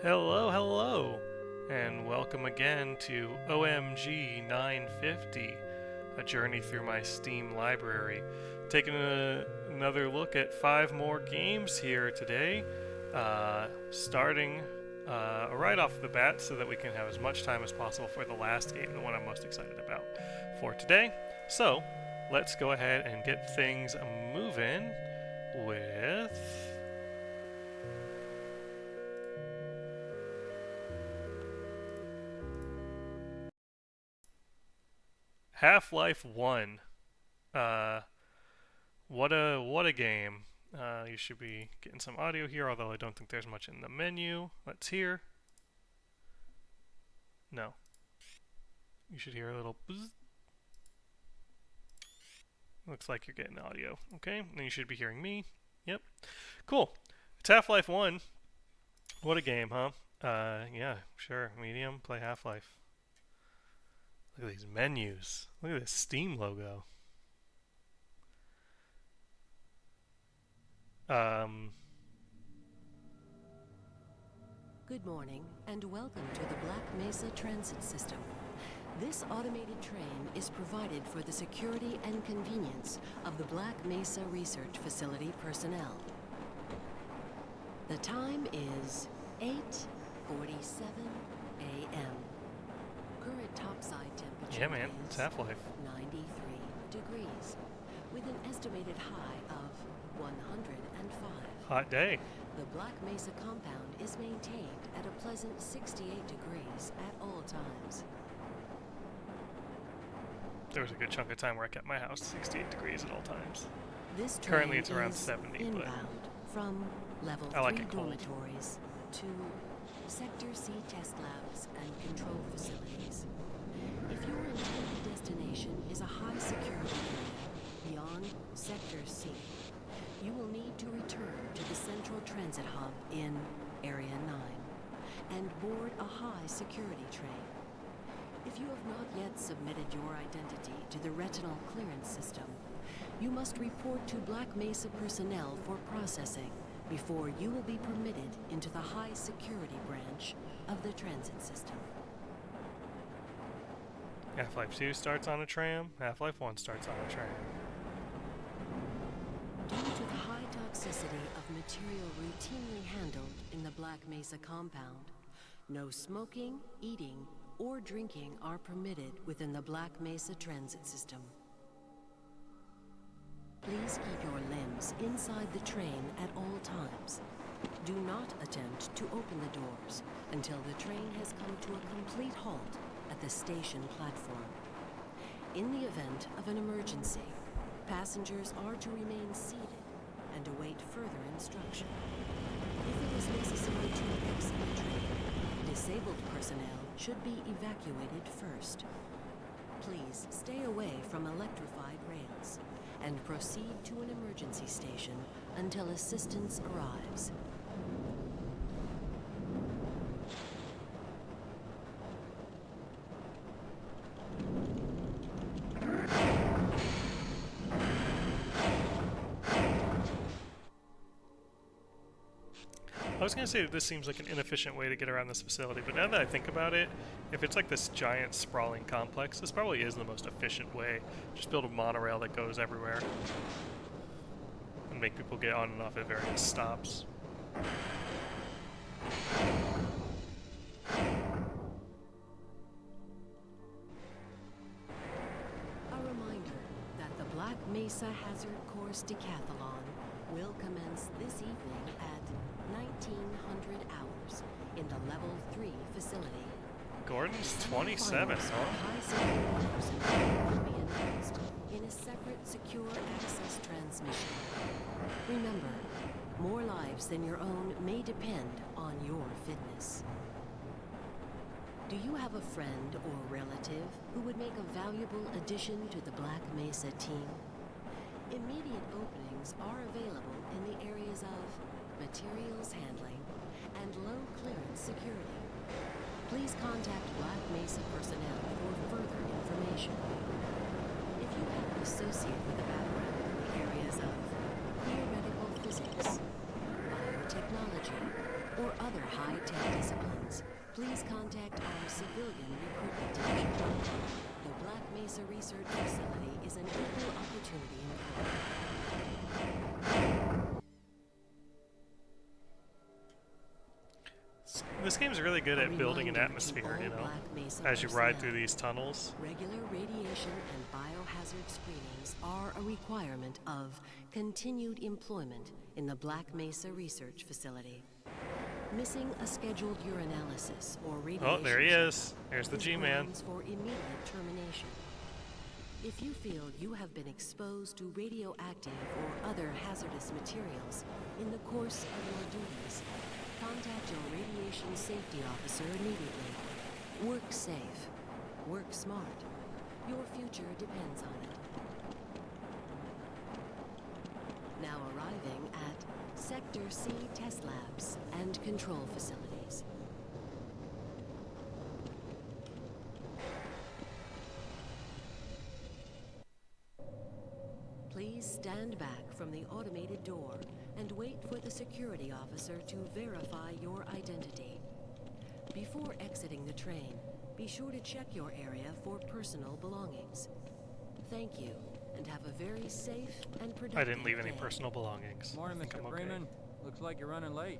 Hello, hello, and welcome again to OMG 950, a journey through my Steam library. Taking another look at 5 more games here today, starting right off the bat so that we can have as much time as possible for the last game, the one I'm most excited about for today. So, let's go ahead and get things moving with Half-Life 1. What a game. You should be getting some audio here, although I don't think there's much in the menu. Let's hear. No. You should hear a little buzz. Looks like you're getting audio. Okay, and you should be hearing me. Yep. Cool. It's Half-Life 1. What a game, huh? Yeah, sure. Medium, play Half-Life. Look at these menus. Look at this Steam logo. Good morning and welcome to the Black Mesa Transit System. This automated train is provided for the security and convenience of the Black Mesa Research Facility personnel. The time is 8:47 a.m. Current topside temperature It's is Half-Life. 93 degrees, with an estimated high of 105. Hot day. The Black Mesa compound is maintained at a pleasant 68 degrees at all times. There was a good chunk of time where I kept my house 68 degrees at all times. This train Currently it's around is 70, but inbound from level I like 3 it cold. dormitories to Sector C test labs and control facilities. If your intended destination is a high security area beyond Sector C, you will need to return to the Central Transit Hub in Area 9 and board a high security train. If you have not yet submitted your identity to the retinal clearance system, you must report to Black Mesa personnel for processing before you will be permitted into the high security branch of the transit system. Half-Life 2 starts on a tram, Half-Life 1 starts on a tram. Due to the high toxicity of material routinely handled in the Black Mesa compound, no smoking, eating, or drinking are permitted within the Black Mesa transit system. Please keep your limbs inside the train at all times. Do not attempt to open the doors until the train has come to a complete halt at the station platform. In the event of an emergency, passengers are to remain seated and await further instruction. If it is necessary to exit the train, disabled personnel should be evacuated first. Please stay away from electrified rails and proceed to an emergency station until assistance arrives. I was going to say that this seems like an inefficient way to get around this facility, but now that I think about it, if it's like this giant sprawling complex, this probably is the most efficient way. Just build a monorail that goes everywhere and make people get on and off at various stops. A reminder that the Black Mesa Hazard Course Decathlon will commence this evening at 1900 hours in the Level 3 facility. Gordon's 27, Finals huh? for high security personnel will be announced in a separate secure access transmission. Remember, more lives than your own may depend on your fitness. Do you have a friend or relative who would make a valuable addition to the Black Mesa team? Immediate openings are available in the areas of materials handling and low clearance security. Please contact Black Mesa personnel for further information. If you have an associate with a background in the areas of theoretical physics, biotechnology, or other high-tech disciplines, please contact our civilian recruitment division. The Black Mesa Research Facility is an equal opportunity employer. This game's really good at building an atmosphere, you know, as you ride through these tunnels. Regular radiation and biohazard screenings are a requirement of continued employment in the Black Mesa Research Facility. Missing a scheduled urinalysis or radiation. Oh, there he is. There's the G-Man. For immediate termination. If you feel you have been exposed to radioactive or other hazardous materials in the course of your duties, contact your radiation safety officer immediately. Work safe. Work smart. Your future depends on it. Now arriving at Sector C test labs and control facilities. Please stand back from the automated door and wait for the security officer to verify your identity. Before exiting the train, be sure to check your area for personal belongings. Thank you, and have a very safe and productive I didn't leave any day. personal belongings. Morning, Mr. Freeman. Looks like you're running late.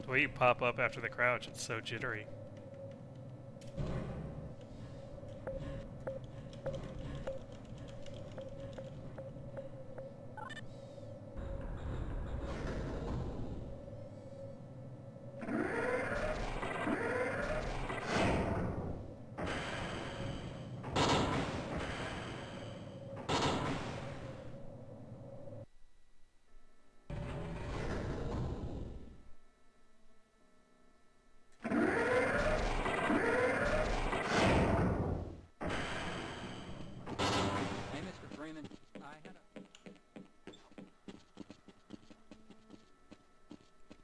The way you pop up after the crouch, it's so jittery.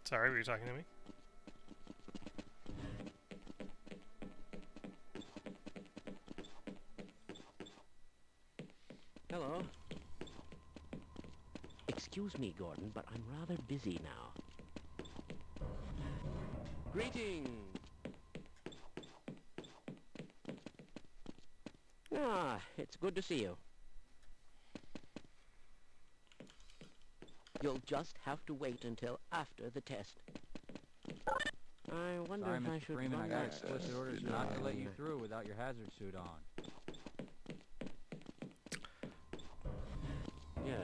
Sorry, were you talking to me? Hello. Excuse me, Gordon, but I'm rather busy now. Greetings! Ah, it's good to see you. You'll just have to wait until after the test. I wonder Sorry, if I Mr. should Freeman, I run got that. explicit orders not to let you through without your hazard suit on. Yes,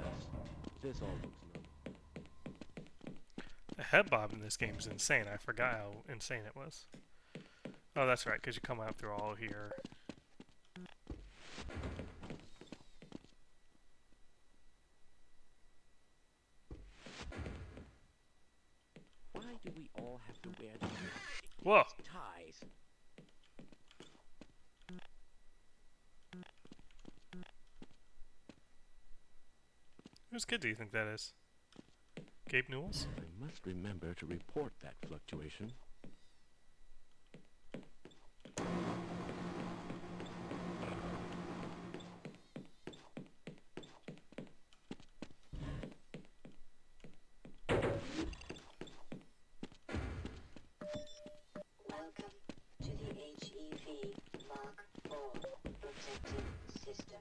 this all looks normal. The head bob in this game is insane. I forgot how insane it was. Oh, that's right, because you come out through all here. Why do we all have to wear these Whoa! ties? Whose kid do you think that is? Gabe Newell's? I must remember to report that fluctuation. Welcome to the HEV Mark IV protective system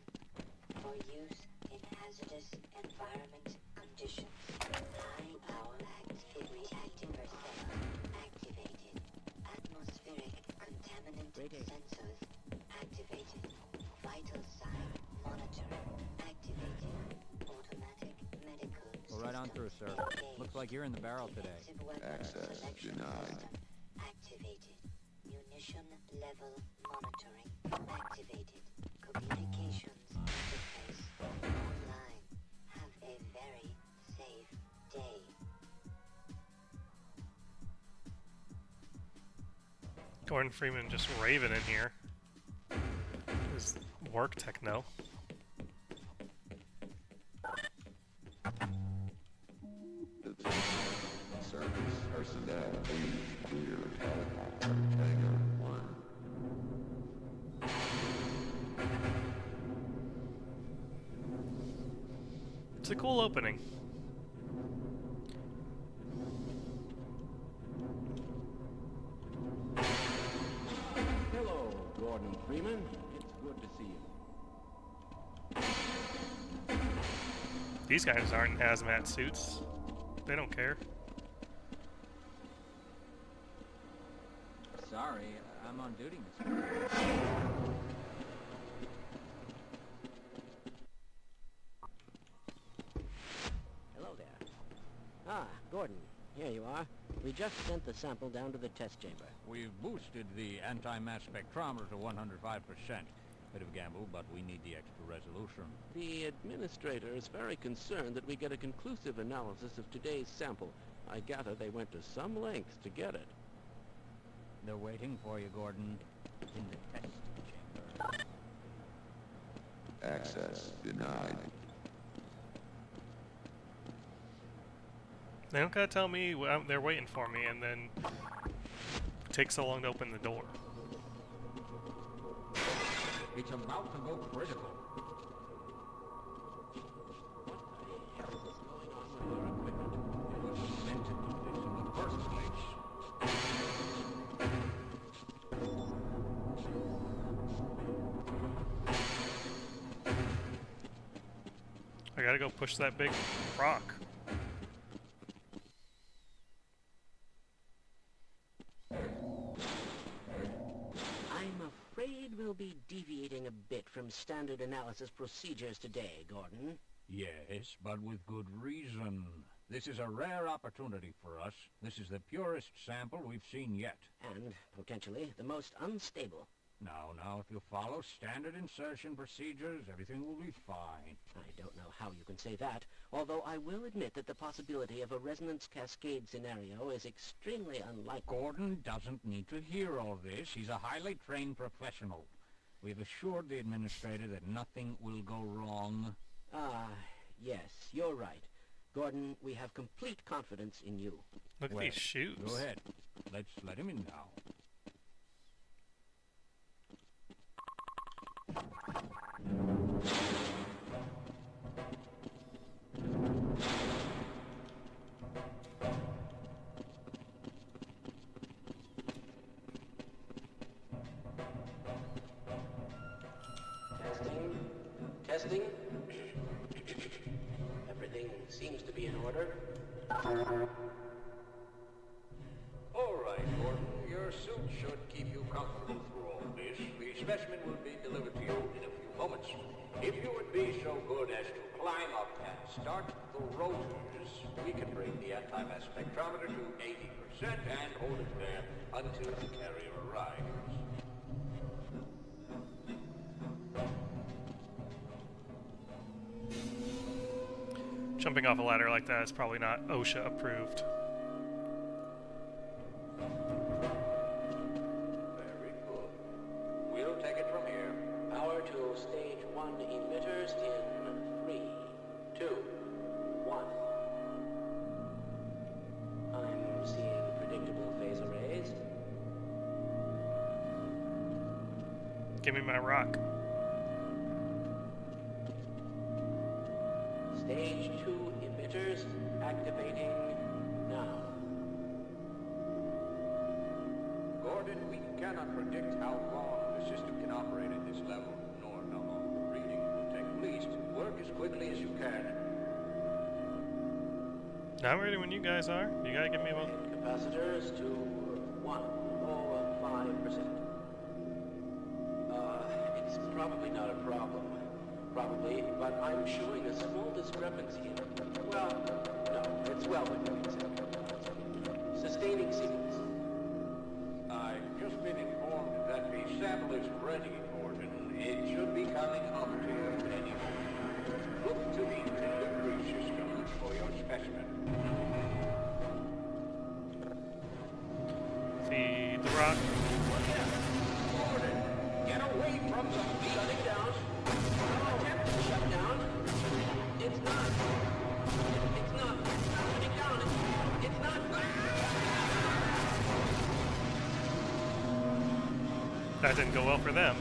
for use in hazardous environment conditions. High power reacting personnel activated. Atmospheric contaminant sensors activated. Vital sign monitoring activated. Automatic medical Go right on through, sir. Looks like you're in the barrel today. Access denied. Activated. Munition level monitoring activated. Communications interface online. Have a very safe day. Gordon Freeman just raving in here. His work techno. Surface personnel, please clear Tango 1. It's a cool opening. Hello, Gordon Freeman. It's good to see you. These guys aren't in hazmat suits. They don't care. Sorry, I'm on duty, Mr. Hello there. Ah, Gordon, here you are. We just sent the sample down to the test chamber. We've boosted the anti-mass spectrometer to 105%. Bit of a gamble, but we need the extra resolution. The administrator is very concerned that we get a conclusive analysis of today's sample. I gather they went to some lengths to get it. They're waiting for you, Gordon, in the test chamber. Access denied. They don't gotta tell me they're waiting for me and then take so long to open the door. It's about to go critical. What the hell is going on with your equipment? It wasn't meant to do this in the first place. I gotta go push that big rock. I'm afraid we'll be deviating a bit from standard analysis procedures today, Gordon. Yes, but with good reason. This is a rare opportunity for us. This is the purest sample we've seen yet. And, potentially, the most unstable. Now, if you follow standard insertion procedures, everything will be fine. I don't know how you can say that, although I will admit that the possibility of a resonance cascade scenario is extremely unlikely. Gordon doesn't need to hear all this. He's a highly trained professional. We've assured the administrator that nothing will go wrong. Ah, yes, you're right. Gordon, we have complete confidence in you. Look at these shoes. Go ahead. Let's let him in now. Testing. Everything seems to be in order. All right, Gordon. Your suit should keep you comfortable through all this. The specimen will be delivered to you in a few moments. If you would be so good as to climb up and start the rotors, we can bring the anti-mass spectrometer to 80% and hold it there until the carrier arrives. Jumping off a ladder like that is probably not OSHA approved. Very good. We'll take it from here. Power to stage 1 emitters in 3, 2, 1. I'm seeing predictable phase arrays. Give me my rock. Stage 2 emitters activating now. Gordon, we cannot predict how long the system can operate at this level, nor how long the reading will take. Please, work as quickly as you can. I'm ready when you guys are. You gotta give me one. Capacitors to 105%. It's probably not a problem. Probably, but I'm showing a small discrepancy. Well, no, it's well within consideration. Sustaining sequence. I've just been informed that the sample is ready, Gordon. It should be coming up to you any moment. Look to the delivery system for your specimen. Feed the rock. Gordon, get away from the Shutting down. Attempt to shut down. It's not shutting down. It's not. That didn't go well for them.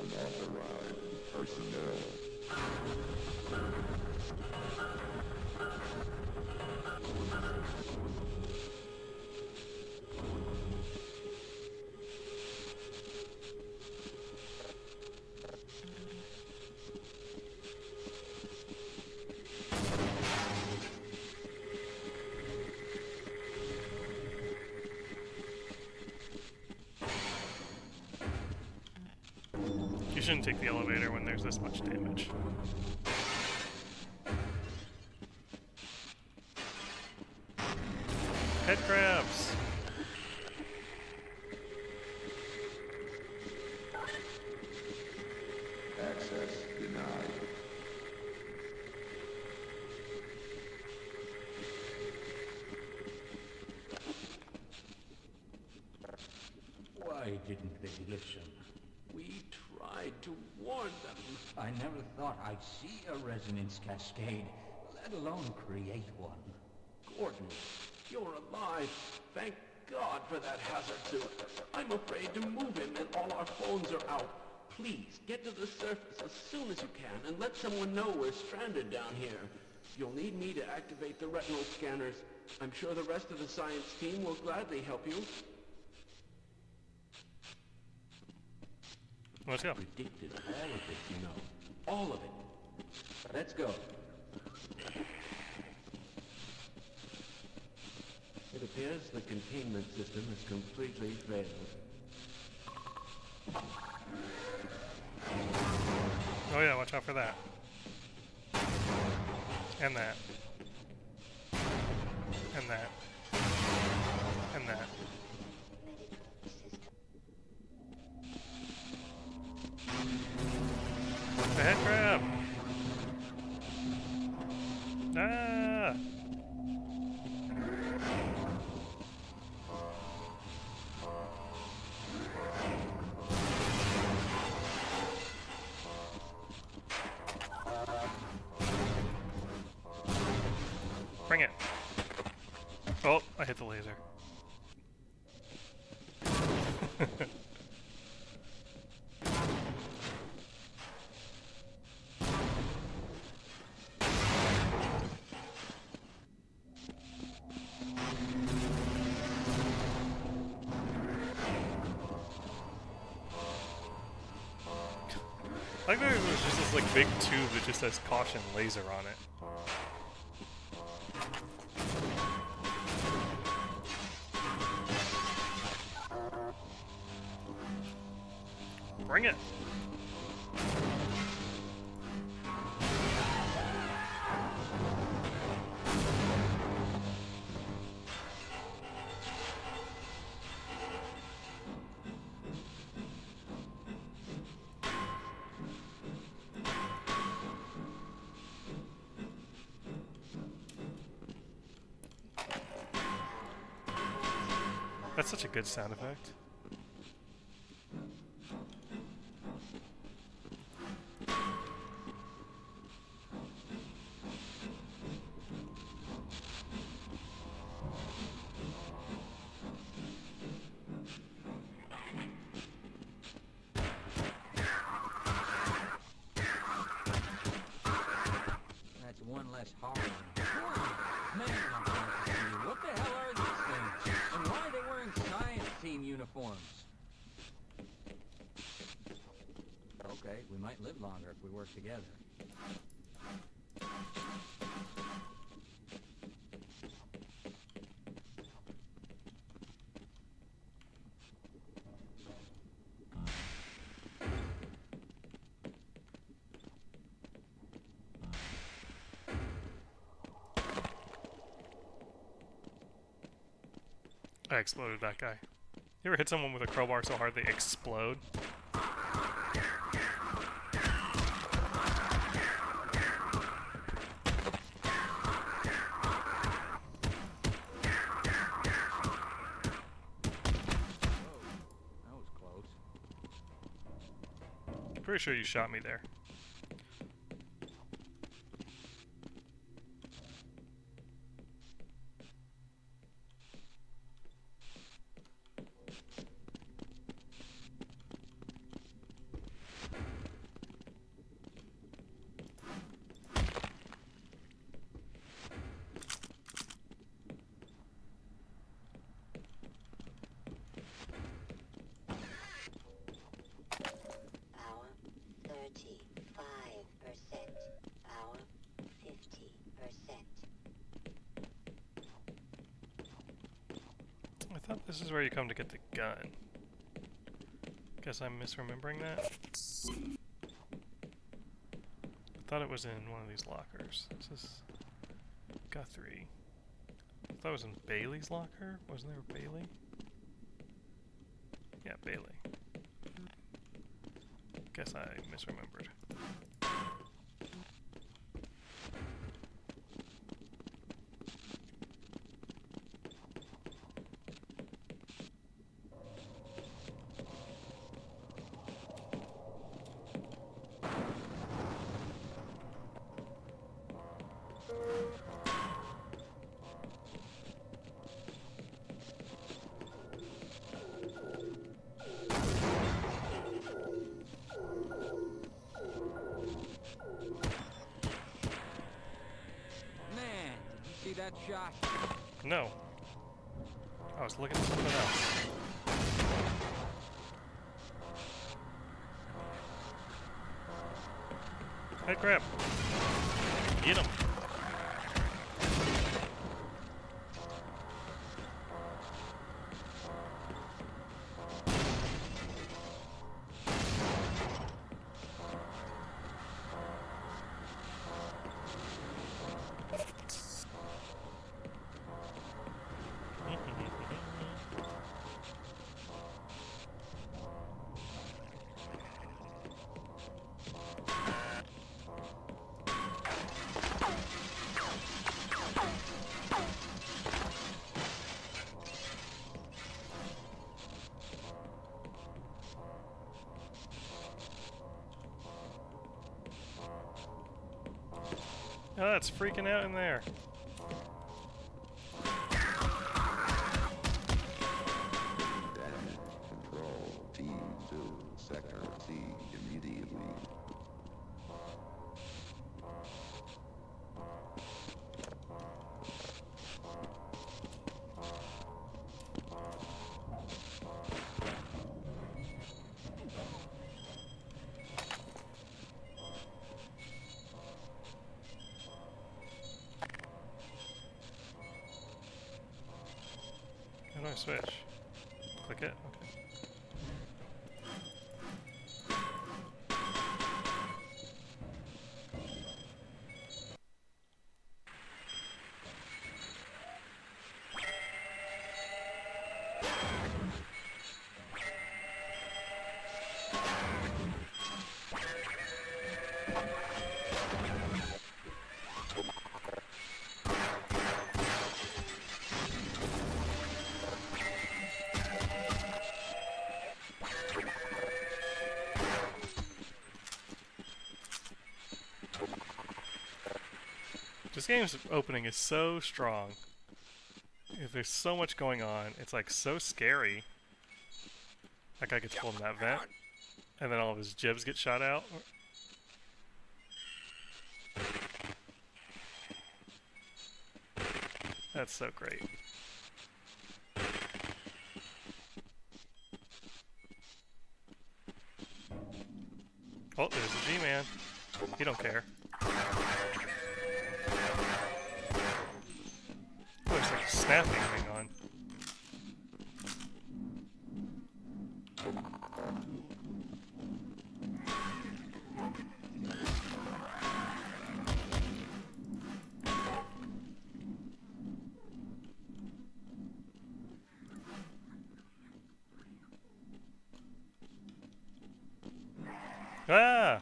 Unauthorized personnel. You shouldn't take the elevator when there's this much damage. Head crabs! Access denied. Why didn't they listen? We tried to warn them. I never thought I'd see a resonance cascade, let alone create one. Gordon, you're alive. Thank God for that hazard suit. I'm afraid to move him and all our phones are out. Please, get to the surface as soon as you can and let someone know we're stranded down here. You'll need me to activate the retinal scanners. I'm sure the rest of the science team will gladly help you. Let's go. Predicted all of it, you know. All of it. Let's go. It appears the containment system has completely failed. Oh yeah, watch out for that. And that. And that. And that. The head crab! Ah! Bring it! Oh, I hit the laser. I think there's just this like big tube that just says caution laser on it. Bring it! That's such a good sound effect. That's one less horror. uniforms. Okay, we might live longer if we work together. I exploded that guy. You ever hit someone with a crowbar so hard they explode? That was close. Pretty sure you shot me there. Power 35%. Power 50%. I thought this is where you come to get the gun. Guess I'm misremembering that. I thought it was in one of these lockers. This is Guthrie. I thought it was in Bailey's locker. Wasn't there a Bailey? Yeah, Bailey. Guess I misremembered. Man, did you see that shot? No. I was looking at something else. Hey, crap. Get him. Oh, it's freaking out in there. Damage control. Team to Sector C immediately. How do I switch? Click it? Okay. This game's opening is so strong. There's so much going on. It's like so scary. That guy gets pulled in that vent, and then all of his jibs get shot out. That's so great. Oh, there's the G-Man. He don't care. Oh, there's like a snapping thing on. Ah!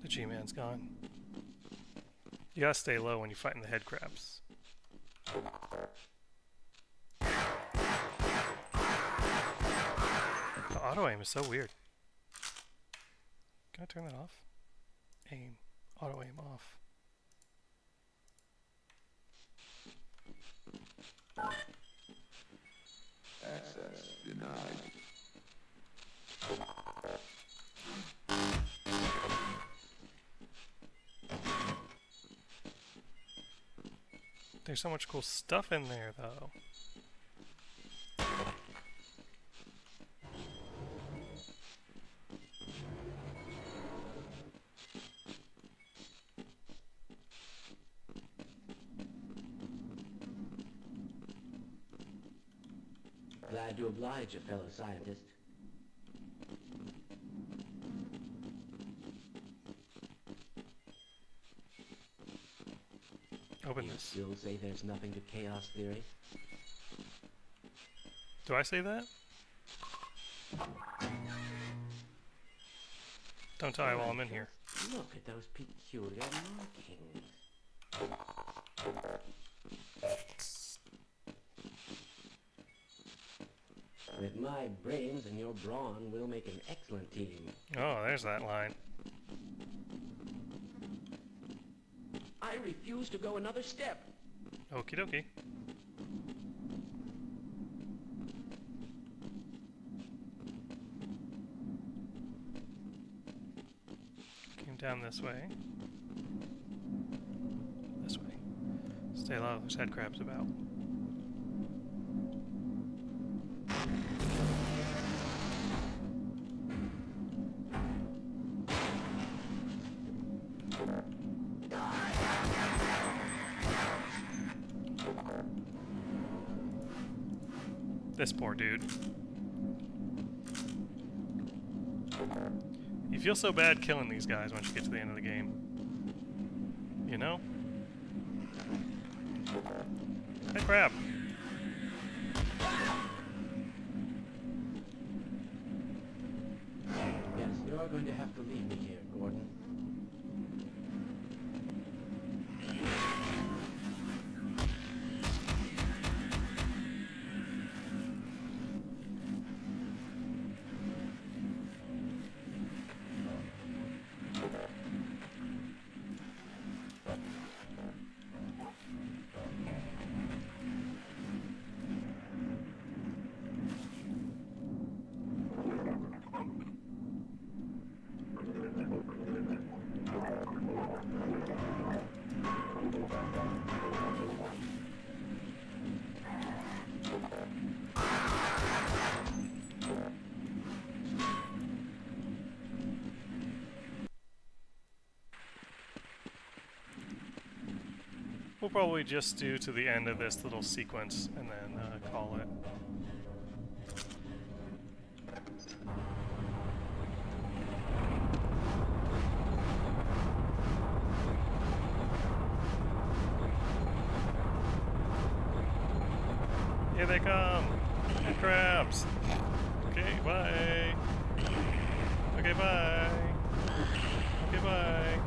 The G-Man's gone. You gotta stay low when you're fighting the head crabs. The auto aim is so weird. Can I turn that off? Aim. Auto aim off. Access denied. There's so much cool stuff in there, though. Glad to oblige a fellow scientist. Open You this. still say there's nothing to chaos theory? Do I say that? Don't die while I'm in here. Just look at those peculiar markings. With my brains and your brawn, we'll make an excellent team. Oh, there's that line. I refuse to go another step. Okie dokie. Came down this way. This way. Stay low, there's head crabs about. This poor dude. You feel so bad killing these guys once you get to the end of the game. You know? Hey, crap. Yes, you're going to have to leave me here, Gordon. We'll probably just do to the end of this little sequence and then call it. Here they come! Head crabs! Okay, bye! Okay, bye! Okay, bye!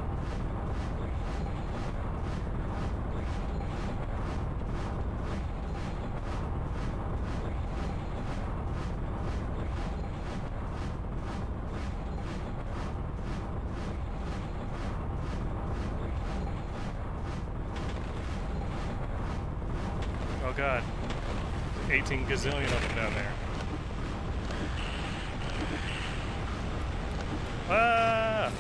Oh god. 18 gazillion of them down there. Ah!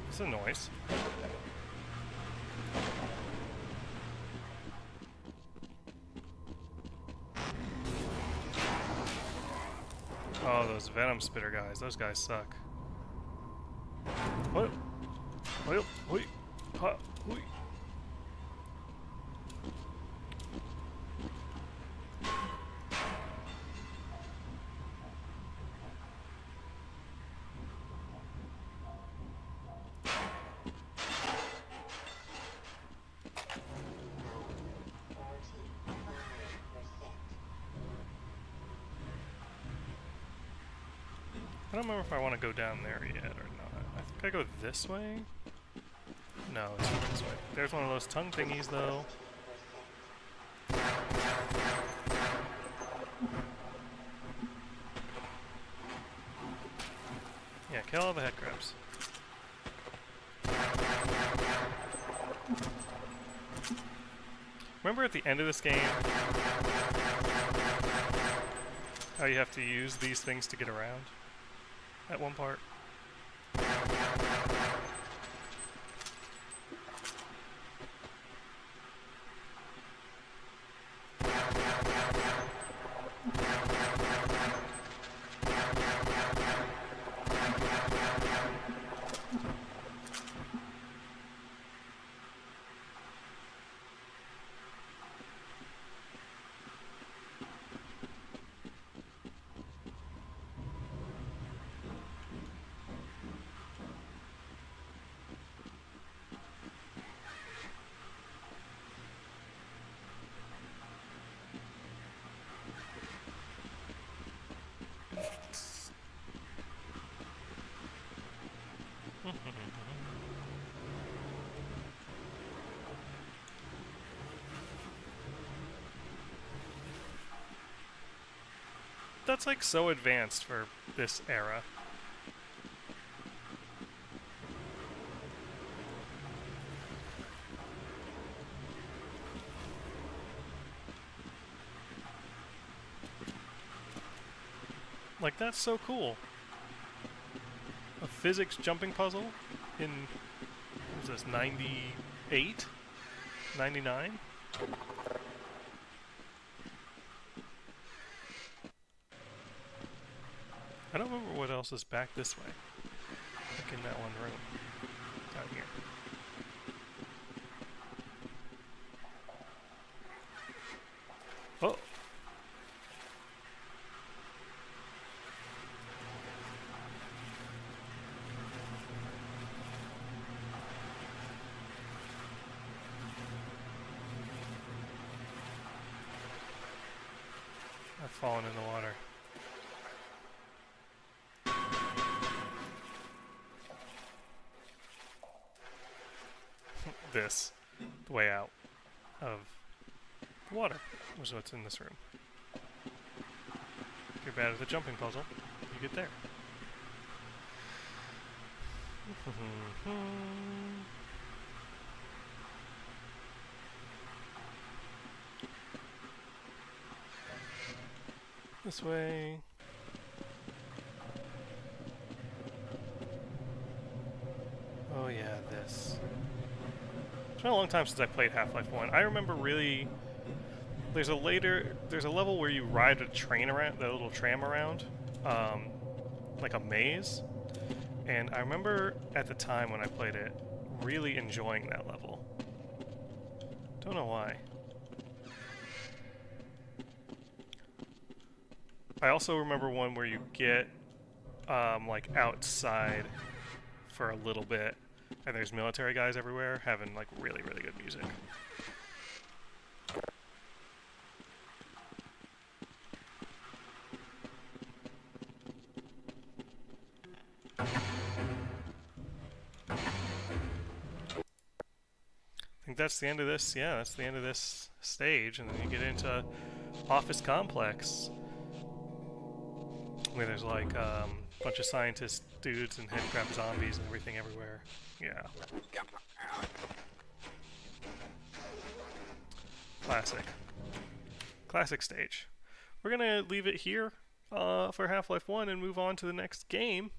It's a noise. Oh, those venom spitter guys. Those guys suck. What? Wait, wait, ha, wait. I don't remember if I want to go down there yet or not. I think I go this way? No, it's not this way. There's one of those tongue thingies, though. Yeah, kill all the head crabs. Remember at the end of this game how you have to use these things to get around? That one part. That's like so advanced for this era. Like, that's so cool. A physics jumping puzzle in, what was this, 98? 99? I don't remember what else is back this way. Like in that one room. Down here. Oh! I've fallen in the water. This, the way out of the water, was what's in this room. If you're bad at the jumping puzzle, you get there. This way. Oh yeah, this. It's been a long time since I played Half-Life 1. I remember really... There's a level where you ride a train around, that little tram around, like a maze. And I remember at the time when I played it, really enjoying that level. Don't know why. I also remember one where you get, like, outside for a little bit, and there's military guys everywhere having, like, really, really good music. think that's the end of this. Yeah, that's the end of this stage, and then you get into Office Complex, where there's like a bunch of scientist dudes and headcrab zombies and everything everywhere. Yeah. Classic. Classic stage. We're gonna leave it here for Half-Life 1 and move on to the next game.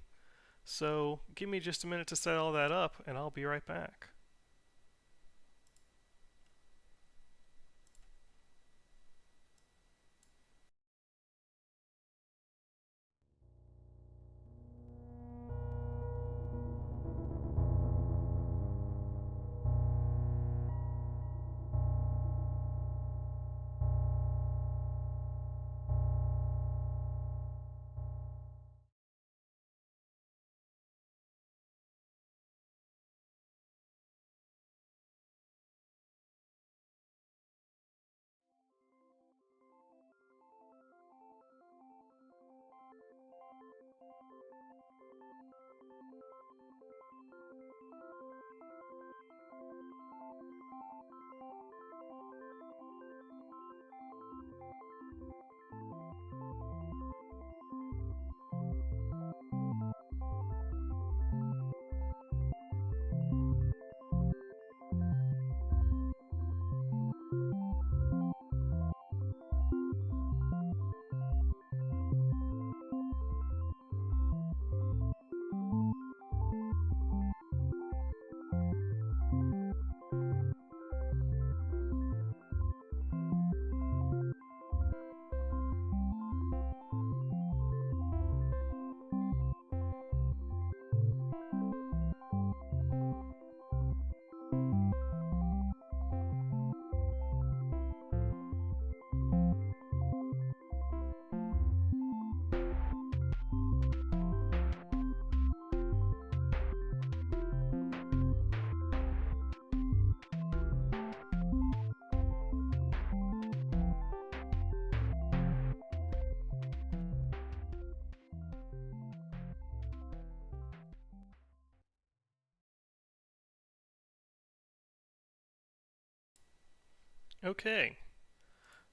So give me just a minute to set all that up, and I'll be right back. Okay,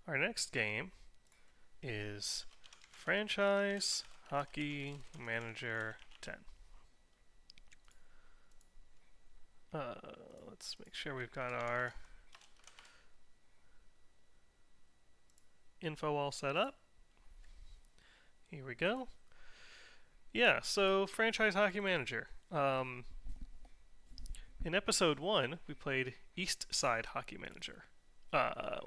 our next game is Franchise Hockey Manager 10. Let's make sure we've got our info all set up. Here we go. Yeah, so Franchise Hockey Manager. In episode 1, we played East Side Hockey Manager,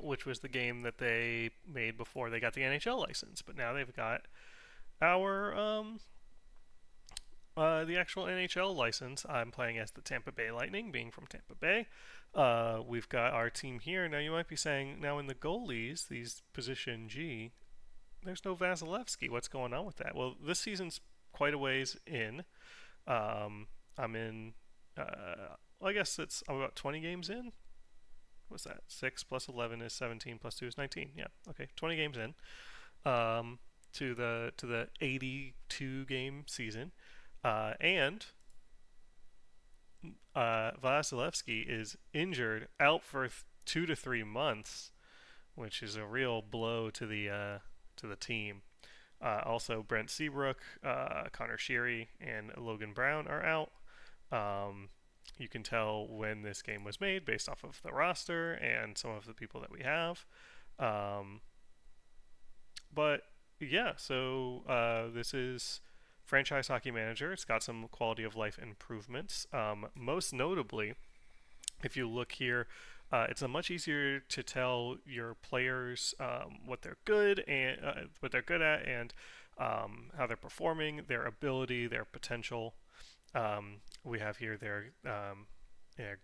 which was the game that they made before they got the NHL license. But now they've got our the actual NHL license. I'm playing as the Tampa Bay Lightning, being from Tampa Bay. We've got our team here. Now you might be saying, now in the goalies, these position G, there's no Vasilevsky. What's going on with that? Well, this season's quite a ways in. I'm in. I guess I'm about 20 games in. What's that? 6 plus 11 is 17 plus 2 is 19. Yeah. Okay. 20 games in. To the 82 game season. And Vasilevsky is injured, out for 2 to 3 months, which is a real blow to the team. Also, Brent Seabrook, Connor Sheary, and Logan Brown are out. You can tell when this game was made based off of the roster and some of the people that we have. But yeah, so this is Franchise Hockey Manager. It's got some quality of life improvements. Most notably, if you look here, it's a much easier to tell your players what they're good at, and how they're performing, their ability, their potential. We have here their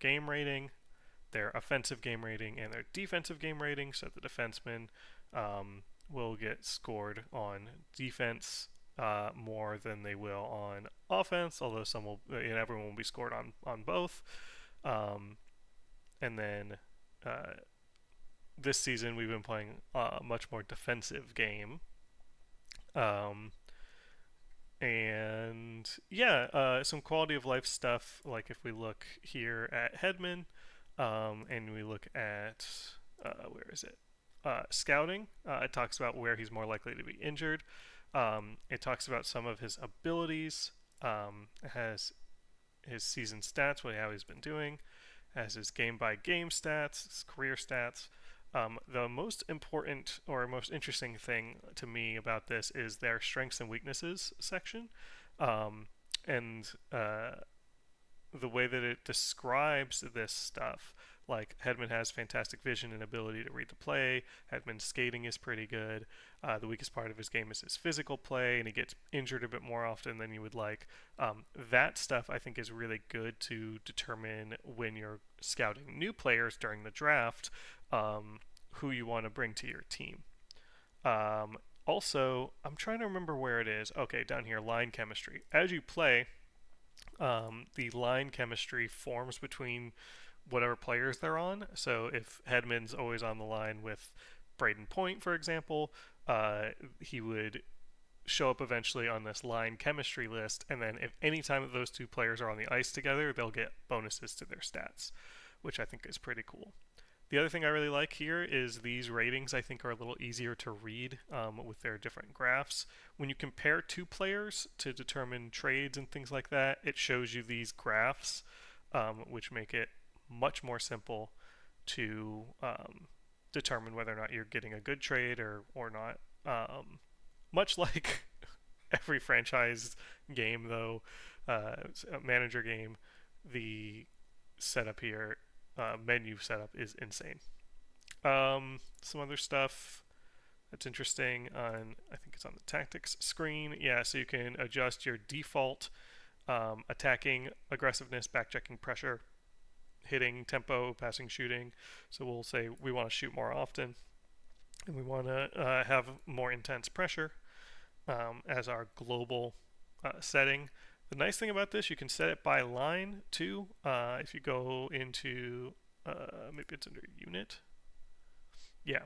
game rating, their offensive game rating, and their defensive game rating. So the defensemen will get scored on defense more than they will on offense, although everyone will be scored on both. And then this season we've been playing a much more defensive game. And yeah, some quality of life stuff, like if we look here at Hedman, and we look at where is it? Scouting. It talks about where he's more likely to be injured. It talks about some of his abilities. It has his season stats, how he's been doing. It has his game by game stats, his career stats. The most important or most interesting thing to me about this is their strengths and weaknesses section. And the way that it describes this stuff. Like Hedman has fantastic vision and ability to read the play. Hedman's skating is pretty good. The weakest part of his game is his physical play, and he gets injured a bit more often than you would like. That stuff I think is really good to determine when you're scouting new players during the draft, who you want to bring to your team. Also, I'm trying to remember where it is. Okay, down here, line chemistry. As you play, the line chemistry forms between whatever players they're on. So if Hedman's always on the line with Braden Point, for example, he would show up eventually on this line chemistry list, and then if any time that those two players are on the ice together, they'll get bonuses to their stats, which I think is pretty cool. The other thing I really like here is these ratings I think are a little easier to read with their different graphs. When you compare two players to determine trades and things like that, it shows you these graphs, which make it much more simple to determine whether or not you're getting a good trade or not. Much like every franchise game, though, manager game, the setup here, menu setup is insane. Some other stuff that's interesting on, I think it's on the tactics screen. Yeah, so you can adjust your default attacking, aggressiveness, backchecking, pressure, hitting, tempo, passing, shooting. So we'll say we want to shoot more often, and we want to have more intense pressure as our global setting. The nice thing about this, you can set it by line too. If you go into, maybe it's under unit. Yeah.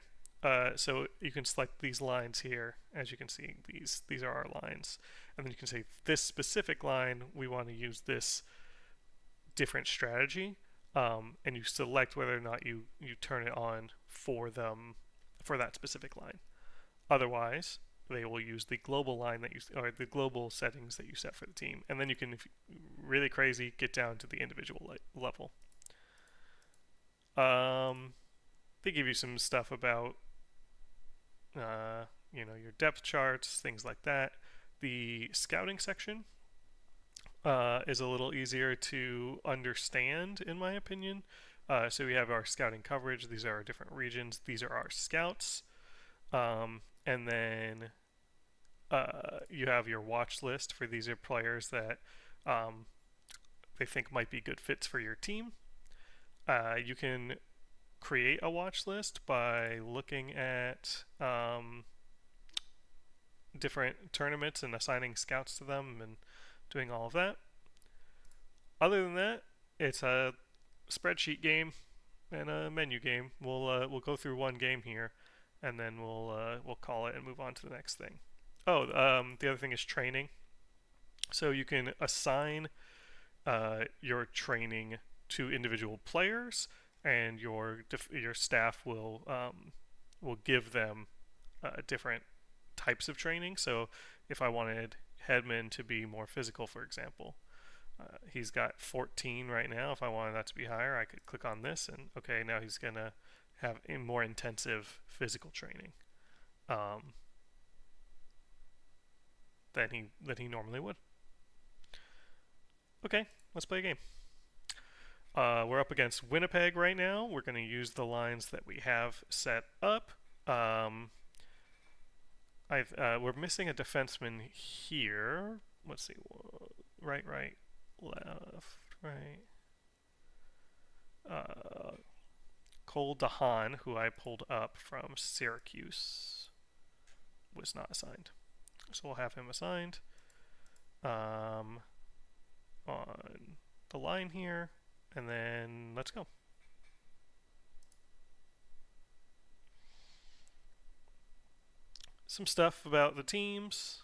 So you can select these lines here. As you can see, these are our lines. And then you can say, this specific line, we want to use this different strategy. And you select whether or not you turn it on for that specific line. Otherwise, they will use the global line or the global settings that you set for the team, and then you can, if really crazy, get down to the individual level. They give you some stuff about, your depth charts, things like that. The scouting section is a little easier to understand, in my opinion. So we have our scouting coverage. These are our different regions. These are our scouts. And then you have your watch list for these are players that they think might be good fits for your team. You can create a watch list by looking at different tournaments and assigning scouts to them and doing all of that. Other than that, it's a spreadsheet game and a menu game. We'll go through one game here, and then we'll call it and move on to the next thing. Oh, the other thing is training. So you can assign your training to individual players, and your staff will give them different types of training. So if I wanted Hedman to be more physical, for example, he's got 14 right now. If I wanted that to be higher, I could click on this, and okay, now he's gonna have a more intensive physical training than he normally would. Okay, let's play a game. We're up against Winnipeg right now. We're going to use the lines that we have set up. We're missing a defenseman here. Let's see. Right, left, right. Cole DeHaan, who I pulled up from Syracuse, was not assigned. So we'll have him assigned on the line here, and then let's go. Some stuff about the teams.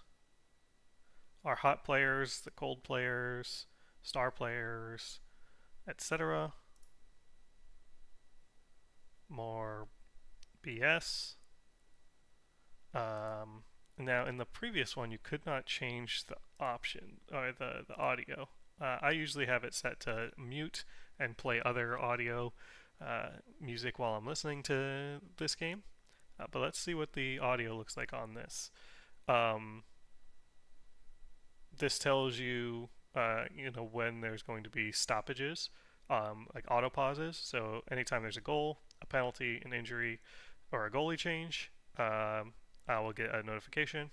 Our hot players, the cold players, star players, etc. BS. Now in the previous one, you could not change the option or the audio. I usually have it set to mute and play other audio music while I'm listening to this game. But let's see what the audio looks like on this. This tells you, when there's going to be stoppages, like auto pauses. So anytime there's a goal, a penalty, an injury, or a goalie change, I will get a notification.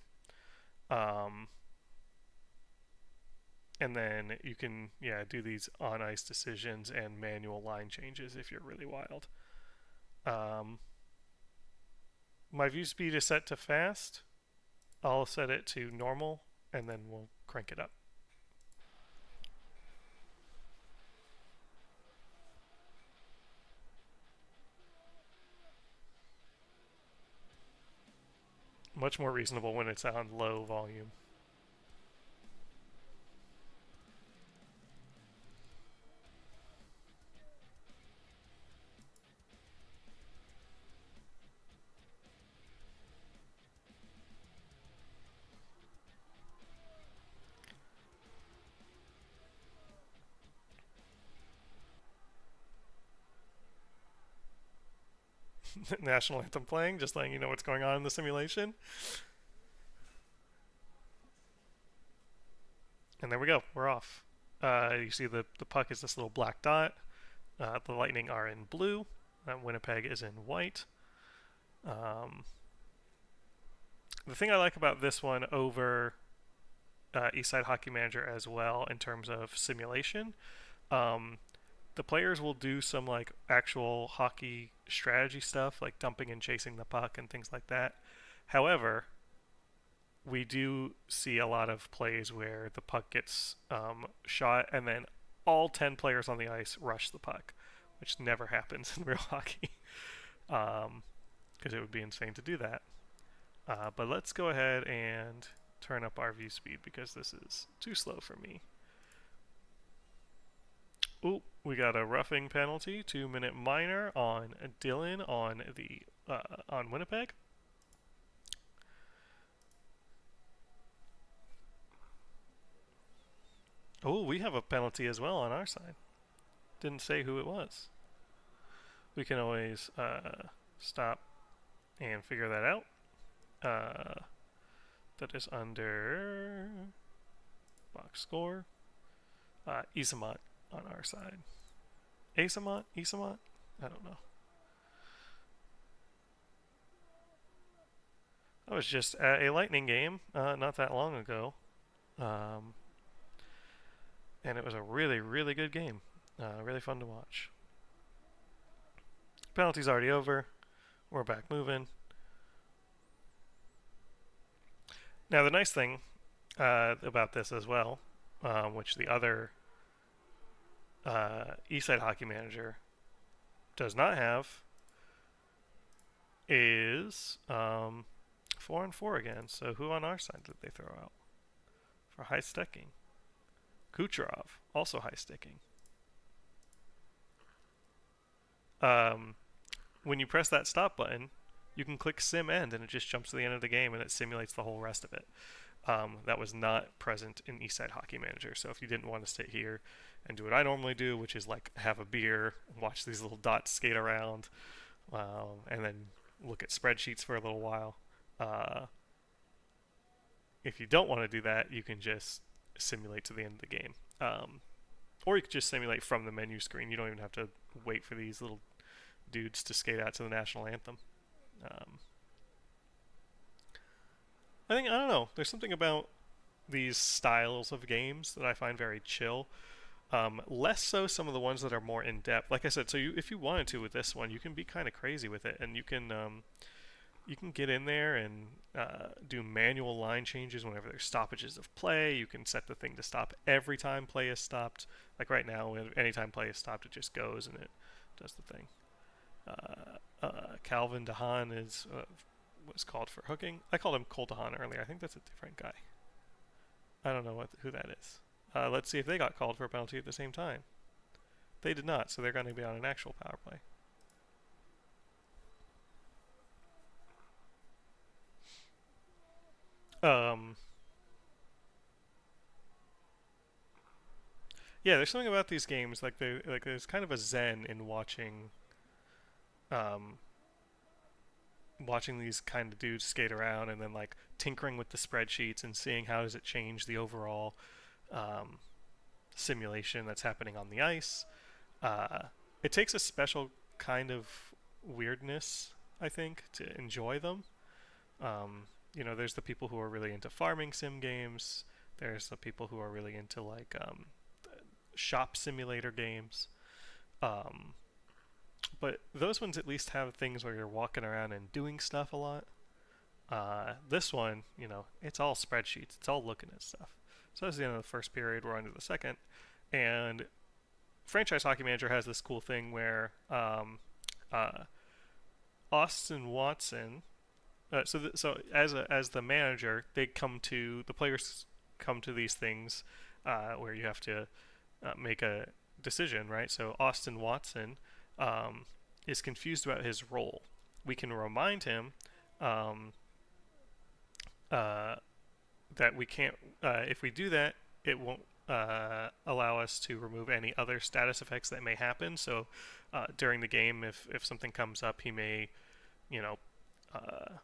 And then you can, do these on ice decisions and manual line changes if you're really wild. My view speed is set to fast. I'll set it to normal, and then we'll crank it up. Much more reasonable when it's on low volume. National anthem playing, just letting you know what's going on in the simulation. And there we go, we're off. You see the puck is this little black dot. The Lightning are in blue. Winnipeg is in white. The thing I like about this one over Eastside Hockey Manager as well in terms of simulation, the players will do some like actual hockey strategy stuff, like dumping and chasing the puck and things like that. However, we do see a lot of plays where the puck gets shot and then all 10 players on the ice rush the puck, which never happens in real hockey, because it would be insane to do that. But let's go ahead and turn up our view speed because this is too slow for me. Ooh, we got a roughing penalty, 2-minute minor on Dylan on Winnipeg. Oh, we have a penalty as well on our side. Didn't say who it was. We can always stop and figure that out. That is under box score. Isamont on our side. Isamont? I don't know. I was just at a Lightning game not that long ago. And it was a really, really good game. Really fun to watch. Penalty's already over. We're back moving. Now, the nice thing about this as well, which the other Eastside Hockey Manager does not have, is 4-on-4 again. So who on our side did they throw out for high sticking? Kucherov, also high sticking. When you press that stop button, you can click sim end and it just jumps to the end of the game and it simulates the whole rest of it. That was not present in Eastside Hockey Manager. So if you didn't want to sit here and do what I normally do, which is like have a beer, watch these little dots skate around, and then look at spreadsheets for a little while. If you don't want to do that, you can just simulate to the end of the game. Or you could just simulate from the menu screen. You don't even have to wait for these little dudes to skate out to the national anthem. I don't know. There's something about these styles of games that I find very chill. Less so some of the ones that are more in depth. Like I said, so if you wanted to with this one, you can be kind of crazy with it, and you can get in there and do manual line changes whenever there's stoppages of play. You can set the thing to stop every time play is stopped. Like right now, anytime play is stopped, it just goes and it does the thing. Calvin DeHaan is what's called for hooking. I called him Cole DeHaan earlier. I think that's a different guy. I don't know who that is. Let's see if they got called for a penalty at the same time. They did not, so they're going to be on an actual power play. Um, yeah, there's something about these games like there's kind of a zen in um, watching these kind of dudes skate around and then like tinkering with the spreadsheets and seeing how does it change the overall um, simulation that's happening on the ice. Uh, it takes a special kind of weirdness, I think, to enjoy them. There's the people who are really into farming sim games. There's the people who are really into like shop simulator games. Um, but those ones at least have things where you're walking around and doing stuff a lot. This one, it's all spreadsheets. It's all looking at stuff. So that's the end of the first period. We're on to the second, and Franchise Hockey Manager has this cool thing where uh, Austin Watson. So as the manager, the players come to these things where you have to make a decision, right? So Austin Watson um, is confused about his role. We can remind him um, uh, that we can't. If we do that, it won't allow us to remove any other status effects that may happen. So during the game, if something comes up, you know, uh,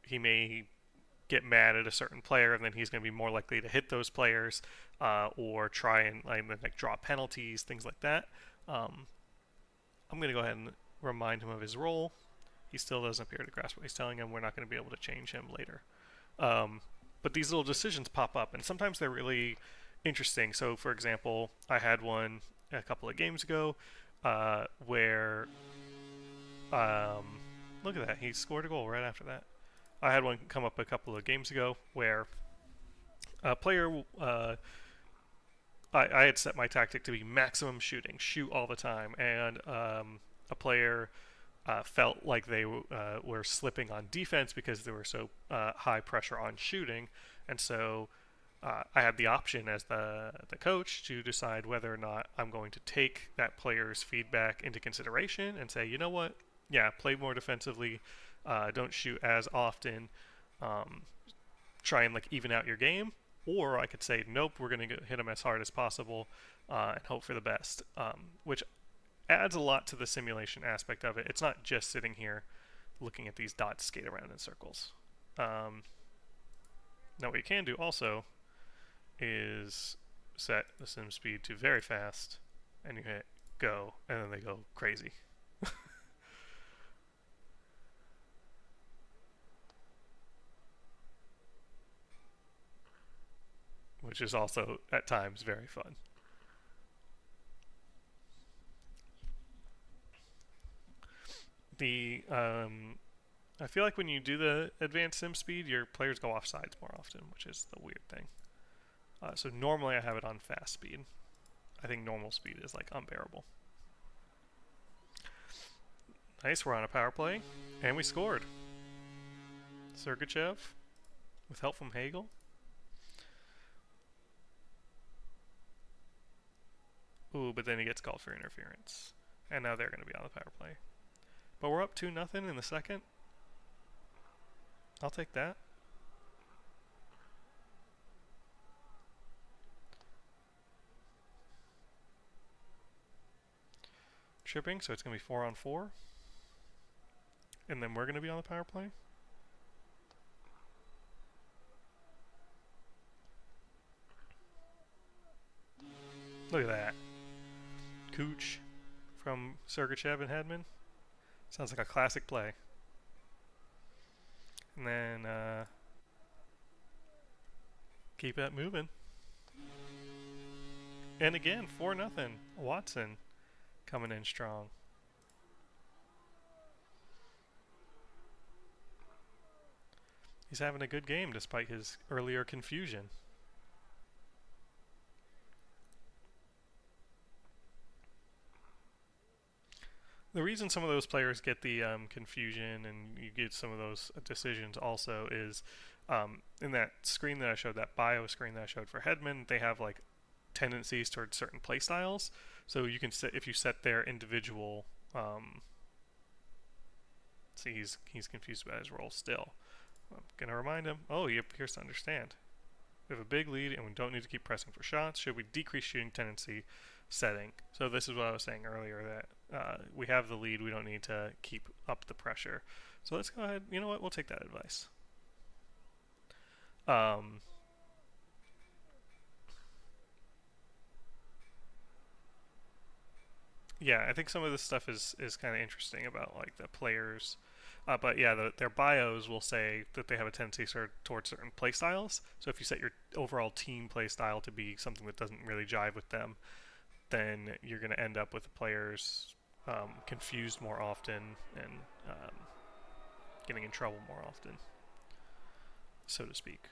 he may get mad at a certain player, and then he's going to be more likely to hit those players or try and like draw penalties, things like that. Um, I'm going to go ahead and remind him of his role. He still doesn't appear to grasp what he's telling him. We're not going to be able to change him later. Um, but these little decisions pop up, and sometimes they're really interesting. So, for example, I had one a couple of games ago where, look at that, he scored a goal right after that. I had one come up a couple of games ago where a player, I had set my tactic to be maximum shooting, shoot all the time, and a player felt like they were slipping on defense because they were so high pressure on shooting, and so I had the option as the coach to decide whether or not I'm going to take that player's feedback into consideration and say, you know what, yeah, play more defensively, don't shoot as often, um, try and like even out your game, or I could say, nope, we're going to hit them as hard as possible and hope for the best, which adds a lot to the simulation aspect of it. It's not just sitting here looking at these dots skate around in circles. Now what you can do also is set the sim speed to very fast, and you hit go, and then they go crazy. Which is also at times very fun. I feel like when you do the advanced sim speed, your players go off sides more often, which is the weird thing. So normally I have it on fast speed. I think normal speed is like unbearable. Nice, we're on a power play, and we scored. Sergachev, with help from Hagel. Ooh, but then he gets called for interference. And now they're going to be on the power play. But we're up 2-0 in the second. I'll take that. Tripping, so it's going to be 4-on-4. And then we're going to be on the power play. Look at that. Cooch from Sergachev and Hedman. Sounds like a classic play. And then keep it moving. And again, 4-0. Watson coming in strong. He's having a good game despite his earlier confusion. The reason some of those players get the confusion and you get some of those decisions also is in that screen that I showed, that bio screen that I showed for Hedman, they have like tendencies towards certain play styles. So you can set, if you set their individual, see he's confused about his role still. I'm going to remind him, oh, he appears to understand. We have a big lead and we don't need to keep pressing for shots. Should we decrease shooting tendency setting? So this is what I was saying earlier, that we have the lead. We don't need to keep up the pressure. So let's go ahead. You know what? We'll take that advice. Yeah, I think some of this stuff is kind of interesting about like the players. But yeah, their bios will say that they have a tendency towards certain play styles. So if you set your overall team play style to be something that doesn't really jive with them, then you're going to end up with the players confused more often and getting in trouble more often, so to speak.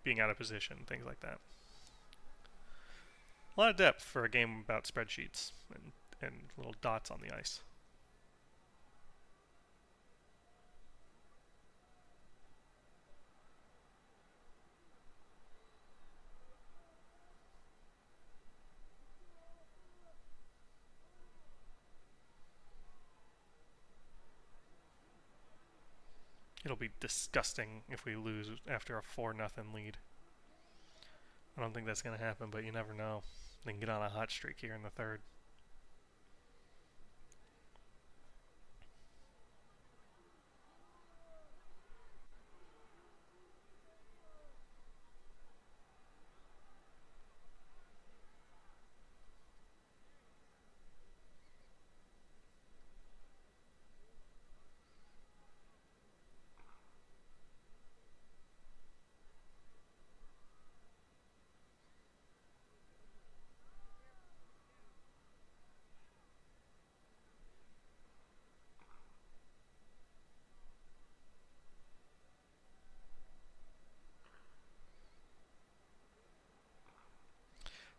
Being out of position, things like that. A lot of depth for a game about spreadsheets and little dots on the ice. It'll be disgusting if we lose after a 4-0 lead. I don't think that's going to happen, but you never know. They can get on a hot streak here in the third.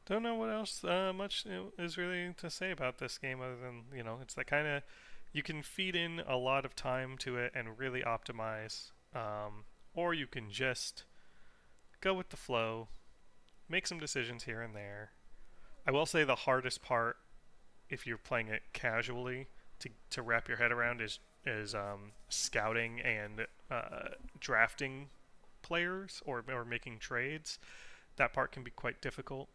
Don't know what else much is really to say about this game other than, it's that kind of, you can feed in a lot of time to it and really optimize, or you can just go with the flow, make some decisions here and there. I will say the hardest part, if you're playing it casually, to wrap your head around is scouting and drafting players or making trades. That part can be quite difficult.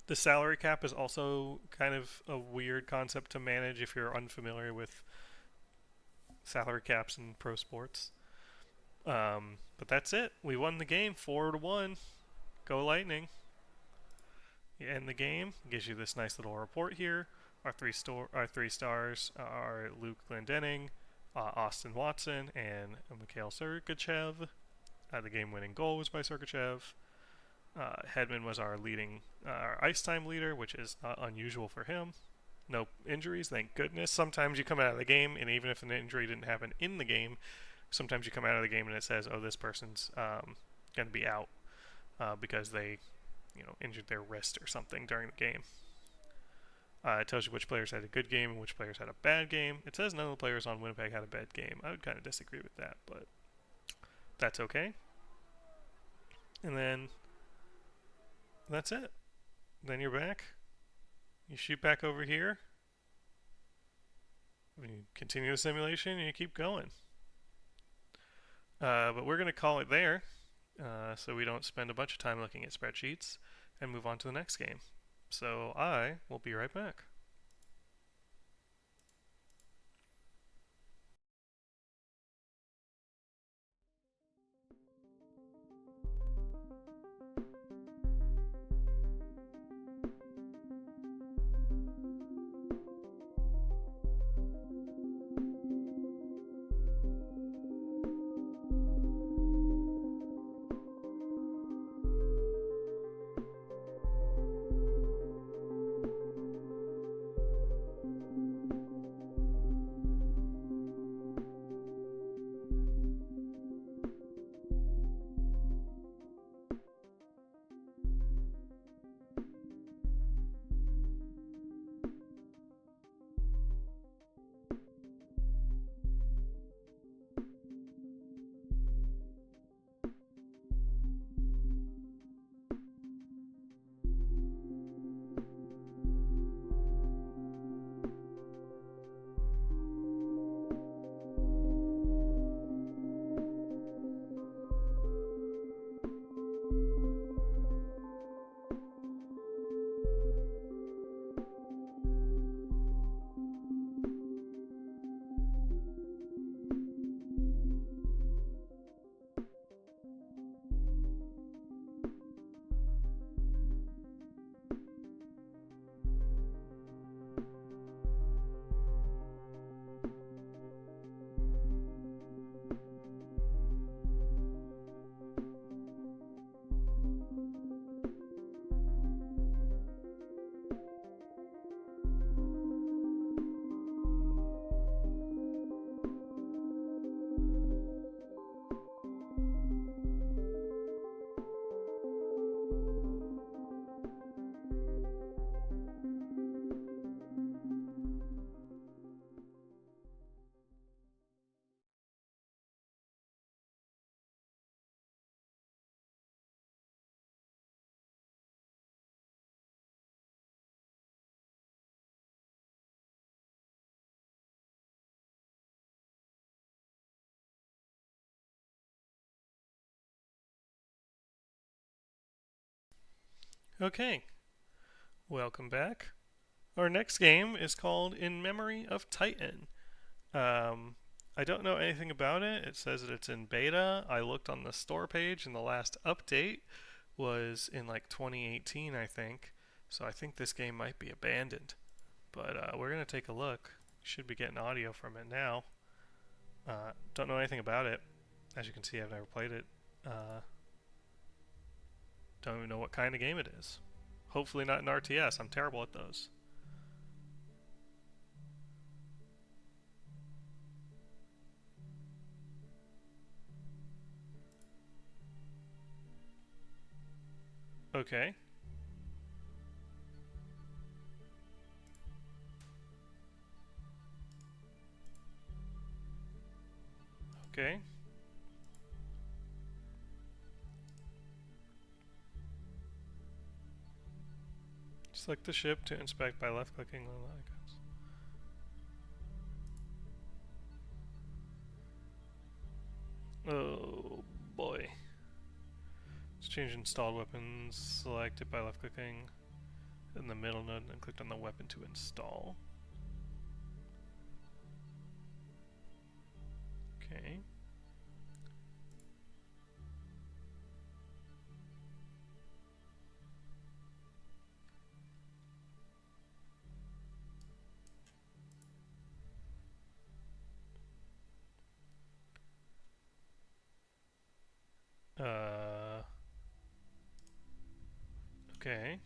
The salary cap is also kind of a weird concept to manage if you're unfamiliar with salary caps in pro sports. But that's it. We won the game 4-1. Go Lightning. You end the game. Gives you this nice little report here. Our three stars are Luke Glendening, Austin Watson, and Mikhail Sergachev. The game-winning goal was by Sergachev. Hedman was our ice time leader, which is not unusual for him. No injuries, thank goodness. Sometimes you come out of the game, and even if an injury didn't happen in the game, sometimes you come out of the game and it says, "Oh, this person's going to be out because they, injured their wrist or something during the game." It tells you which players had a good game and which players had a bad game. It says none of the players on Winnipeg had a bad game. I would kind of disagree with that, but that's okay. And then that's it. Then you're back. You shoot back over here. You continue the simulation and you keep going. But we're going to call it there so we don't spend a bunch of time looking at spreadsheets and move on to the next game. So I will be right back. Okay, welcome back. Our next game is called In Memory of Titan. I don't know anything about it. It says that it's in beta. I looked on the store page, and the last update was in like 2018, I think. So I think this game might be abandoned. But we're going to take a look. Should be getting audio from it now. Don't know anything about it. As you can see, I've never played it. Don't even know what kind of game it is. Hopefully not an RTS. I'm terrible at those. Okay. Okay. Select the ship to inspect by left-clicking on the icons. Oh boy. Let's change installed weapons. Select it by left-clicking in the middle node and then click on the weapon to install. Okay. Okay.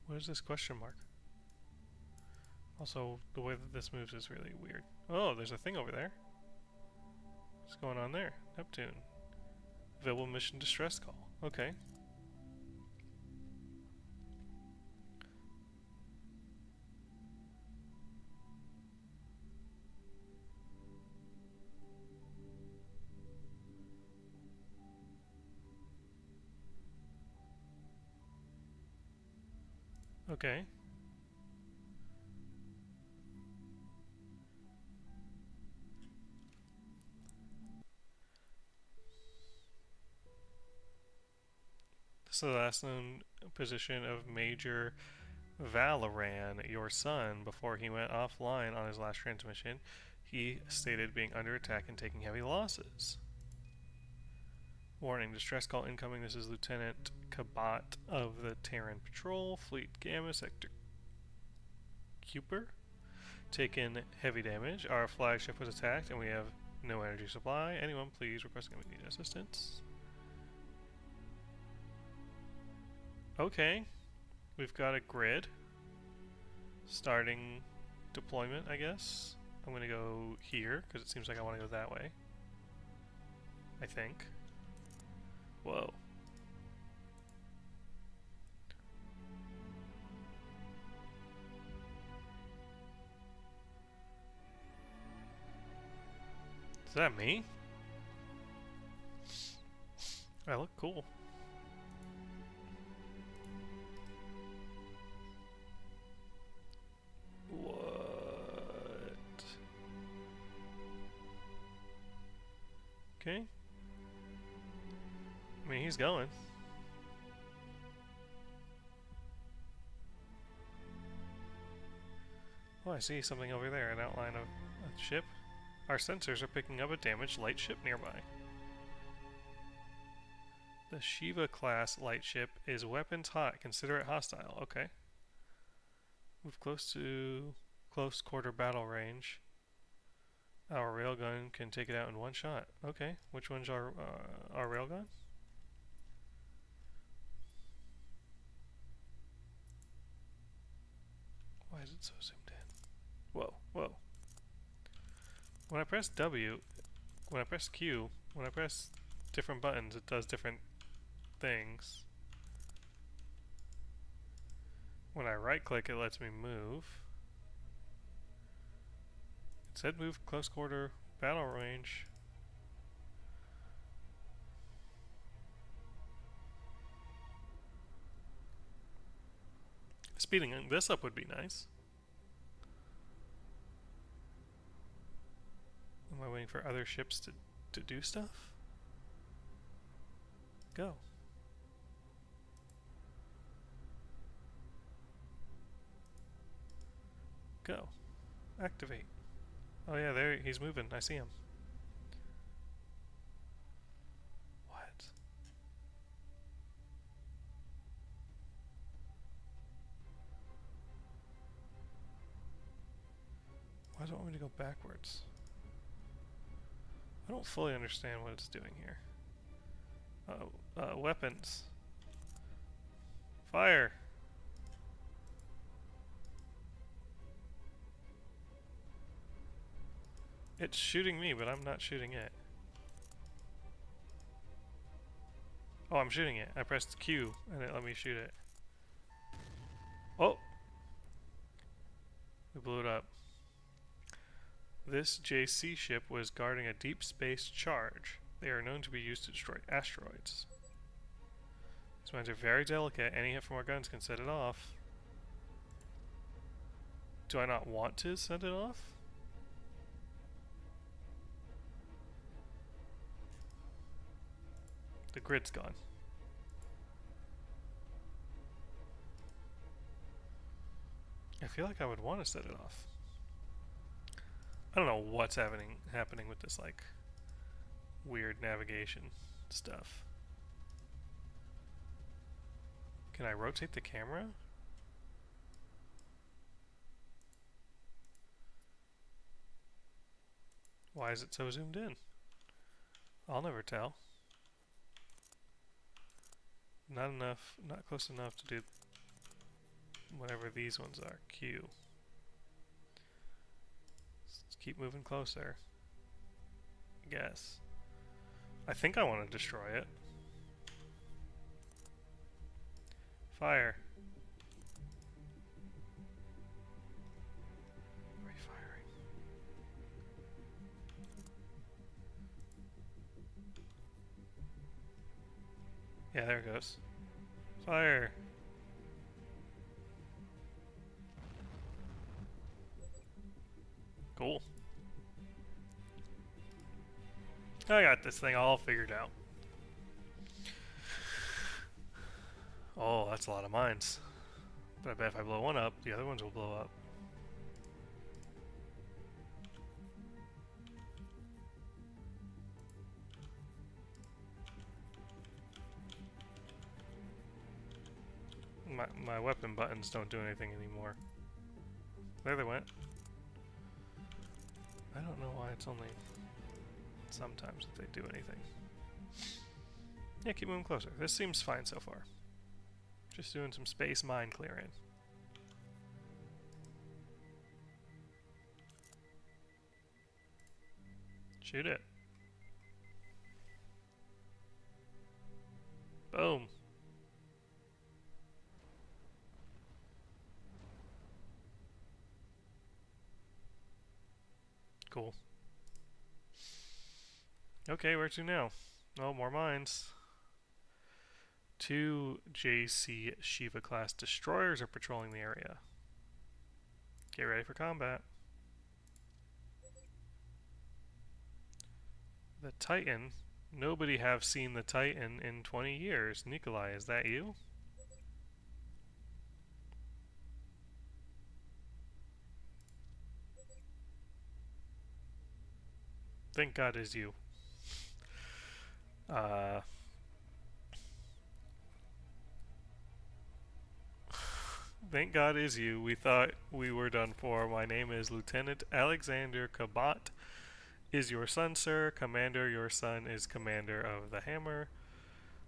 What is this question mark? Also, the way that this moves is really weird. Oh, there's a thing over there. What's going on there? Neptune. Available mission distress call. Okay. Okay. This is the last known position of Major Valoran, your son, before he went offline on his last transmission. He stated being under attack and taking heavy losses. Warning, distress call incoming. This is Lieutenant Kabat of the Terran Patrol, Fleet Gamma, Sector Kuiper. Taken heavy damage. Our flagship was attacked and we have no energy supply. Anyone please requesting immediate assistance. Okay. We've got a grid. Starting deployment, I guess. I'm gonna go here, because it seems like I want to go that way. I think. Whoa. Is that me? I look cool. What? Okay. I mean, he's going. Oh, I see something over there, an outline of a ship. Our sensors are picking up a damaged light ship nearby. The Shiva class light ship is weapons hot. Consider it hostile. Okay. Move close to close quarter battle range. Our railgun can take it out in one shot. Okay. Which one's our railgun? Why is it so zoomed in? Whoa, whoa. When I press W, when I press Q, when I press different buttons, it does different things. When I right click, it lets me move. It said move close quarter battle range. Speeding this up would be nice. Am I waiting for other ships to do stuff? Go. Go. Activate. Oh yeah, there he's moving. I see him. What? Why does it want me to go backwards? I don't fully understand what it's doing here. Weapons. Fire! It's shooting me, but I'm not shooting it. Oh, I'm shooting it. I pressed Q, and it let me shoot it. Oh! We blew it up. This JC ship was guarding a deep space charge. They are known to be used to destroy asteroids. These mines are very delicate. Any hit from our guns can set it off. Do I not want to set it off? The grid's gone. I feel like I would want to set it off. I don't know what's happening with this like weird navigation stuff. Can I rotate the camera? Why is it so zoomed in? I'll never tell. Not enough, not close enough to do whatever these ones are. Q. Let's keep moving closer. I guess. I think I want to destroy it. Fire. Refiring. Yeah, there it goes. Fire. Cool. I got this thing all figured out. Oh, that's a lot of mines. But I bet if I blow one up, the other ones will blow up. My weapon buttons don't do anything anymore. There they went. I don't know why it's only sometimes that they do anything. Yeah, keep moving closer. This seems fine so far. Just doing some space mine clearing. Shoot it. Boom. Cool. Okay, where to now? Oh, more mines. 2 JC Shiva class destroyers are patrolling the area. Get ready for combat. The Titan. Nobody have seen the Titan in 20 years. Nikolai, is that you? Thank God is you. Thank God is you. We thought we were done for. My name is Lieutenant Alexander Kabat. Is your son, sir? Commander, your son is commander of the Hammer.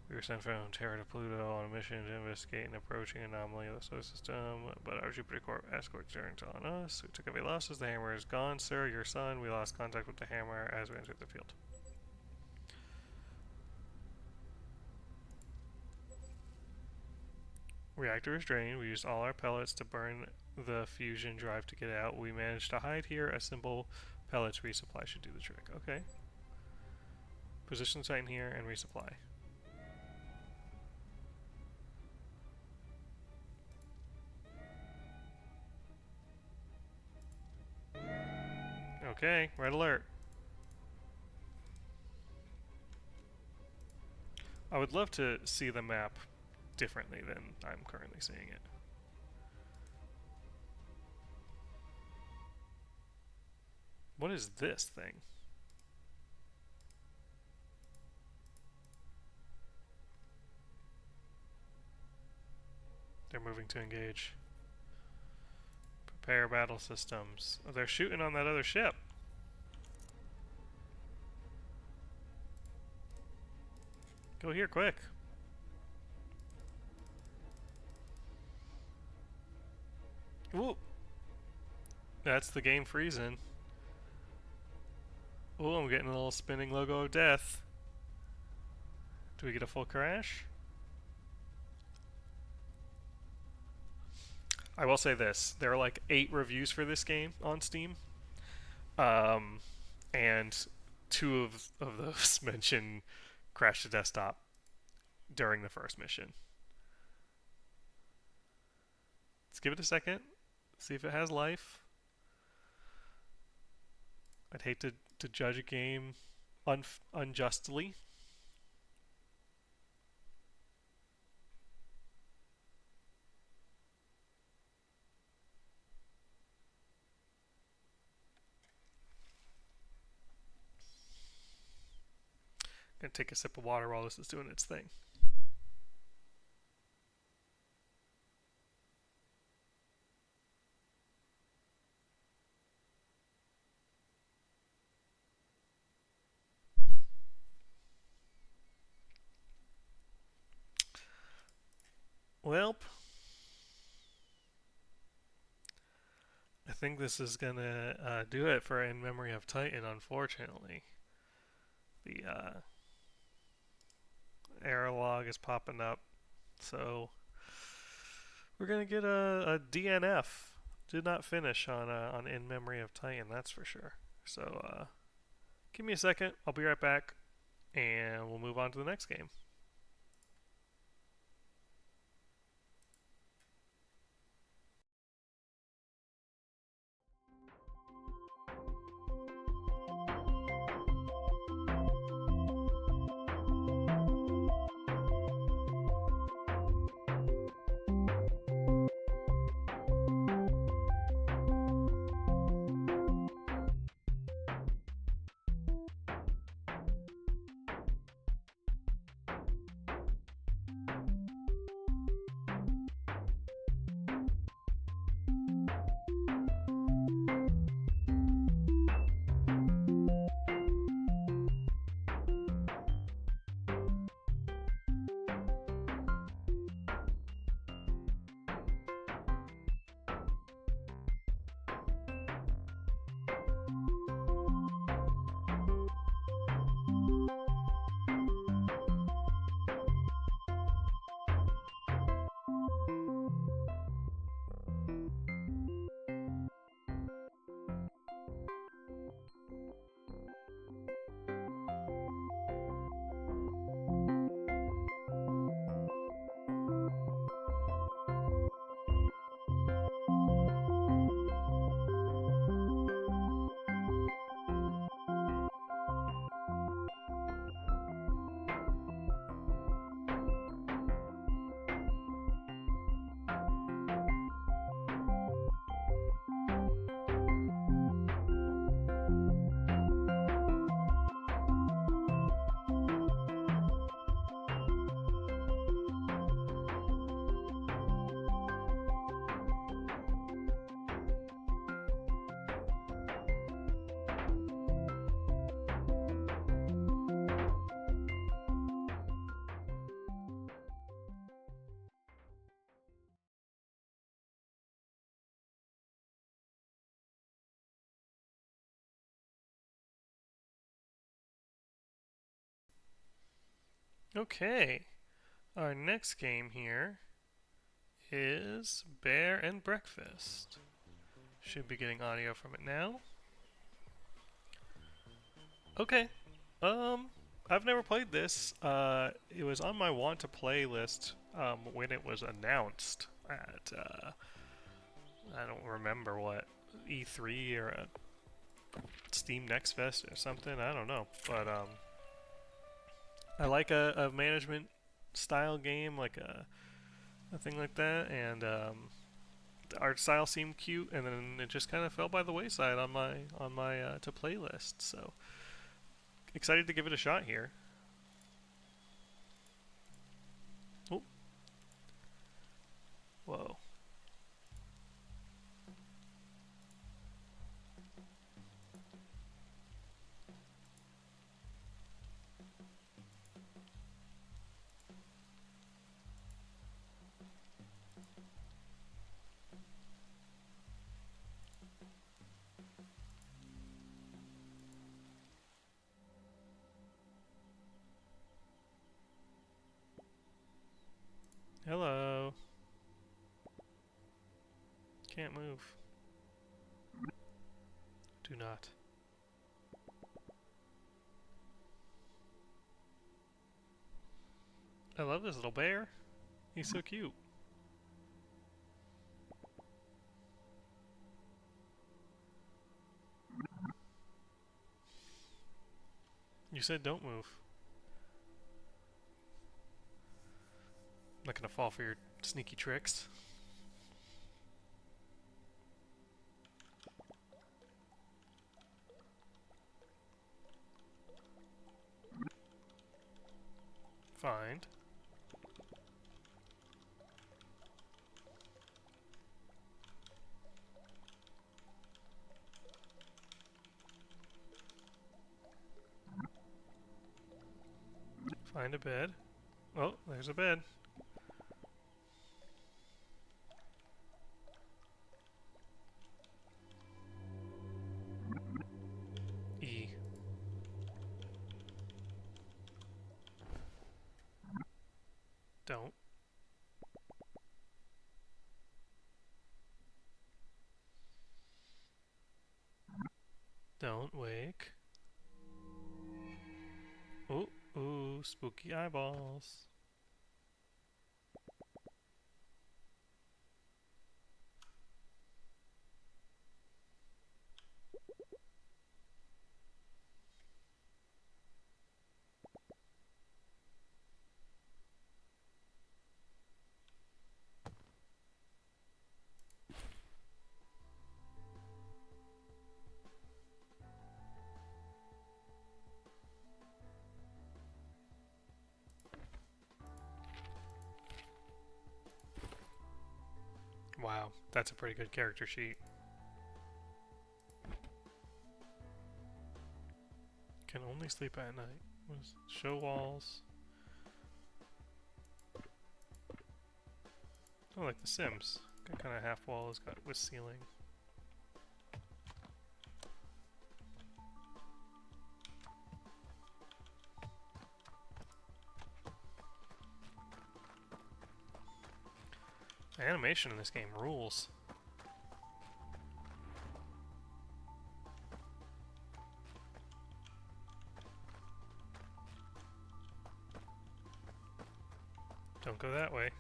We were sent from Terra to Pluto on a mission to investigate an approaching anomaly of the solar system, but our Jupiter Corp escort turned on us. We took heavy losses. The Hammer is gone, sir. Your son. We lost contact with the Hammer as we entered the field. Reactor is drained. We used all our pellets to burn the fusion drive to get out. We managed to hide here. A simple pellets resupply should do the trick. Okay. Position Titan here and resupply. Okay, red alert. I would love to see the map differently than I'm currently seeing it. What is this thing? They're moving to engage. Prepare battle systems. Oh, they're shooting on that other ship. Go here, quick. Ooh. That's the game freezing. Ooh, I'm getting a little spinning logo of death. Do we get a full crash? I will say this. There are like 8 reviews for this game on Steam. And 2 of those mention crash to desktop during the first mission. Let's give it a second. See if it has life. I'd hate to judge a game unjustly. Gonna take a sip of water while this is doing its thing. Welp. I think this is gonna do it for In Memory of Titan, unfortunately. The error log is popping up, so we're gonna get a DNF. Did not finish on In Memory of Titan, that's for sure. So give me a second, I'll be right back, and we'll move on to the next game. Okay, our next game here is Bear and Breakfast. Should be getting audio from it now. Okay, I've never played this. It was on my want to play list when it was announced at I don't remember what, E3 or a Steam Next Fest or something. I don't know, but I like a management style game, like a thing like that, and the art style seemed cute, and then it just kind of fell by the wayside on my to play list. So excited to give it a shot here. Oh, whoa. Hello. Can't move. Do not. I love this little bear. He's so cute. You said don't move. I'm not gonna fall for your sneaky tricks. Find. Find a bed. Oh, there's a bed. E. Don't. Don't wake. Ooh, ooh, spooky eyeballs. Wow, that's a pretty good character sheet. Can only sleep at night. Show walls. Oh, like The Sims. Got kind of half walls, got with ceiling. The animation in this game rules. Don't go that way.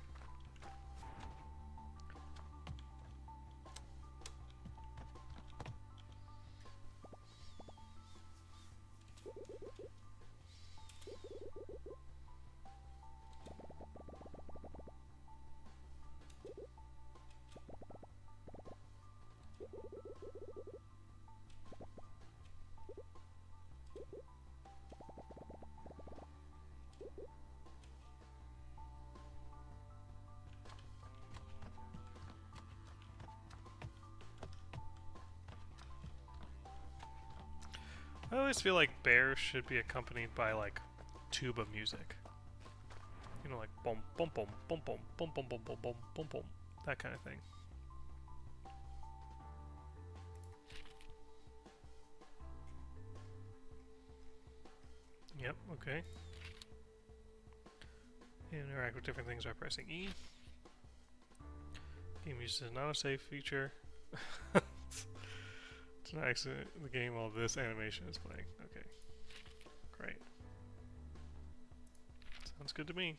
I always feel like bears should be accompanied by like tuba music. You know, like boom, boom, boom, boom, boom, boom, boom, boom, boom, boom, boom, boom, that kind of thing. Yep. Okay. Interact with different things by pressing E. Game uses an autosave feature. It's not actually the game while this animation is playing. Okay. Great. Sounds good to me.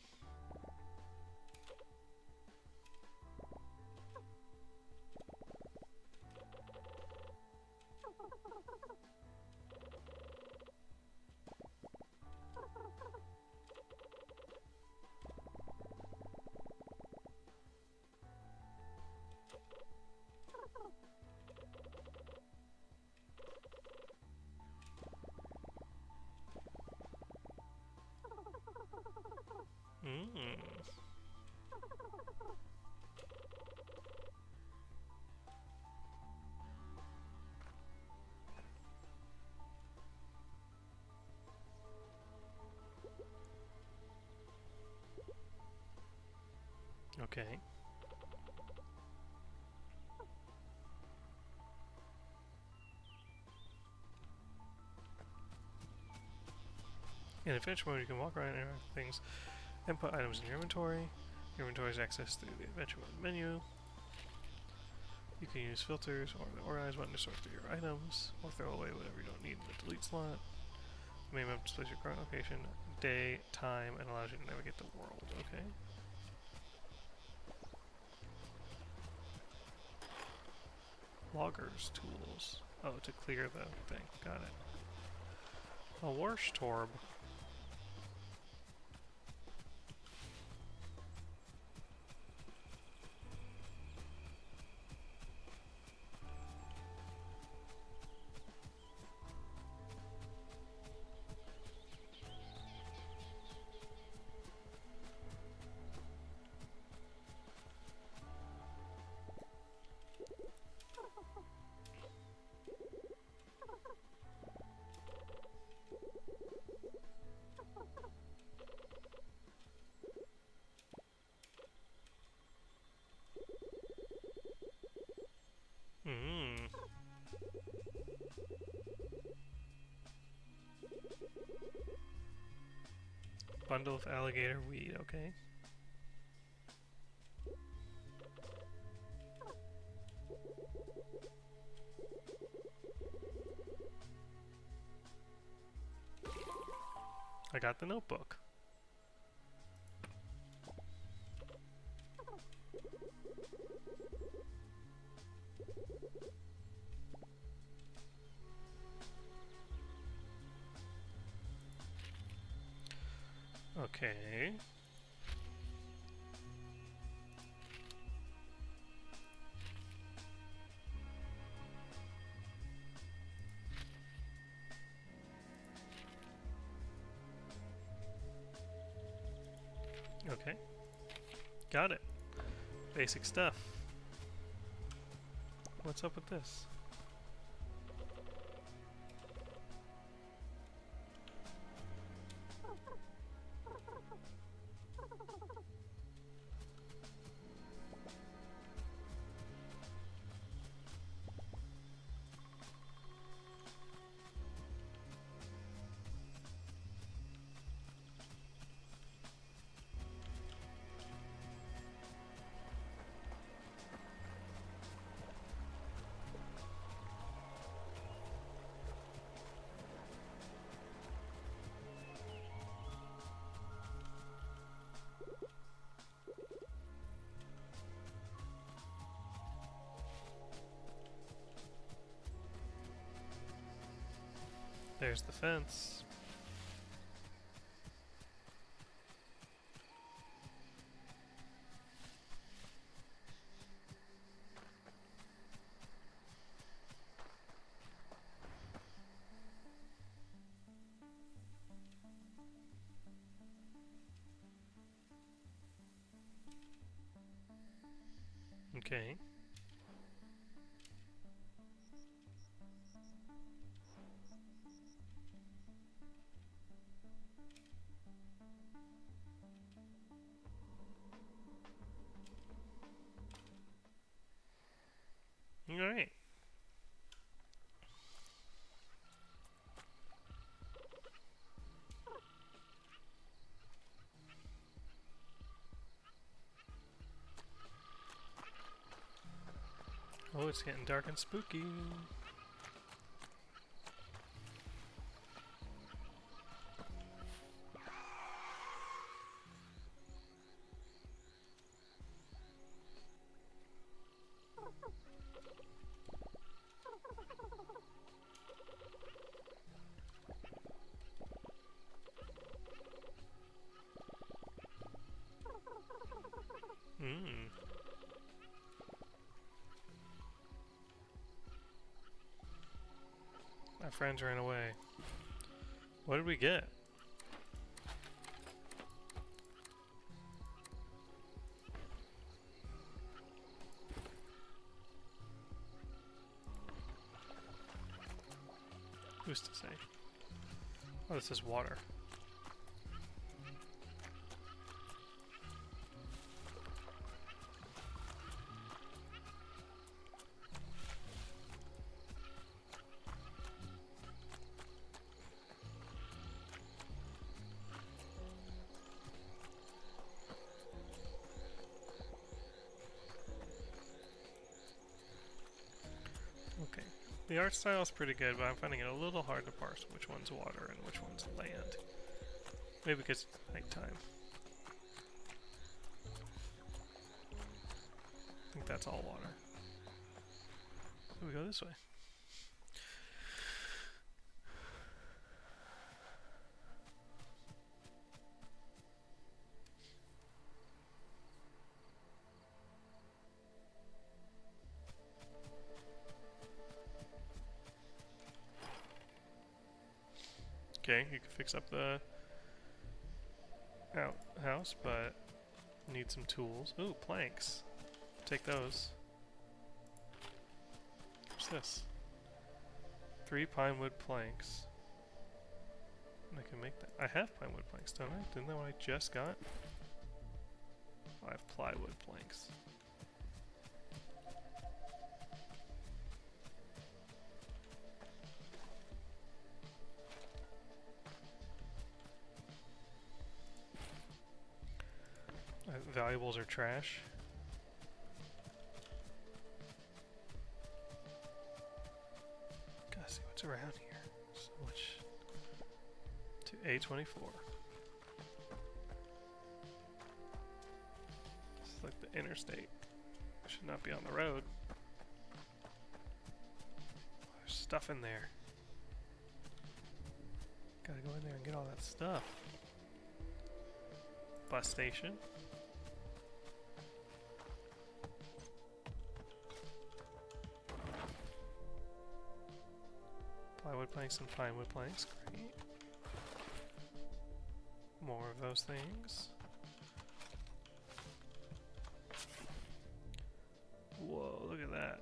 Okay. In adventure mode, you can walk around and interact with things, input items in your inventory. Your inventory is accessed through the adventure mode menu. You can use filters or the organize button to sort through your items, or throw away whatever you don't need in the delete slot. The main map displays your current location, day, time, and allows you to navigate the world. Okay. Loggers tools. Oh, to clear the thing. Got it. A Warstorb. Hmm. Bundle of alligator weed, okay. I got the notebook. Okay. Okay. Got it. Basic stuff. What's up with this? There's the fence. Okay. Alright. Oh, it's getting dark and spooky. Hmm. My friends ran away. What did we get? Who's to say? Oh, this is water. The art style is pretty good, but I'm finding it a little hard to parse which one's water and which one's land. Maybe because it's nighttime. I think that's all water. So we go this way. Okay, you can fix up the outhouse, but need some tools. Ooh, planks. Take those. What's this? 3 pine wood planks. I can make that. I have pine wood planks, don't I? Didn't that what I just got? Oh, I have plywood planks. Valuables are trash. Gotta see what's around here. So much to A24. It's like the interstate. Should not be on the road. There's stuff in there. Gotta go in there and get all that stuff. Bus station. Plywood planks and pine wood planks, great. More of those things. Whoa, look at that.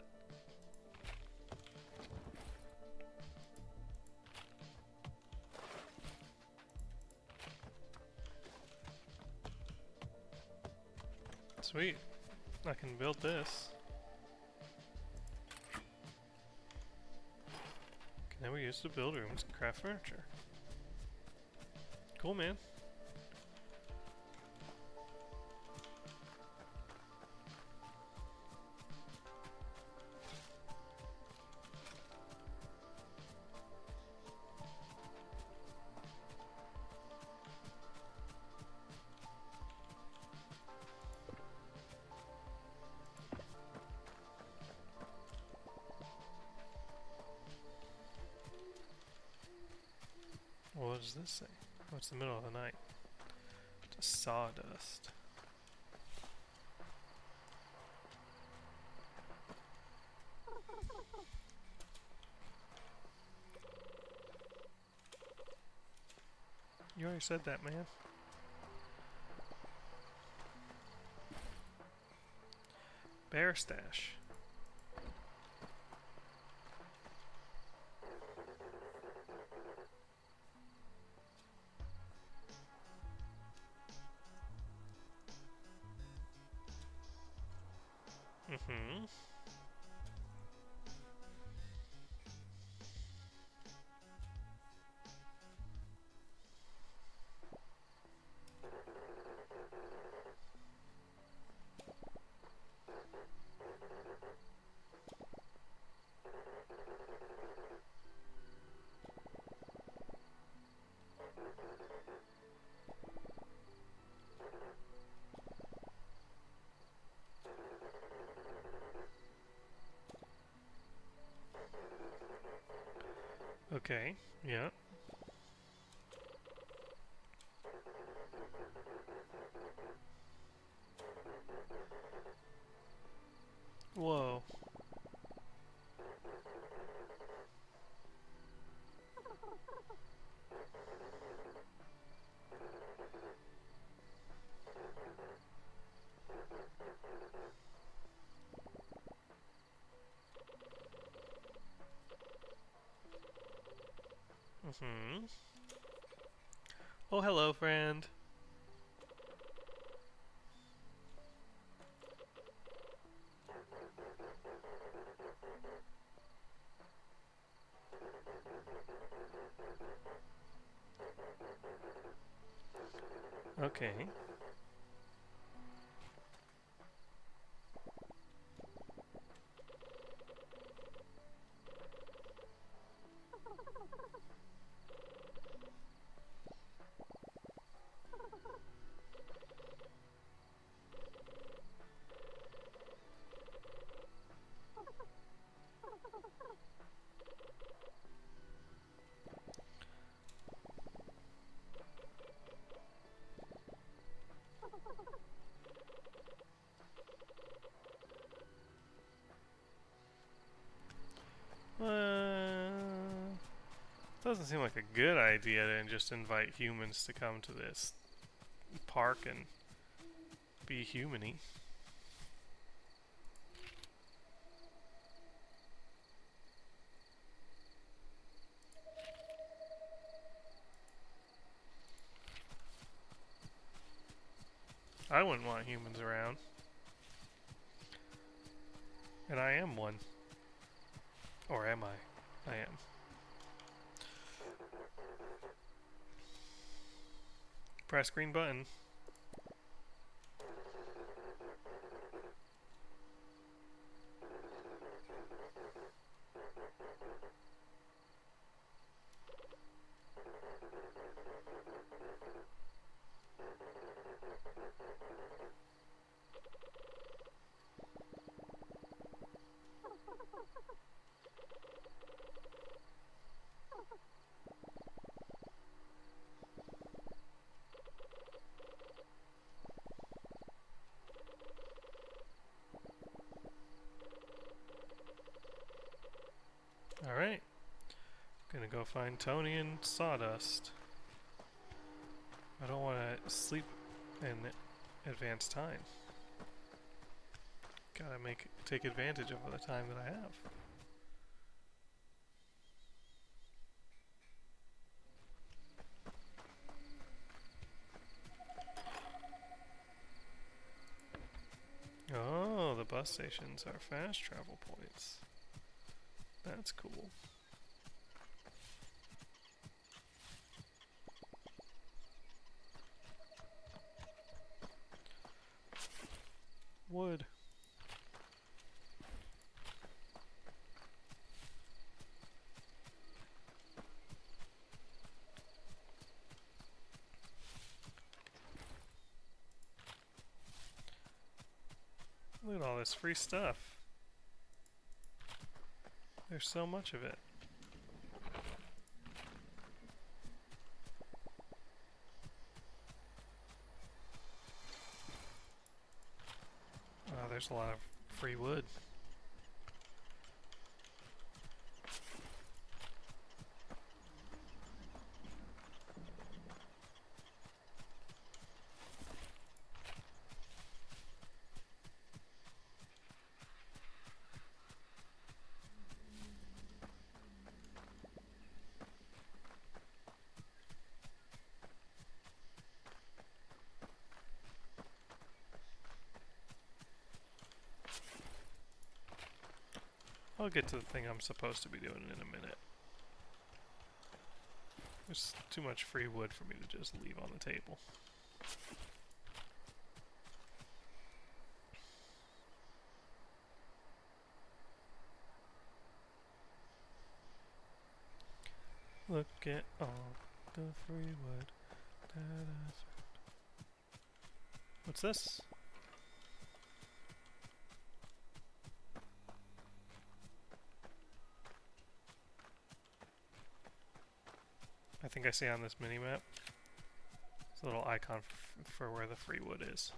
Sweet. I can build this. Now we use to build rooms and craft furniture. Cool, man. What does this say? Oh, it's the middle of the night. It's sawdust. You already said that, man. Bear stash. Mm-hmm. Okay, yeah. Whoa. Mm-hmm. Oh, hello, friend. Okay. Doesn't seem like a good idea to just invite humans to come to this park and be human-y. I wouldn't want humans around. And I am one. Or am I? I am. Press green button. Alright. Gonna go find Tony and Sawdust. I don't want to sleep in advance time. Gotta take advantage of the time that I have. Oh, the bus stations are fast travel points. That's cool. Wood. Look at all this free stuff. There's so much of it. Wow, there's a lot of free wood. I'll get to the thing I'm supposed to be doing in a minute. There's too much free wood for me to just leave on the table. Look at all the free wood that I found. What's this? I think I see on this mini-map. It's a little icon for where the free wood is.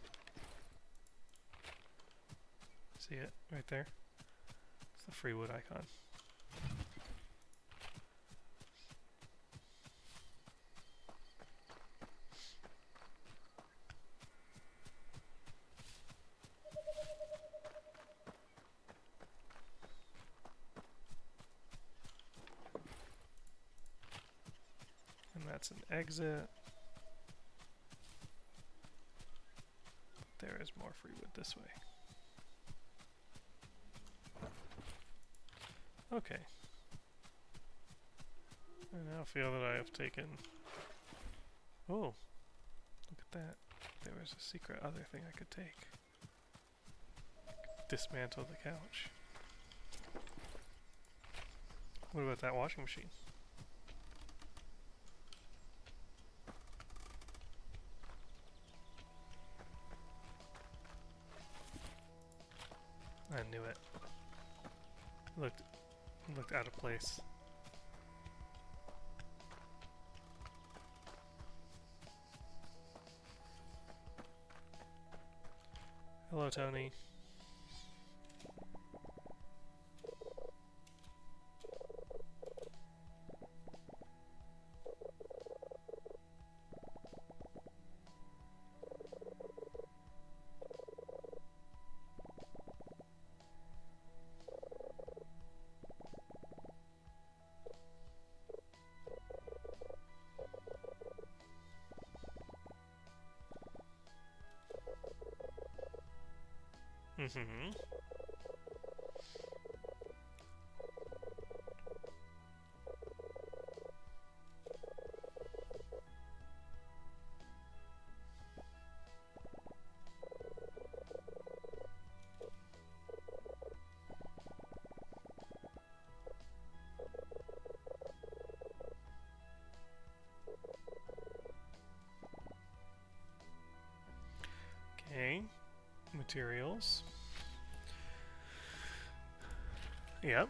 See it right there? It's the free wood icon. And that's an exit. There is more free wood this way. Okay. I now feel that I have taken... Oh! Look at that. There was a secret other thing I could take. Dismantle the couch. What about that washing machine? I knew it. Looked out of place. Hello, Tony. Mm-hmm. Okay. Materials. Yep.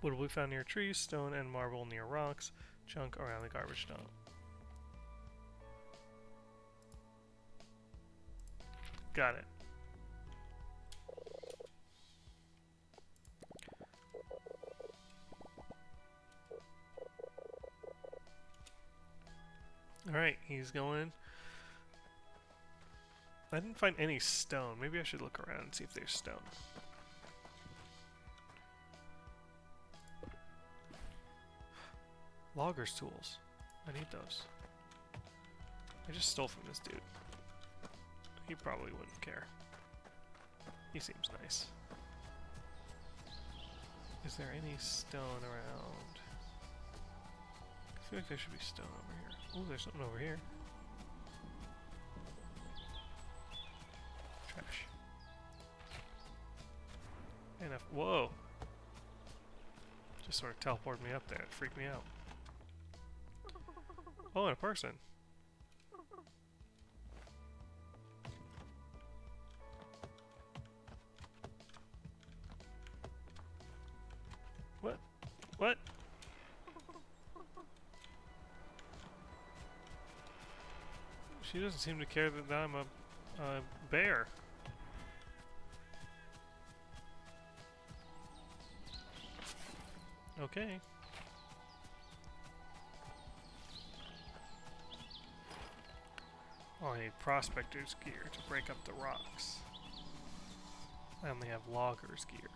Wood will be found near trees, stone and marble near rocks, junk around the garbage dump. Got it. Alright, he's going. I didn't find any stone. Maybe I should look around and see if there's stone. Logger's tools. I need those. I just stole from this dude. He probably wouldn't care. He seems nice. Is there any stone around? I feel like there should be stone over here. Oh, there's something over here. Trash. And if, whoa! Just sort of teleported me up there. It freaked me out. Oh, and a person. What? What? She doesn't seem to care that I'm a bear. Okay. Oh, I need prospector's gear to break up the rocks. I only have logger's gear.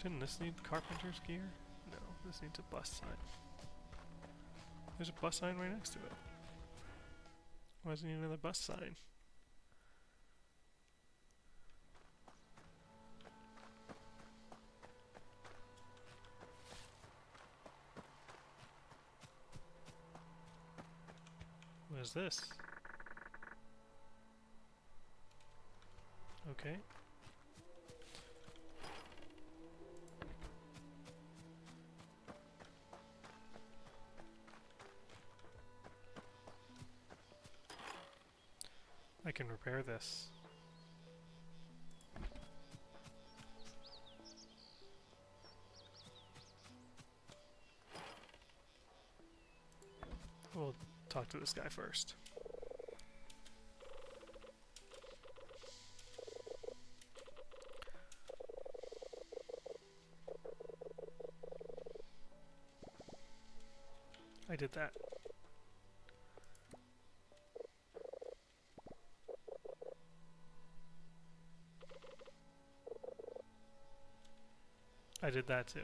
Didn't this need carpenter's gear? No, this needs a bus sign. There's a bus sign right next to it. Why does it need another bus sign? What is this? Okay. I can repair this. We'll talk to this guy first. I did that. I did that too.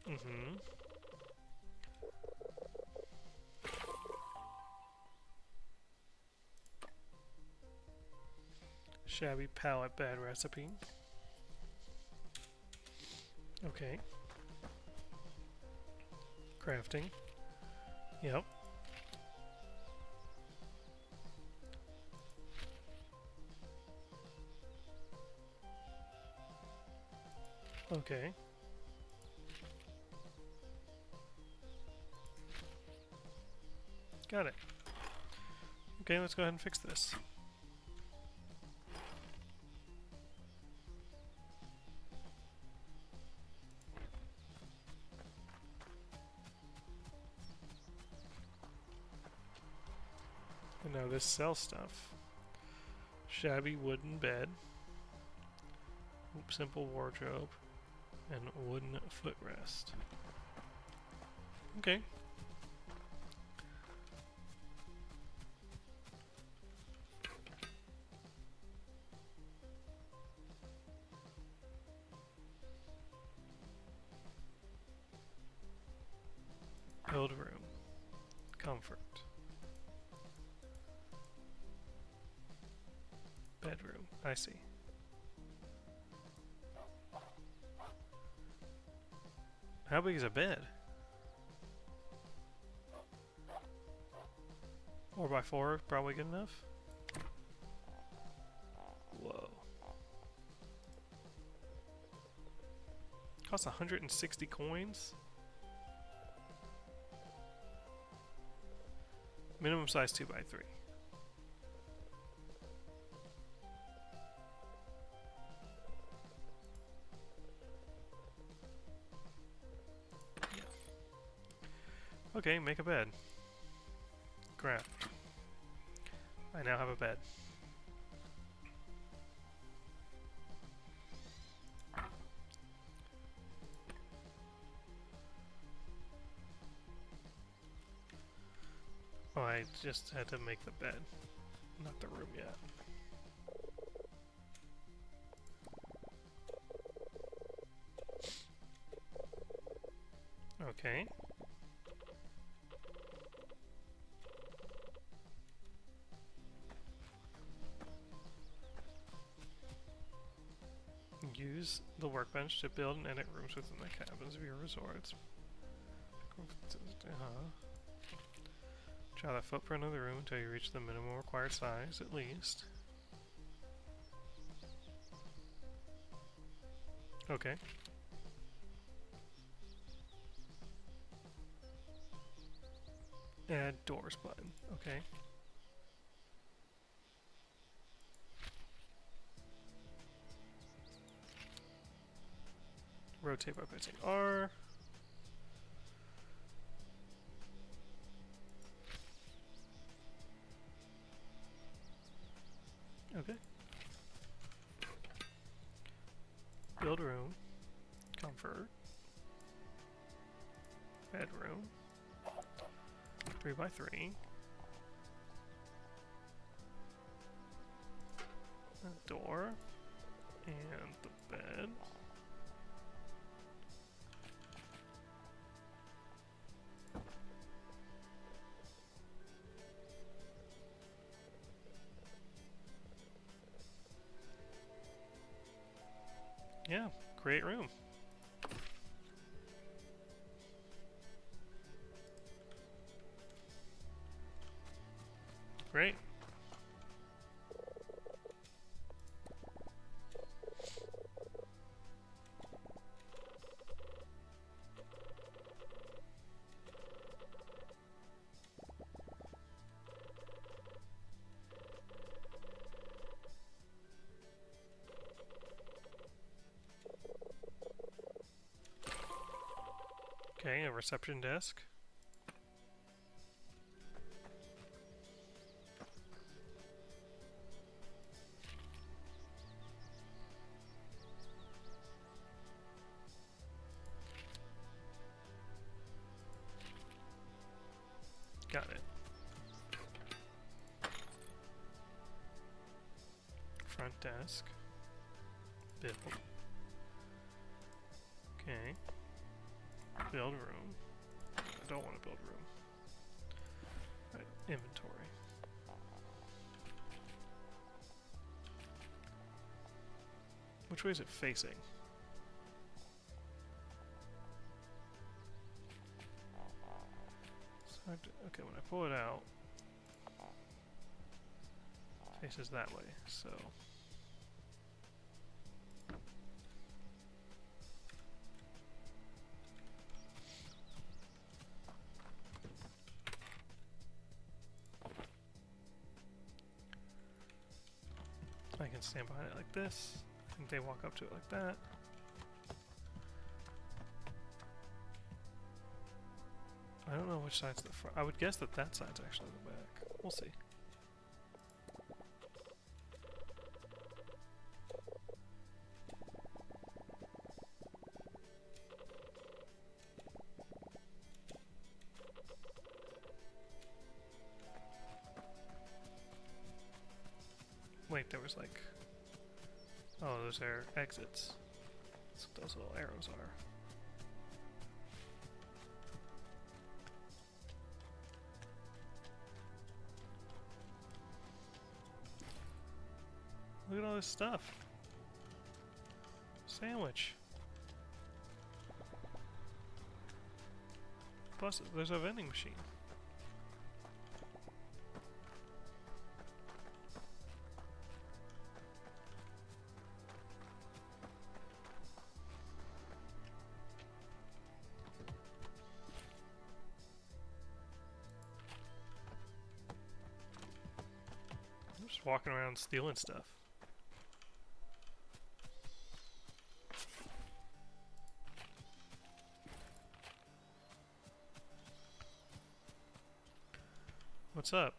Mm-hmm. Shabby palette, bad recipe. Okay. Crafting. Yep. Okay. Got it. Okay, let's go ahead and fix this. this sells stuff. Shabby wooden bed. Simple wardrobe. And wooden footrest. Okay. Build room. Comfort. Bedroom. I see. How big is a bed? 4x4, probably good enough. Whoa. Costs 160 coins? Minimum size 2x3. Okay, make a bed. Crap. I now have a bed. Oh, I just had to make the bed, not the room yet. Okay. Use the workbench to build and edit rooms within the cabins of your resorts. Draw the footprint of the room until you reach the minimum required size, at least. Okay. Add doors button. Okay. Rotate by pressing R. Okay. Build room. Comfort. Bedroom. 3x3. A door. And the bed. Yeah, great room. Great. Okay, a reception desk. Got it. Front desk. Build. Okay. Build room. I don't want to build room. Right, inventory. Which way is it facing? So okay, when I pull it out, it faces that way, so... I can stand behind it like this. I think they walk up to it like that. I don't know which side's the front. I would guess that that side's actually the back. We'll see. there's like... Oh, those are exits. That's what those little arrows are. Look at all this stuff. Sandwich. Plus, there's a vending machine. I'm just walking around stealing stuff. What's up?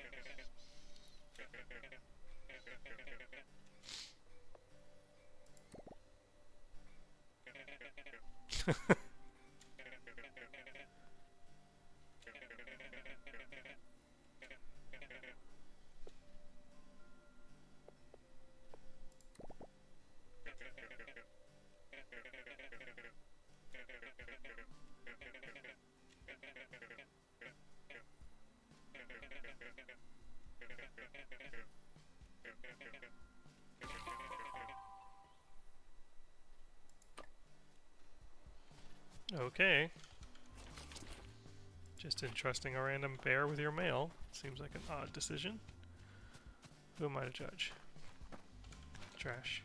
Okay. Just entrusting a random bear with your mail seems like an odd decision. Who am I to judge? Trash.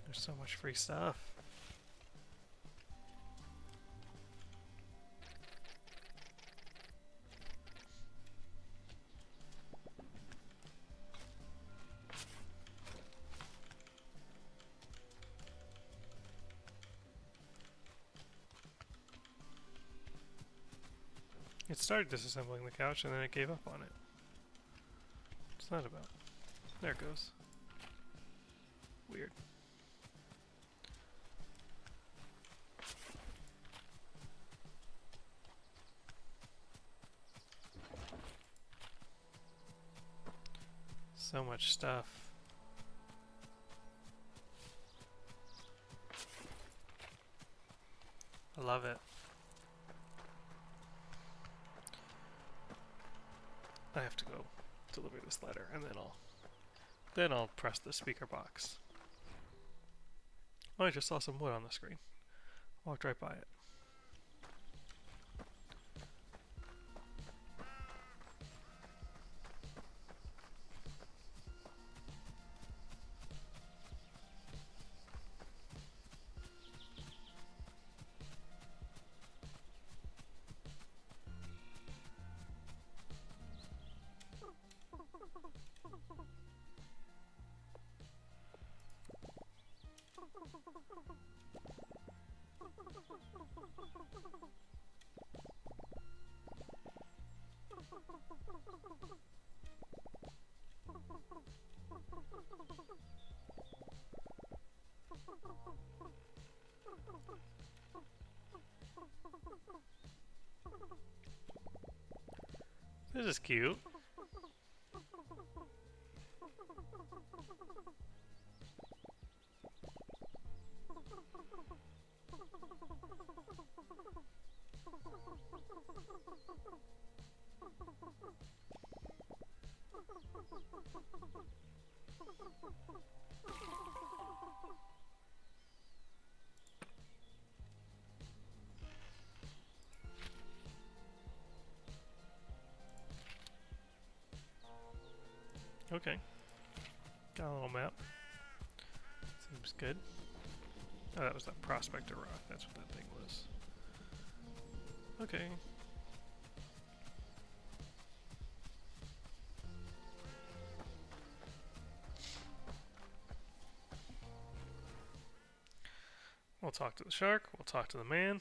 There's so much free stuff. It started disassembling the couch and then it gave up on it. What's that about? There it goes. Weird. So much stuff. I love it. I have to go deliver this letter and then I'll press the speaker box. Oh, I just saw some wood on the screen. Walked right by it. This is cute. Okay. Got a little map. Seems good. Oh, that was that prospector rock. That's what that thing was. Okay. We'll talk to the shark. We'll talk to the man.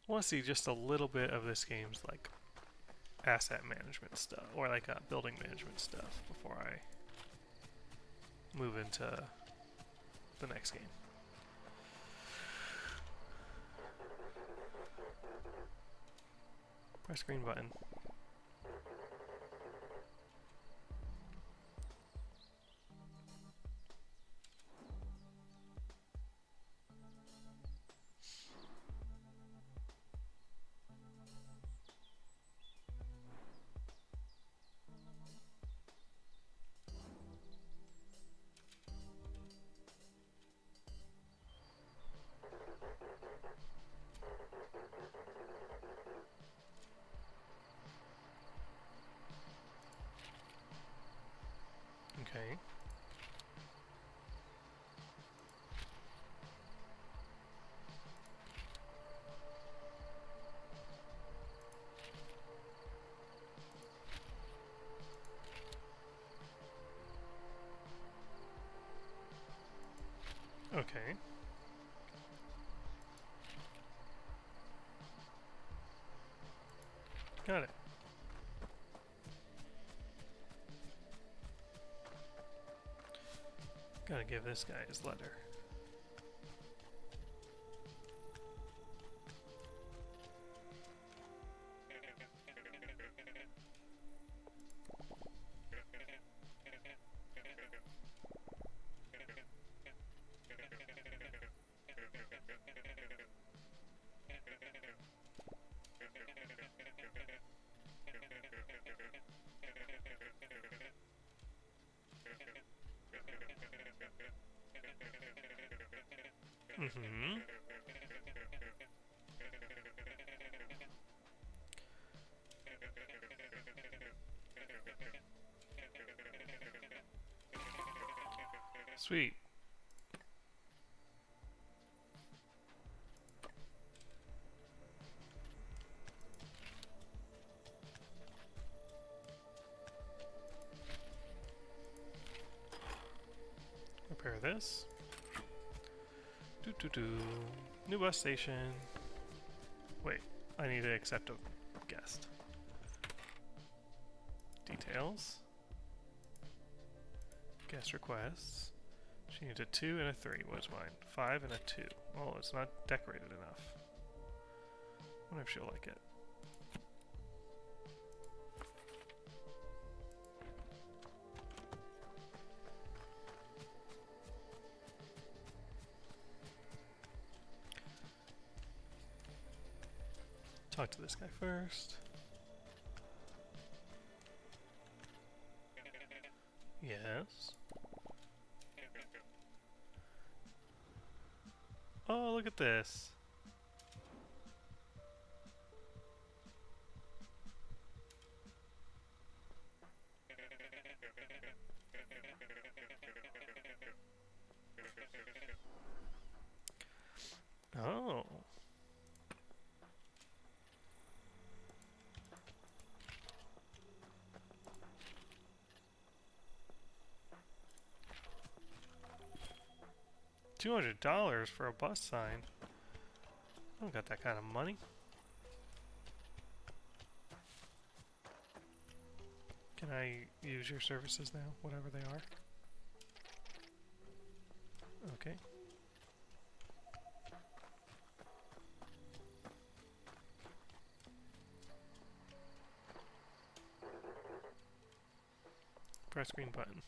I want to see just a little bit of this game's like asset management stuff, or like building management stuff before I move into the next game. Press green button. Okay. Okay. Got it. Gotta give this guy his letter. Mm-hmm. Sweet. Repair this. Do. New bus station. Wait, I need to accept a guest. Details. Guest requests. She needs a 2 and a 3. What's mine? 5 and a 2. Oh, it's not decorated enough. I wonder if she'll like it. Talk to this guy first. Yes. Oh, look at this. Oh. $200 for a bus sign. I don't got that kind of money. Can I use your services now, whatever they are? Okay. Press green button.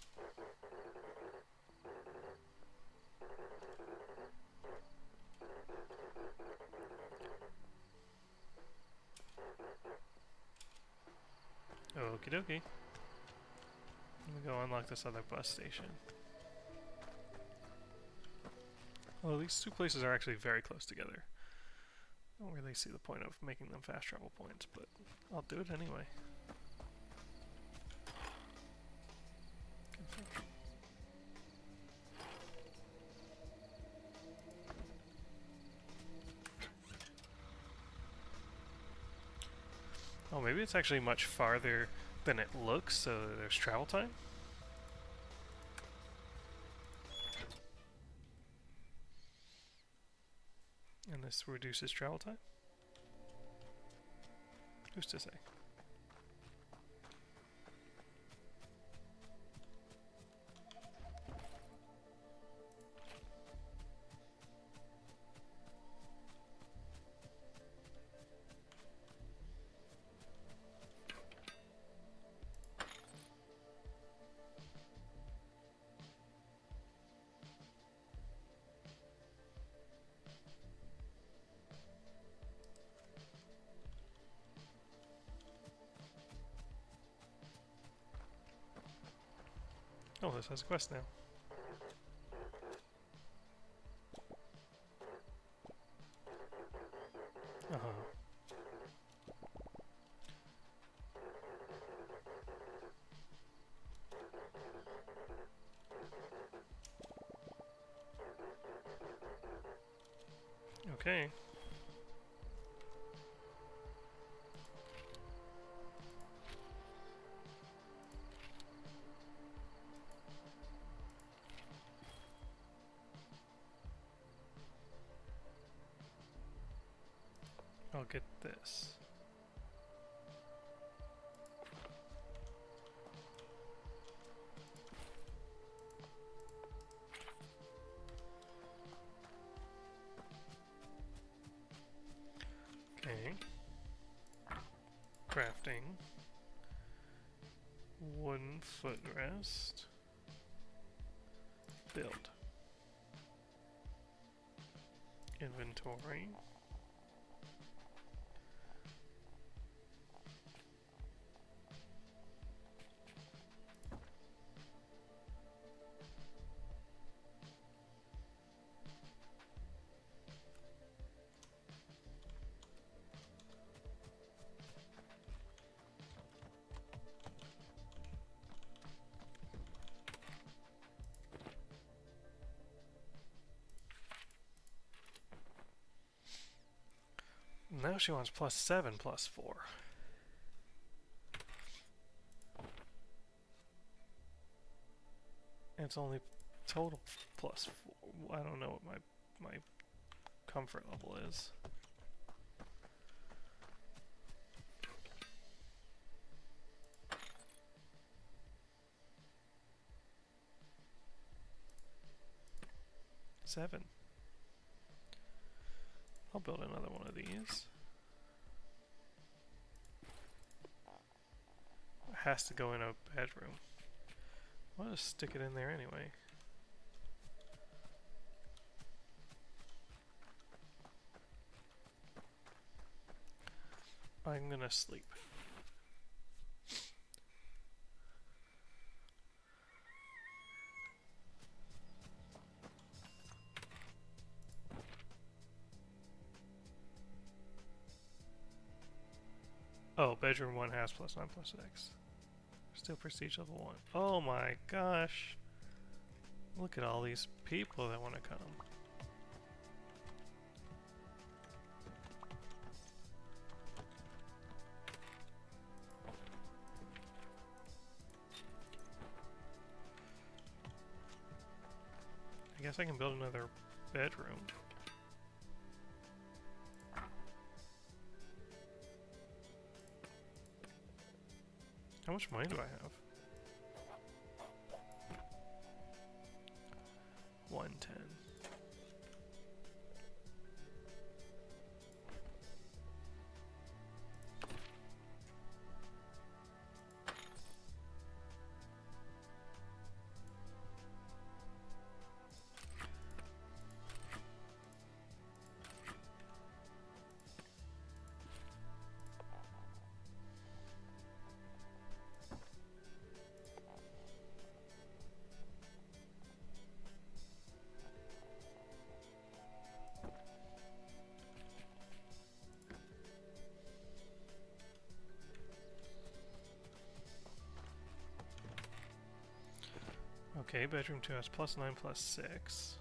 Okie dokie. Let me go unlock this other bus station. Well, these two places are actually very close together. I don't really see the point of making them fast travel points, but I'll do it anyway. Oh, maybe it's actually much farther than it looks, so there's travel time? And this reduces travel time? Who's to say? Oh, this has a quest now. Uh-huh. Okay. I'll get this. Okay. Crafting. Wooden footrest. Build. Inventory. Now she wants +7 +4. And it's only total +4. I don't know what my comfort level is. Seven. I'll build another one of these. It has to go in a bedroom. I'll just stick it in there anyway. I'm gonna sleep. Oh, bedroom 1 has +9 +6. Still prestige level 1. Oh my gosh. Look at all these people that want to come. I guess I can build another bedroom. How much money do I have? 110. Okay, bedroom 2 has +9 +6.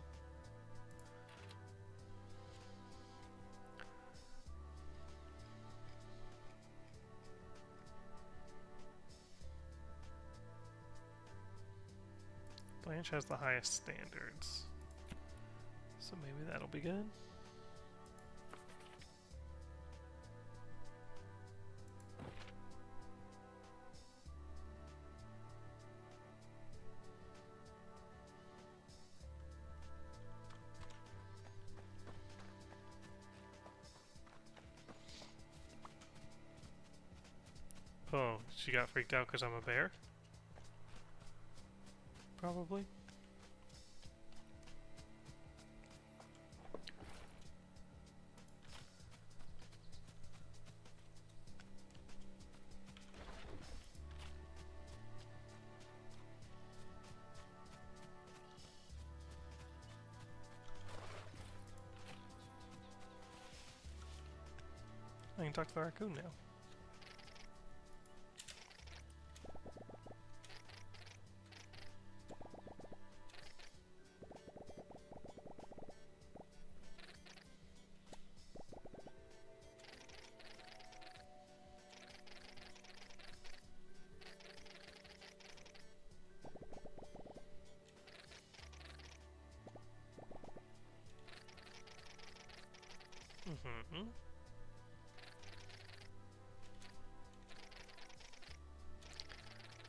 Blanche has the highest standards. So maybe that'll be good. Oh, she got freaked out because I'm a bear? Probably. talk to the raccoon now. Mm-hmm.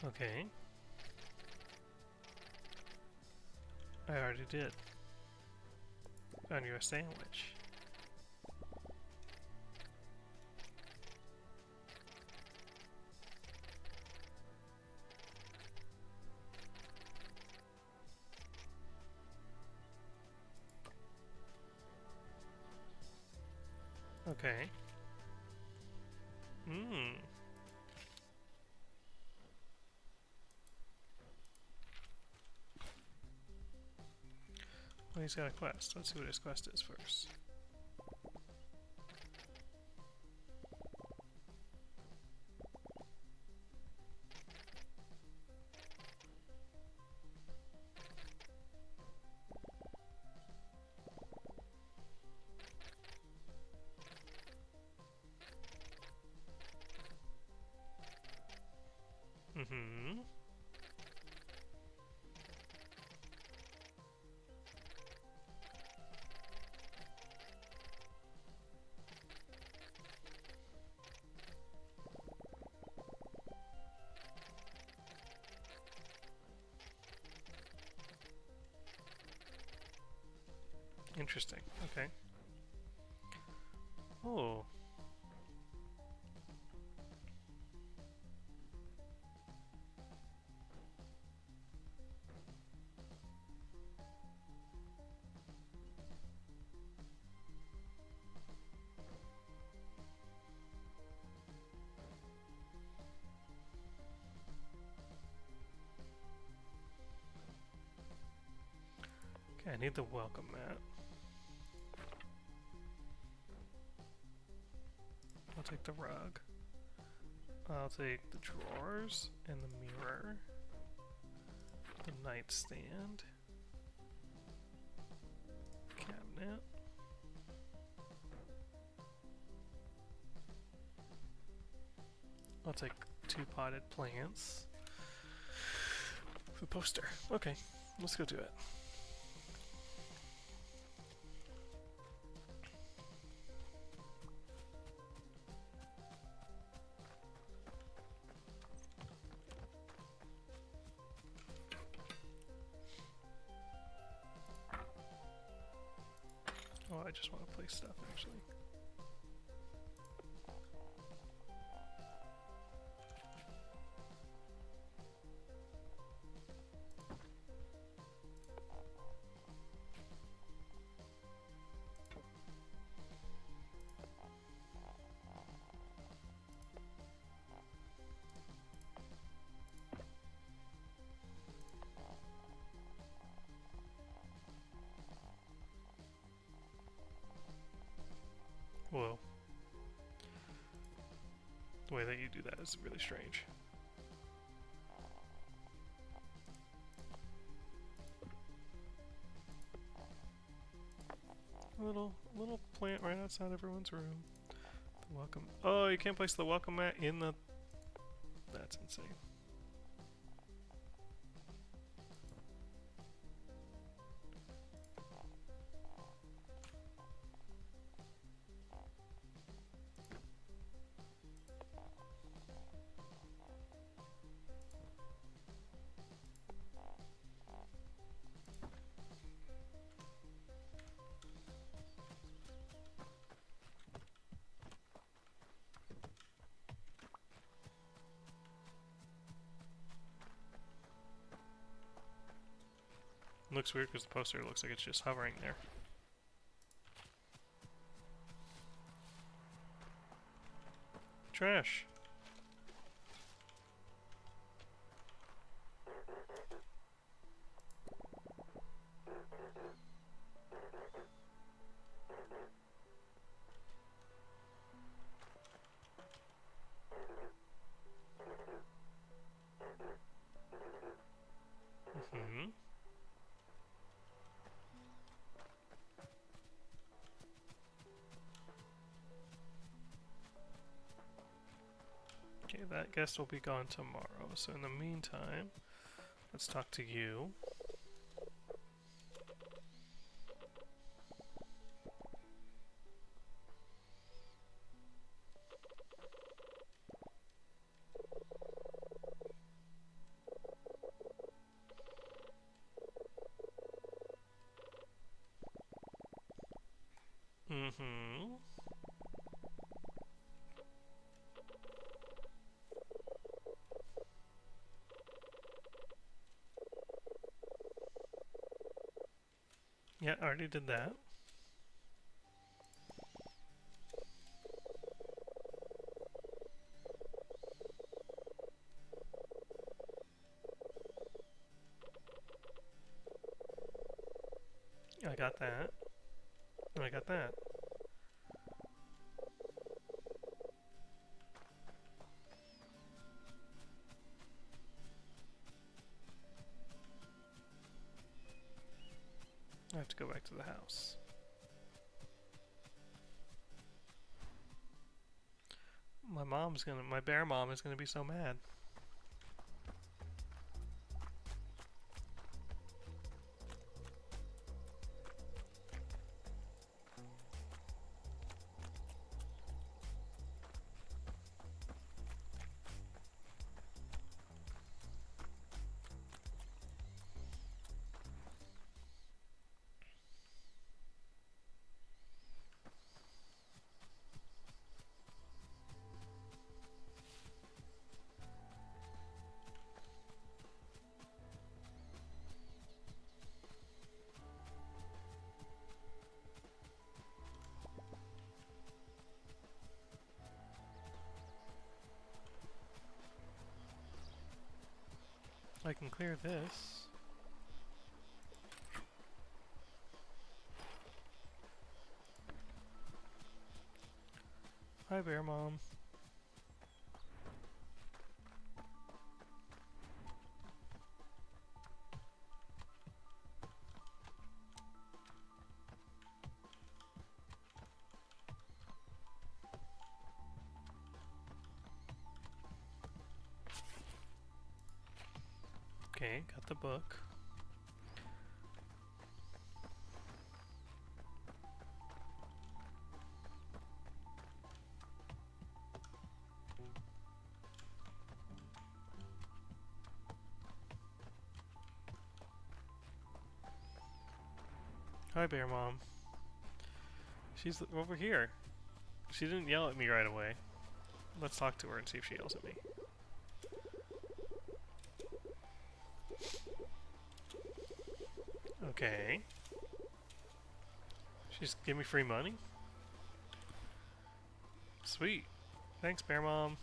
Okay. I already did. Found you a sandwich. Okay. Hmm. Well, he's got a quest. Let's see what his quest is first. Mm-hmm. Interesting. Okay. Oh. Okay, I need the welcome mat. I'll take the rug. I'll take the drawers and the mirror. The nightstand. Cabinet. I'll take 2 potted plants. The poster. Okay, let's go do it. Oh, I just want to place stuff actually. Whoa. The way that you do that is really strange. A little plant right outside everyone's room. The welcome. Oh, you can't place the welcome mat in the. That's insane. Looks weird because the poster looks like it's just hovering there. Trash. Mm-hmm. Okay, that guest will be gone tomorrow. So in the meantime, let's talk to you. Mm-hmm. Yeah, I already did that. I got that. I got that. I have to go back to the house. My bear mom is gonna be so mad. I can clear this. Hi, bear mom. Okay, got the book. Hi, bear mom. She's over here. She didn't yell at me right away. Let's talk to her and see if she yells at me. Okay. She's give me free money? Sweet. Thanks, bear mom.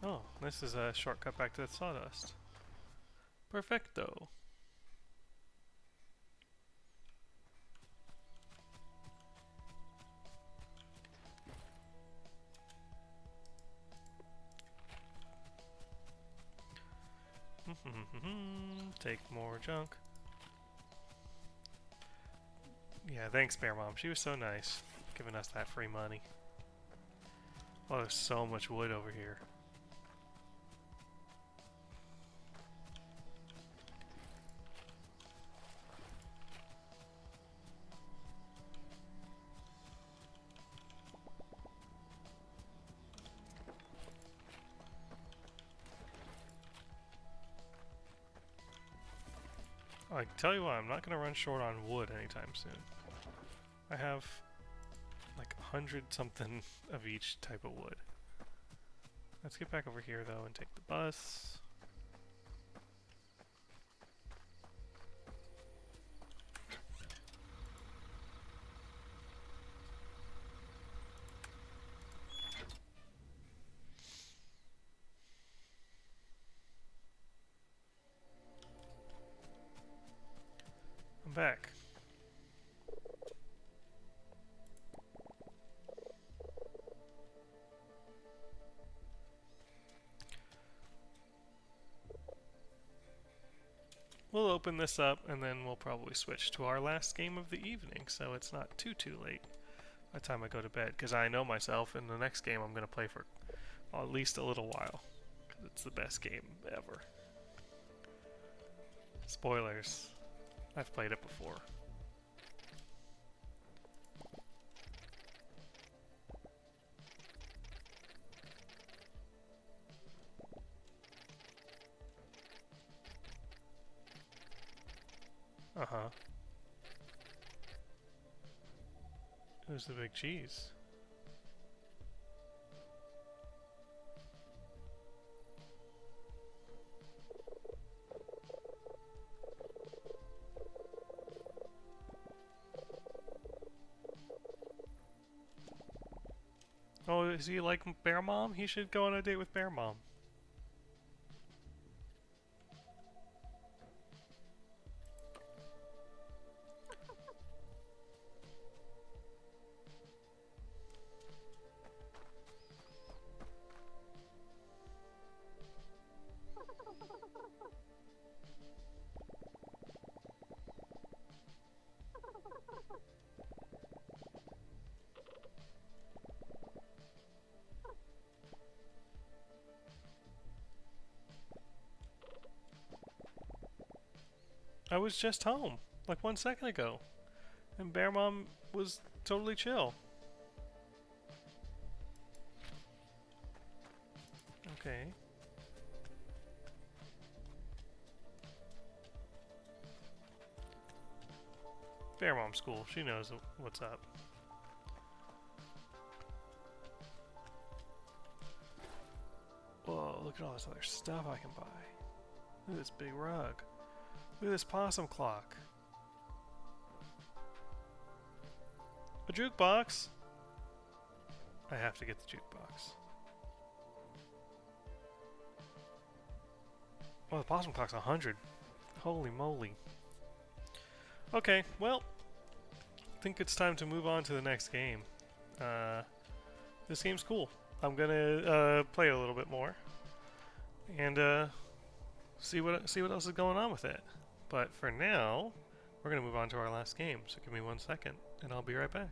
Oh, this is a shortcut back to the sawdust. Perfecto. Take more junk. Yeah, thanks, Bear Mom. She was so nice, giving us that free money. Oh, there's so much wood over here. I tell you what, I'm not going to run short on wood anytime soon. I have like 100 something of each type of wood. Let's get back over here though and take the bus. I'm back. we'll open this up and then we'll probably switch to our last game of the evening, so it's not too late by the time I go to bed, because I know myself in the next game I'm going to play for at least a little while, because it's the best game ever. Spoilers. I've played it before. Uh-huh. Who's the big cheese? Oh, is he like Bear Mom? He should go on a date with Bear Mom. I was just home, like 1 second ago, and Bear Mom was totally chill. Okay. Bear Mom's cool. She knows what's up. Whoa, look at all this other stuff I can buy. Look at this big rug. Look at this possum clock. A jukebox? I have to get the jukebox. Oh, the possum clock's 100. Holy moly. Okay, well, I think it's time to move on to the next game. This game's cool. I'm gonna play a little bit more and see what else is going on with it. But for now, we're gonna move on to our last game. So give me 1 second, and I'll be right back.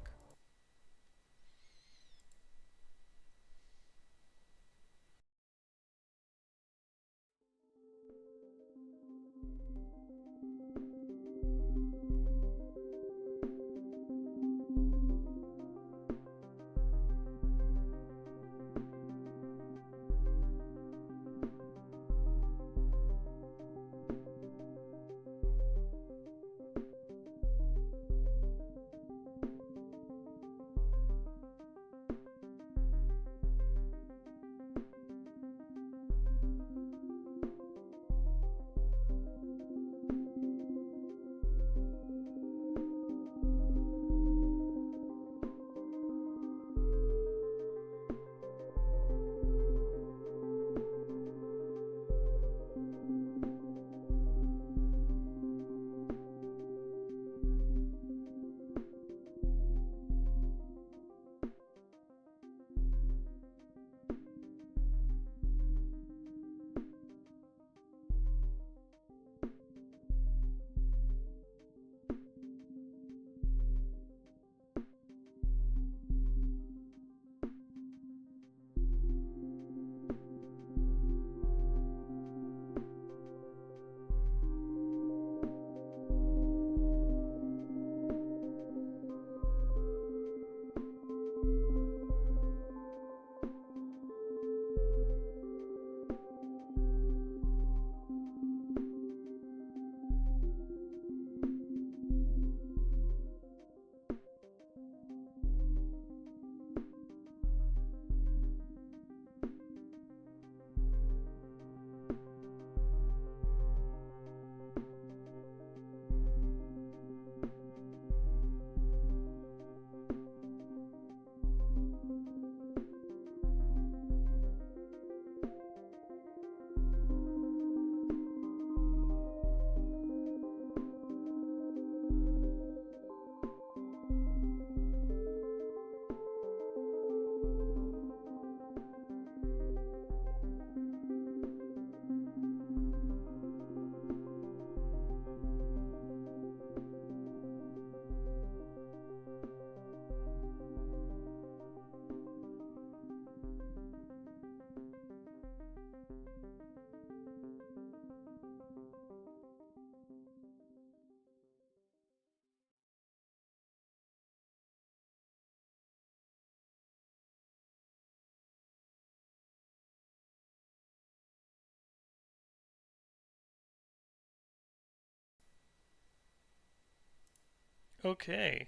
Okay,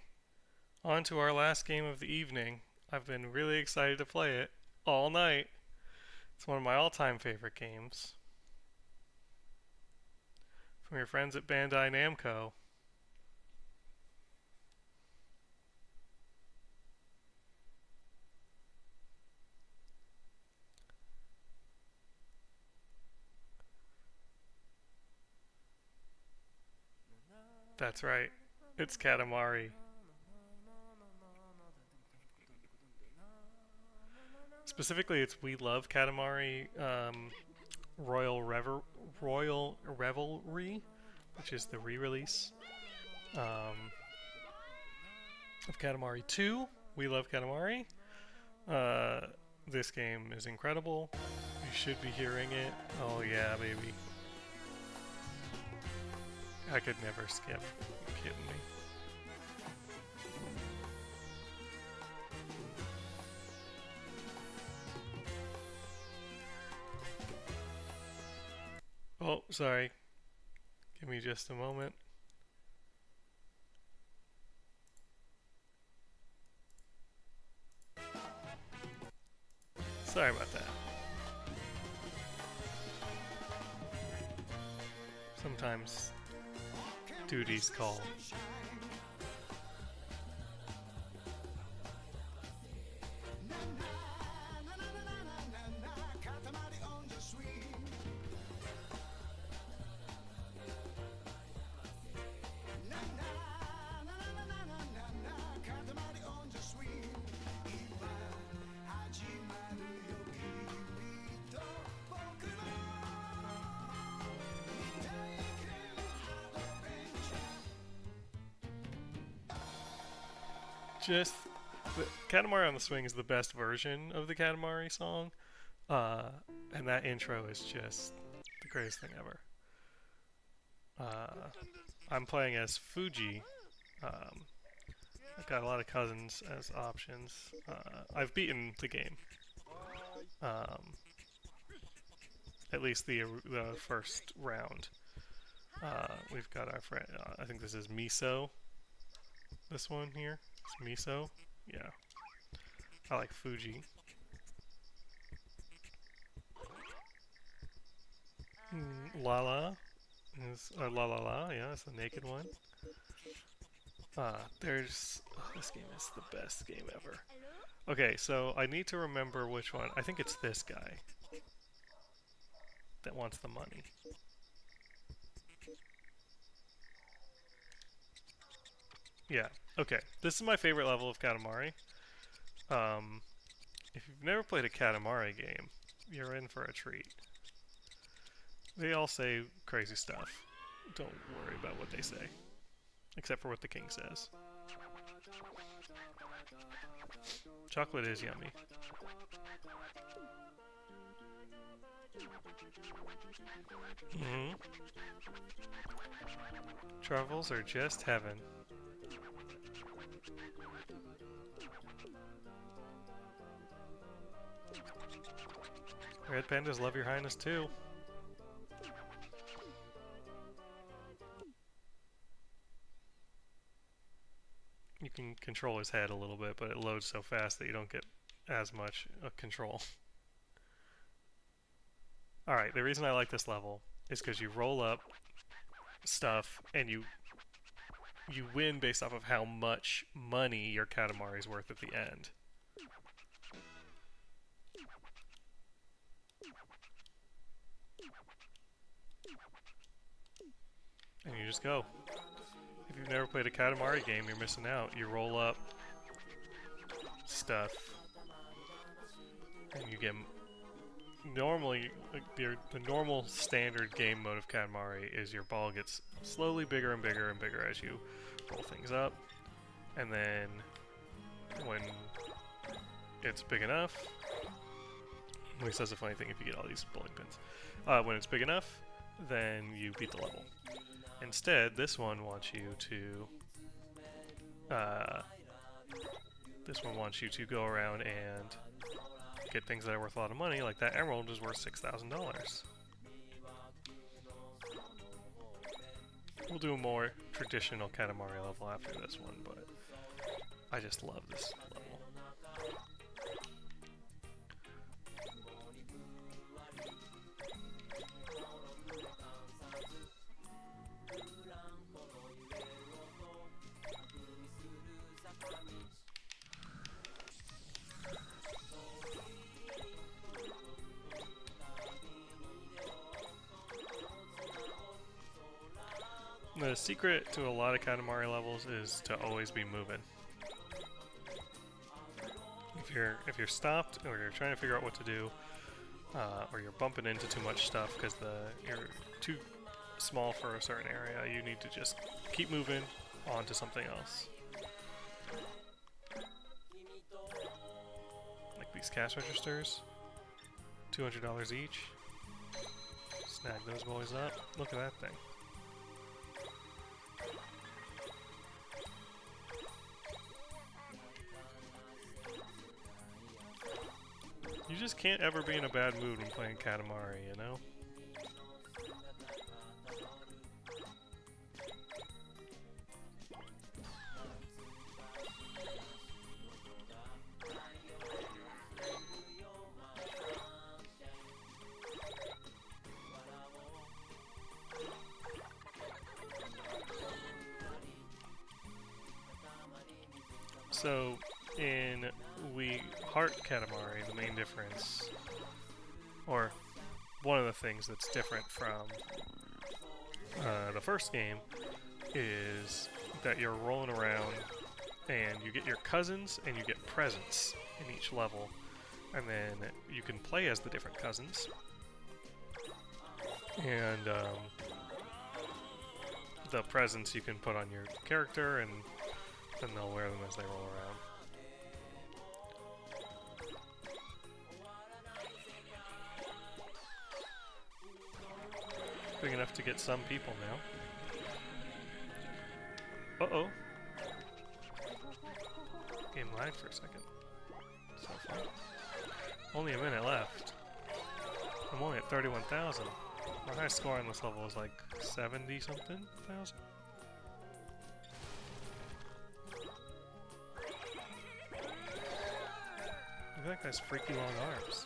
on to our last game of the evening. I've been really excited to play it all night. It's one of my all-time favorite games. From your friends at Bandai Namco. That's right, it's Katamari. Specifically, it's We Love Katamari Royal Revelry, which is the re-release of Katamari 2. We Love Katamari. This game is incredible. You should be hearing it. Oh yeah, baby. I could never skip. You kidding me? Oh, sorry. Give me just a moment. Sorry about that. Sometimes duties call. Just the Katamari on the Swing is the best version of the Katamari song, and that intro is just the greatest thing ever. I'm playing as Fuji. I've got a lot of cousins as options. I've beaten the game, at least the first round. We've got our friend. I think this is Miso. This one here. It's Miso. Yeah. I like Fuji. Lala is La La La. Yeah, it's the naked one. This game is the best game ever. Okay, so I need to remember which one. I think it's this guy that wants the money. Yeah, okay. This is my favorite level of Katamari. If you've never played a Katamari game, you're in for a treat. They all say crazy stuff. Don't worry about what they say. Except for what the king says. Chocolate is yummy. Truffles are just heaven. Red pandas love your highness too. You can control his head a little bit, but it loads so fast that you don't get as much control. Alright, the reason I like this level is because you roll up stuff and you win based off of how much money your Katamari is worth at the end. And you just go. If you've never played a Katamari game, you're missing out. You roll up stuff, and you get... Normally, the normal standard game mode of Katamari is your ball gets slowly bigger and bigger and bigger as you roll things up. And then, when it's big enough... At least that's a funny thing if you get all these bowling pins. When it's big enough, then you beat the level. Instead, this one wants you to go around and get things that are worth a lot of money, like that emerald is worth $6,000. We'll do a more traditional Katamari level after this one, but I just love this level. The secret to a lot of Katamari levels is to always be moving. If you're stopped or you're trying to figure out what to do, or you're bumping into too much stuff because you're too small for a certain area, you need to just keep moving on to something else. Like these cash registers, $200 each. Snag those boys up. Look at that thing. You just can't ever be in a bad mood when playing Katamari, you know? So, in Wii Heart Katamari, the main difference, or one of the things that's different from the first game, is that you're rolling around and you get your cousins and you get presents in each level, and then you can play as the different cousins, and the presents you can put on your character, and then they'll wear them as they roll around. Big enough to get some people now. Uh-oh. Game lagged for a second. So far. Only a minute left. I'm only at 31,000. My highest score on this level is like 70-something thousand. Look at that guy's freaky long arms.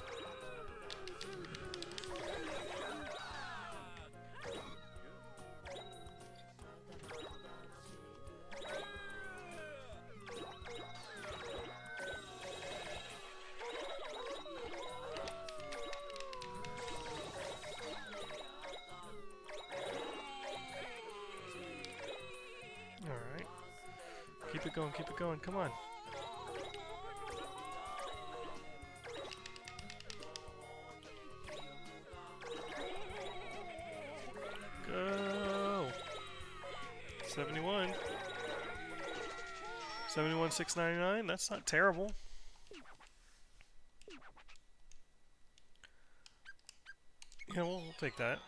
Alright. Keep it going, come on. Go! 71. 71,699, that's not terrible. Yeah, we'll take that.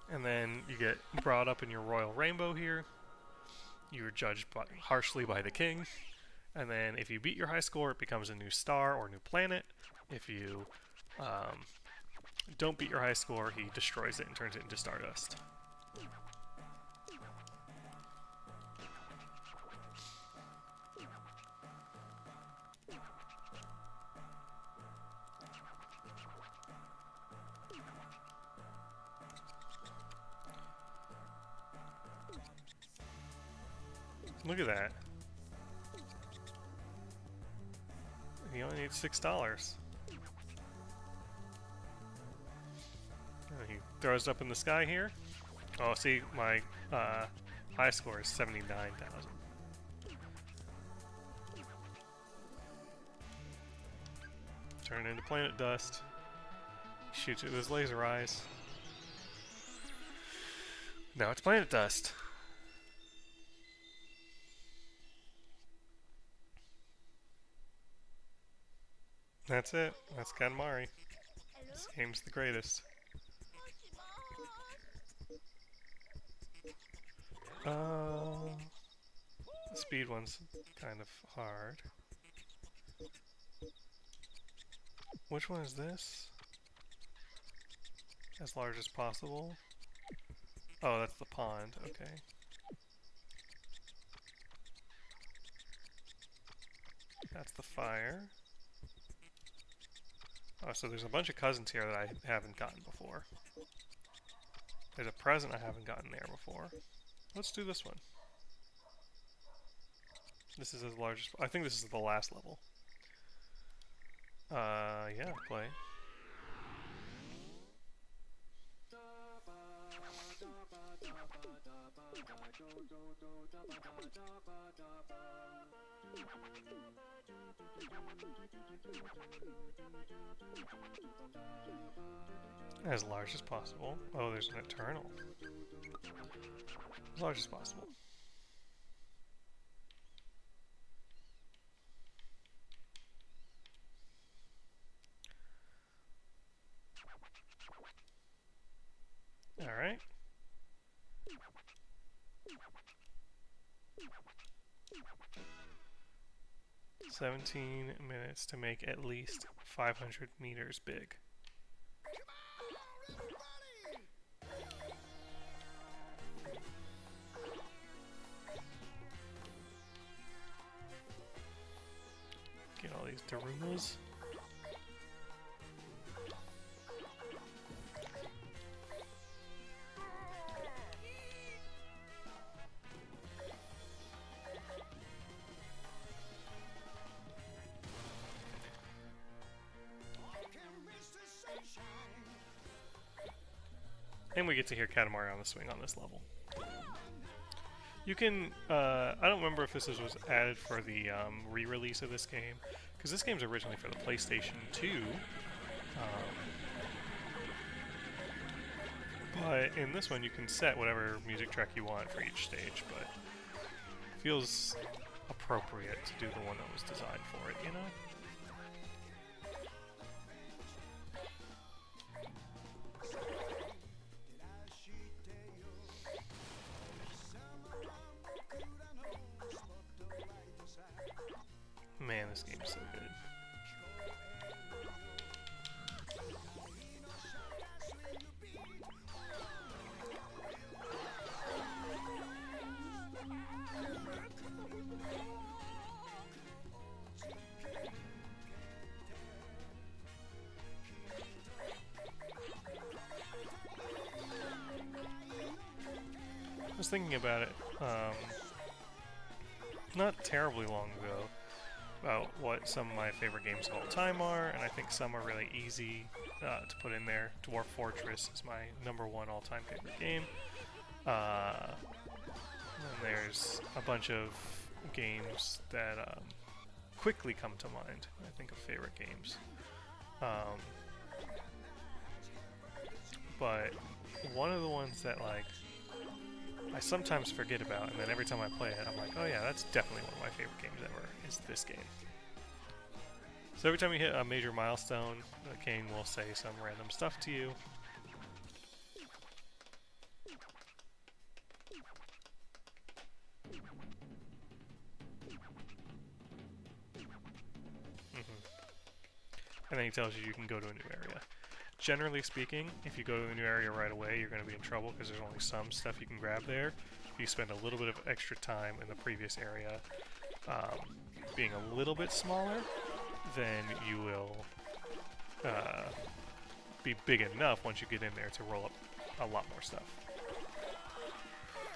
And then you get brought up in your royal rainbow here. You're judged harshly by the king. And then if you beat your high score, it becomes a new star or new planet. If you don't beat your high score, he destroys it and turns it into stardust. Look at that. He only needs $6. He throws it up in the sky here. Oh, see, my high score is 79,000. Turn it into planet dust. Shoots it with his laser eyes. Now it's planet dust. That's it. That's Katamari. This game's the greatest. The speed one's kind of hard. Which one is this? As large as possible. Oh, that's the pond. Okay. That's the fire. Oh, so there's a bunch of cousins here that I haven't gotten before. There's a present I haven't gotten there before. Let's do this one. This is the largest. I think this is the last level. Yeah, play. As large as possible. Oh, there's an eternal. As large as possible. Alright. $17 to make at least 500 meters big. Get all these Darumas. And we get to hear Katamari on the swing on this level. You can, I don't remember if this was added for the re-release of this game, because this game's originally for the PlayStation 2. But in this one you can set whatever music track you want for each stage, but it feels appropriate to do the one that was designed for it, you know? Man, this game's so good. I was thinking about it, not terribly long ago, about what some of my favorite games of all time are, and I think some are really easy to put in there. Dwarf Fortress is my #1 all-time favorite game. And there's a bunch of games that quickly come to mind when I think of favorite games. But one of the ones that like I sometimes forget about, and then every time I play it, I'm like, oh yeah, that's definitely one of my favorite games ever, is this game. So every time you hit a major milestone, the king will say some random stuff to you. And then he tells you can go to a new area. Generally speaking, if you go to a new area right away, you're going to be in trouble because there's only some stuff you can grab there. If you spend a little bit of extra time in the previous area being a little bit smaller, then you will be big enough once you get in there to roll up a lot more stuff.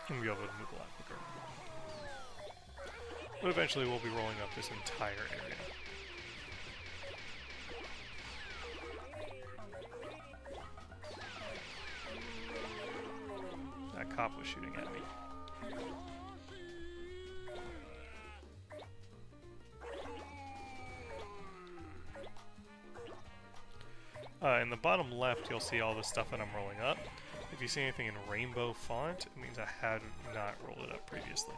And be able to move a lot quicker. But eventually we'll be rolling up this entire area. That cop was shooting at me. In the bottom left, you'll see all the stuff that I'm rolling up. If you see anything in rainbow font, it means I had not rolled it up previously.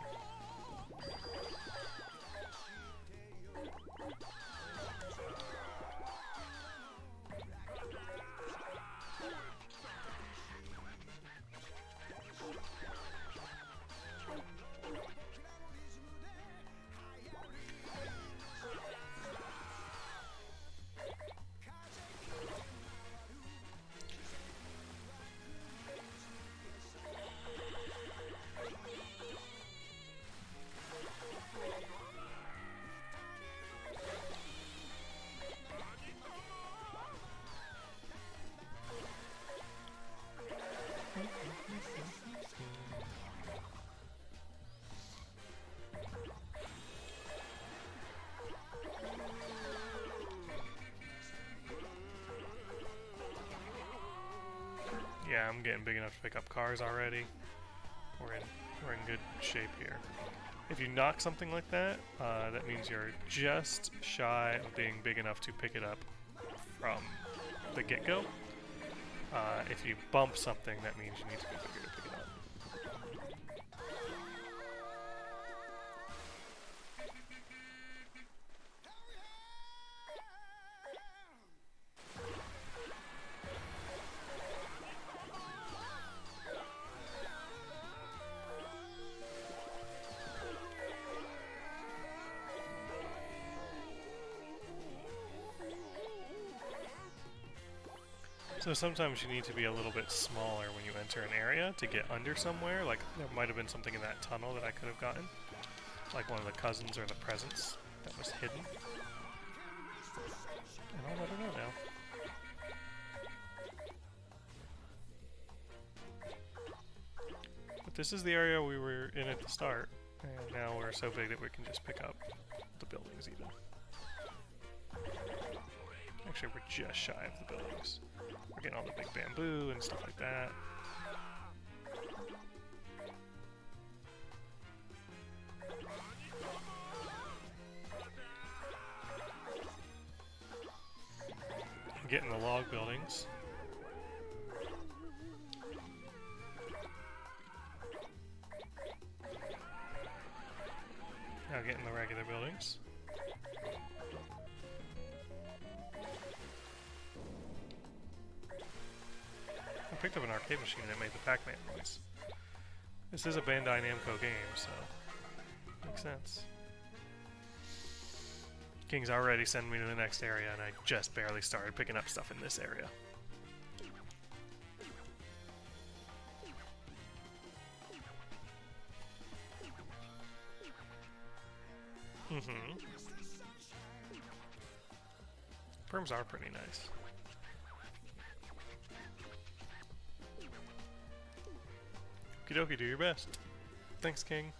Yeah, I'm getting big enough to pick up cars already. We're in good shape here. If you knock something like that, that means you're just shy of being big enough to pick it up from the get-go. If you bump something, that means you need to be bigger to pick it up. So sometimes you need to be a little bit smaller when you enter an area to get under somewhere. Like there might have been something in that tunnel that I could have gotten. Like one of the cousins or the presents that was hidden. And I'll never know now. But this is the area we were in at the start. And now we're so big that we can just pick up the buildings even. Actually, we're just shy of the buildings. We're getting all the big bamboo and stuff like that. I'm getting the log buildings. Now getting the regular buildings. I picked up an arcade machine that made the Pac-Man noise. This is a Bandai Namco game, so makes sense. King's already sending me to the next area, and I just barely started picking up stuff in this area. Perms are pretty nice. Okie dokie, do your best. Thanks, King.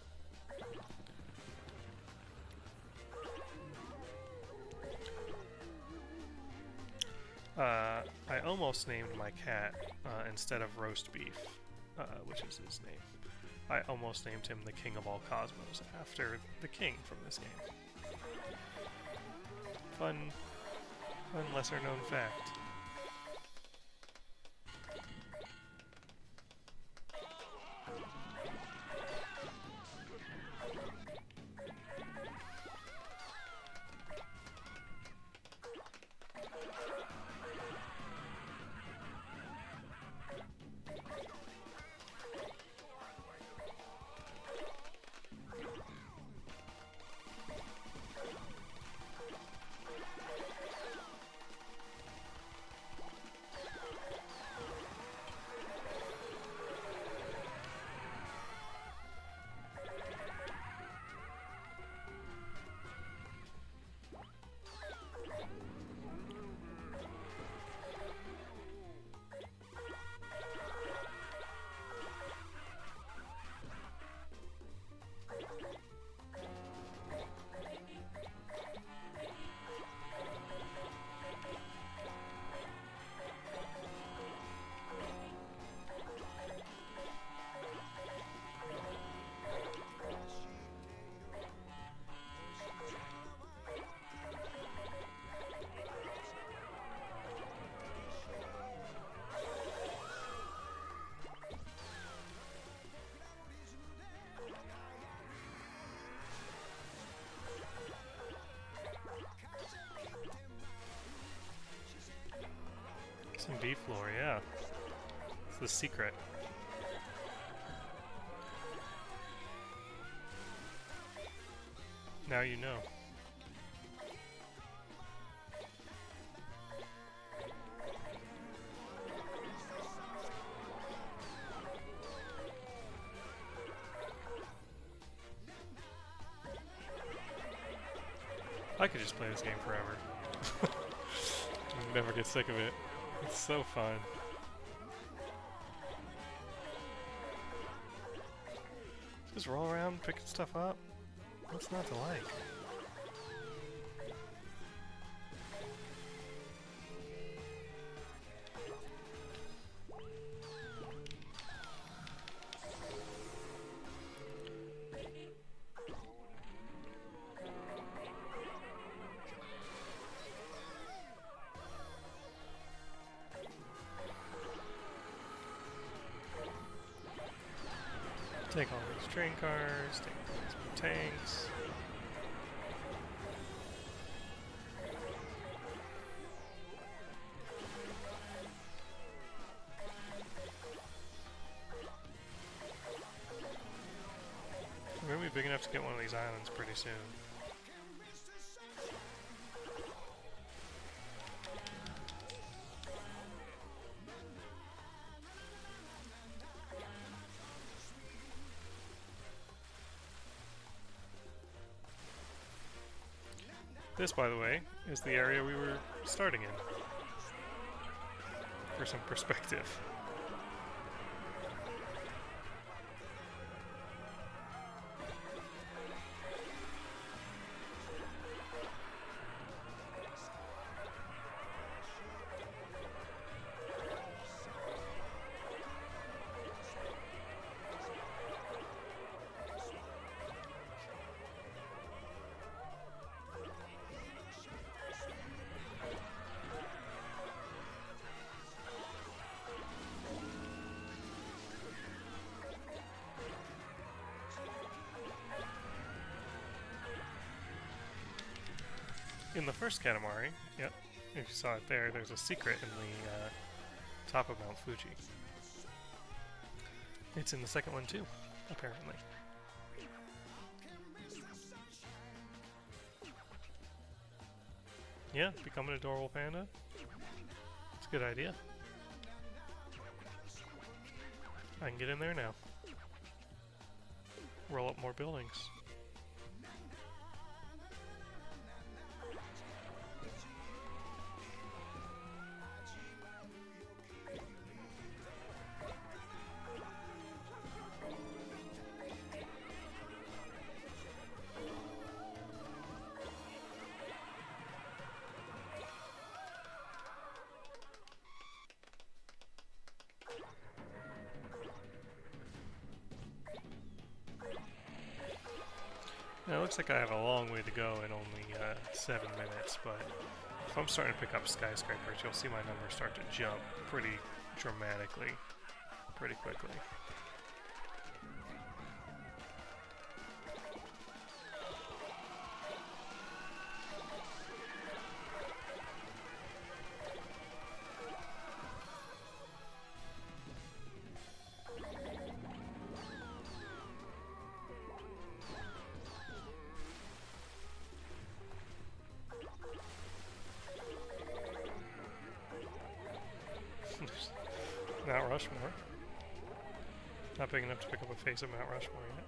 I almost named my cat instead of Roast Beef, which is his name. I almost named him the King of All Cosmos after the king from this game. Fun lesser known fact. Some beef floor, yeah. It's the secret. Now you know. I could just play this game forever. Never get sick of it. It's so fun. Just roll around picking stuff up. What's not to like? Take all these train cars, take these tanks. We're gonna be big enough to get one of these islands pretty soon. This, by the way, is the area we were starting in. For some perspective. In the first Katamari, yep, if you saw it there, there's a secret in the top of Mount Fuji. It's in the second one too, apparently. Yeah, become an adorable panda. It's a good idea. I can get in there now. Roll up more buildings. Now it looks like I have a long way to go in only 7 minutes, but if I'm starting to pick up skyscrapers, you'll see my numbers start to jump pretty dramatically, pretty quickly. Mount Rushmore. Not big enough to pick up a face of Mount Rushmore yet.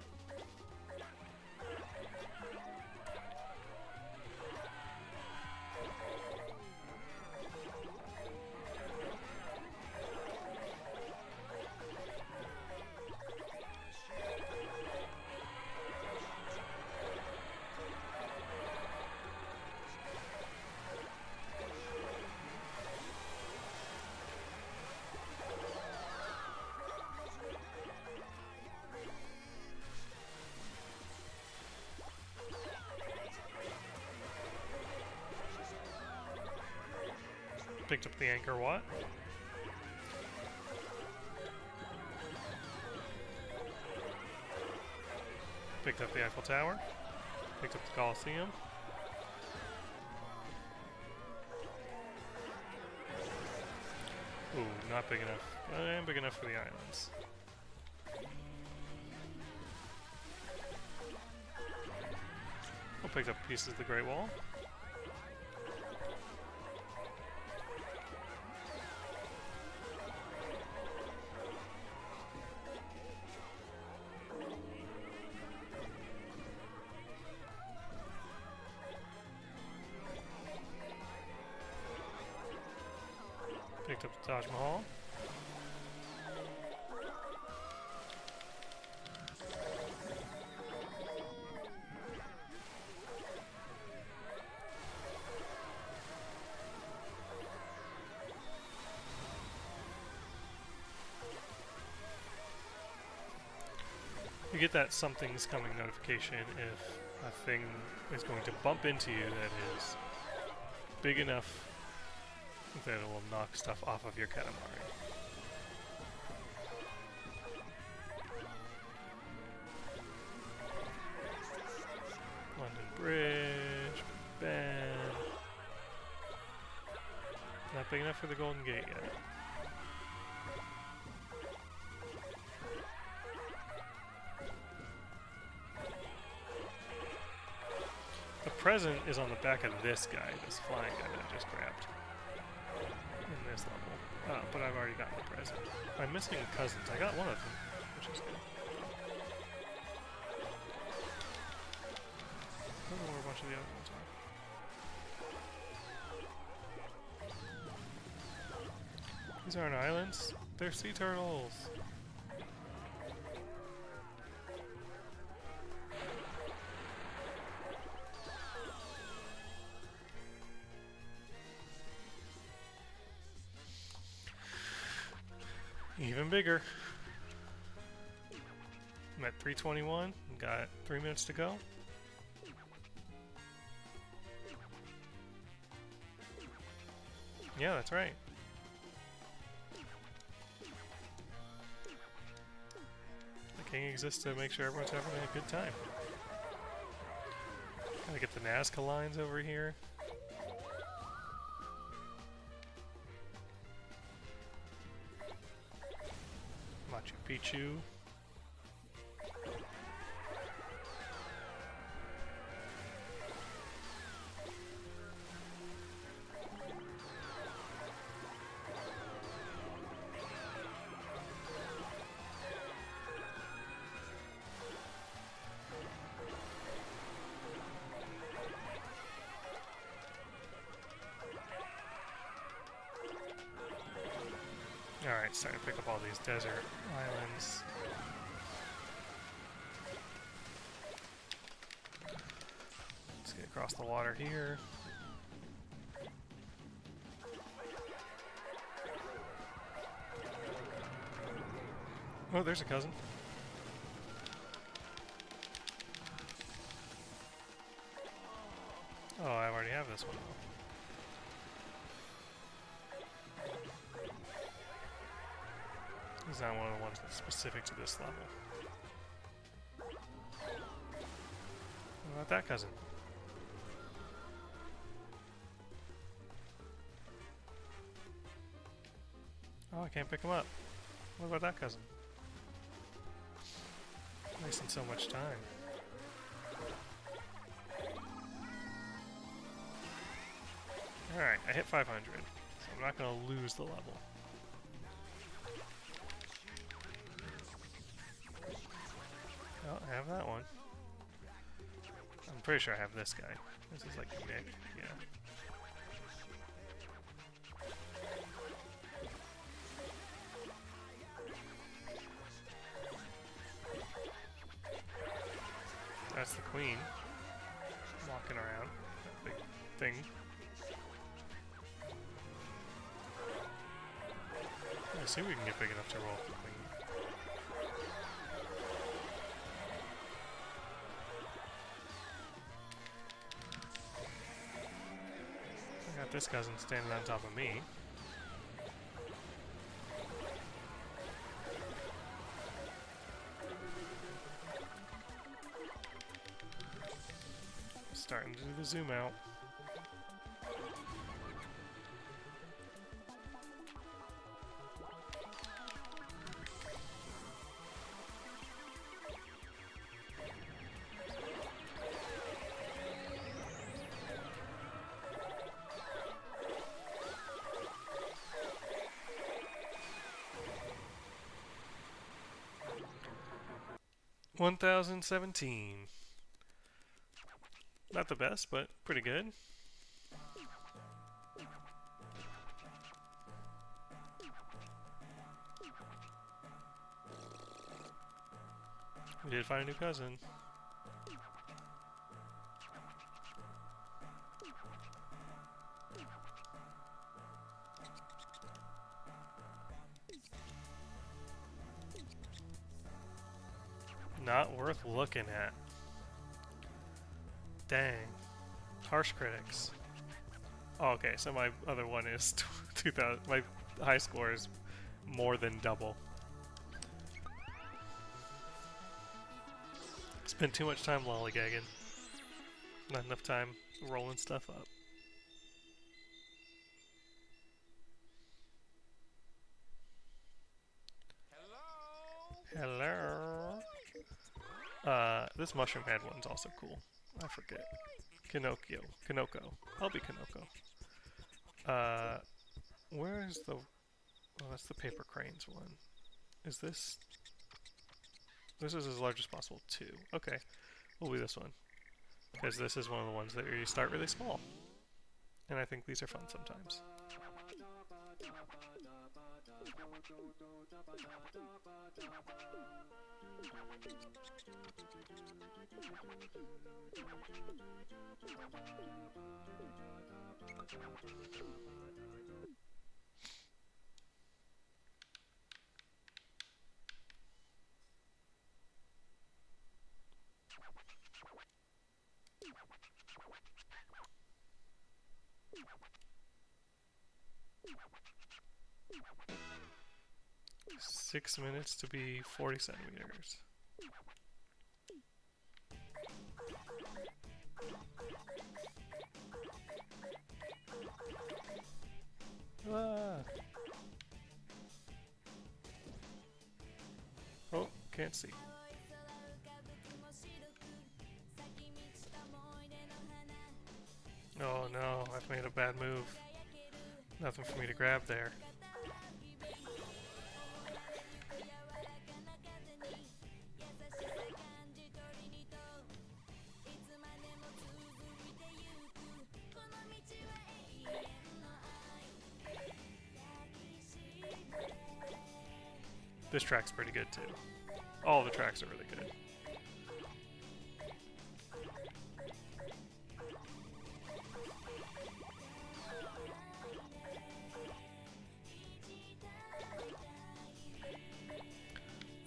Picked up the Angkor Wat. Picked up the Eiffel Tower. Picked up the Colosseum. Ooh, not big enough. I am big enough for the islands. I picked up pieces of the Great Wall. Picked up the Taj Mahal. You get that something's coming notification if a thing is going to bump into you that is big enough that it will knock stuff off of your Katamari. London Bridge, bad. Not big enough for the Golden Gate yet. The present is on the back of this guy, this flying guy that I just grabbed. In this level. But I've already gotten the present. I'm missing cousins. I got one of them, which is good. I don't know where a bunch of the other ones are. These aren't islands. They're sea turtles. Even bigger. I'm at 321. Got 3 minutes to go. Yeah, that's right. The king exists to make sure everyone's having a good time. Gotta get the Nazca lines over here. Machu Picchu. Alright, starting to pick up all these desert islands. Let's get across the water here. Oh, there's a cousin. Oh, I already have this one. He's not one of the ones that's specific to this level. What about that cousin? Oh, I can't pick him up. What about that cousin? Wasting so much time. Alright, I hit 500, so I'm not going to lose the level. Oh, I have that one. I'm pretty sure I have this guy. This is like Nick, yeah. That's the queen. Walking around. That big thing. Let's see if we can get big enough to roll up the queen. I got this cousin standing on top of me. Starting to do the zoom out. $1,017. Not the best, but pretty good. We did find a new cousin. not worth looking at. Dang. Harsh critics. Oh, okay, so my other one is 2000. My high score is more than double. Spent too much time lollygagging. Not enough time rolling stuff up. Hello. This mushroom head one's also cool. I forget. Kanoko. I'll be Kanoko. Where's the... Oh, that's the paper cranes one. Is this... This is as large as possible, too. Okay, we'll be this one. Because this is one of the ones that you start really small. And I think these are fun sometimes. Six minutes to be 40 centimeters. Ah. Oh, can't see. Oh no, I've made a bad move. Nothing for me to grab there. This track's pretty good too. All the tracks are really good.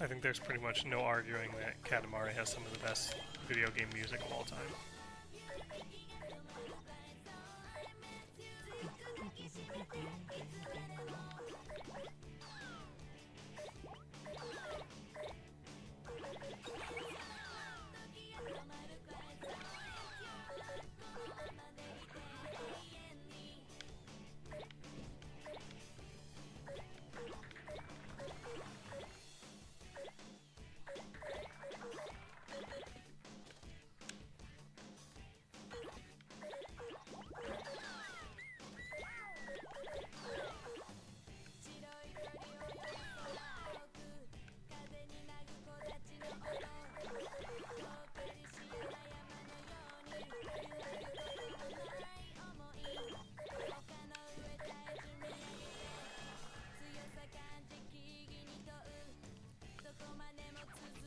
I think there's pretty much no arguing that Katamari has some of the best video game music of all time.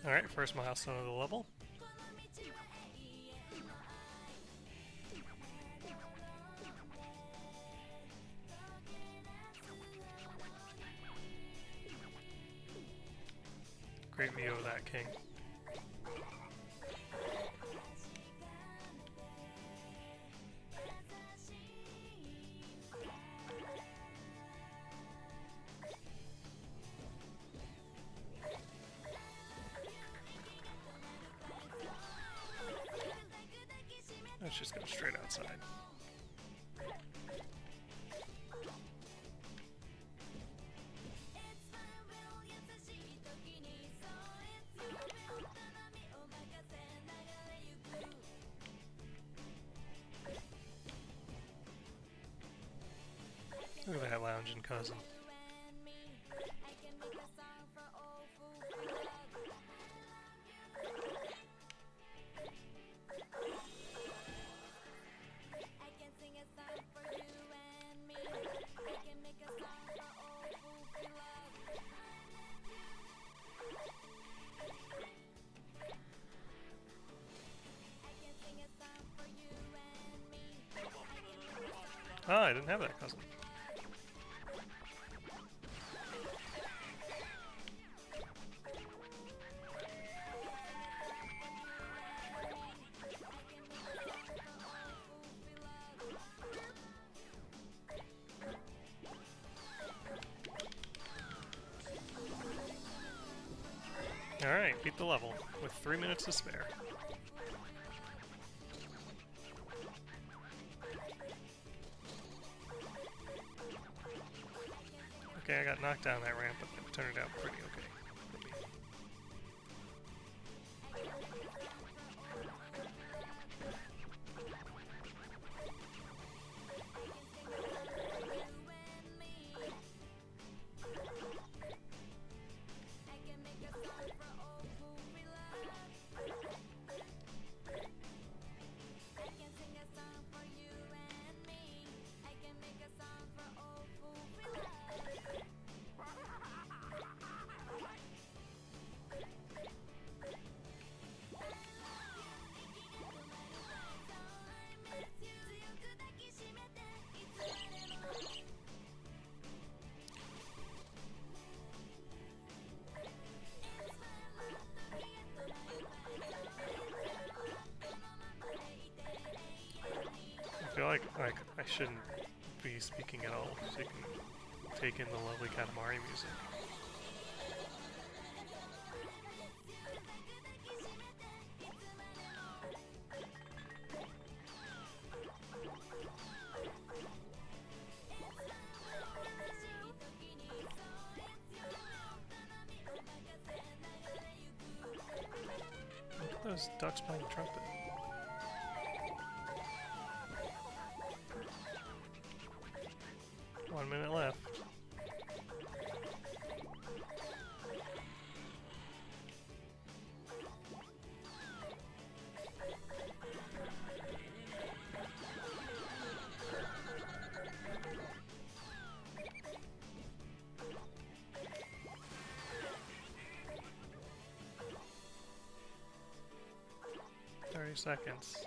Alright, first milestone of the level. Great view of that king. Let's just go straight outside. Look at that lounging cousin. Ah, I didn't have that cousin. Alright, beat the level with 3 minutes to spare. Okay, I got knocked down that ramp, but it turned out pretty okay. I feel like I shouldn't be speaking at all, so you can take in the lovely Katamari music. Look at those ducks playing the trumpet. One minute left. Seconds.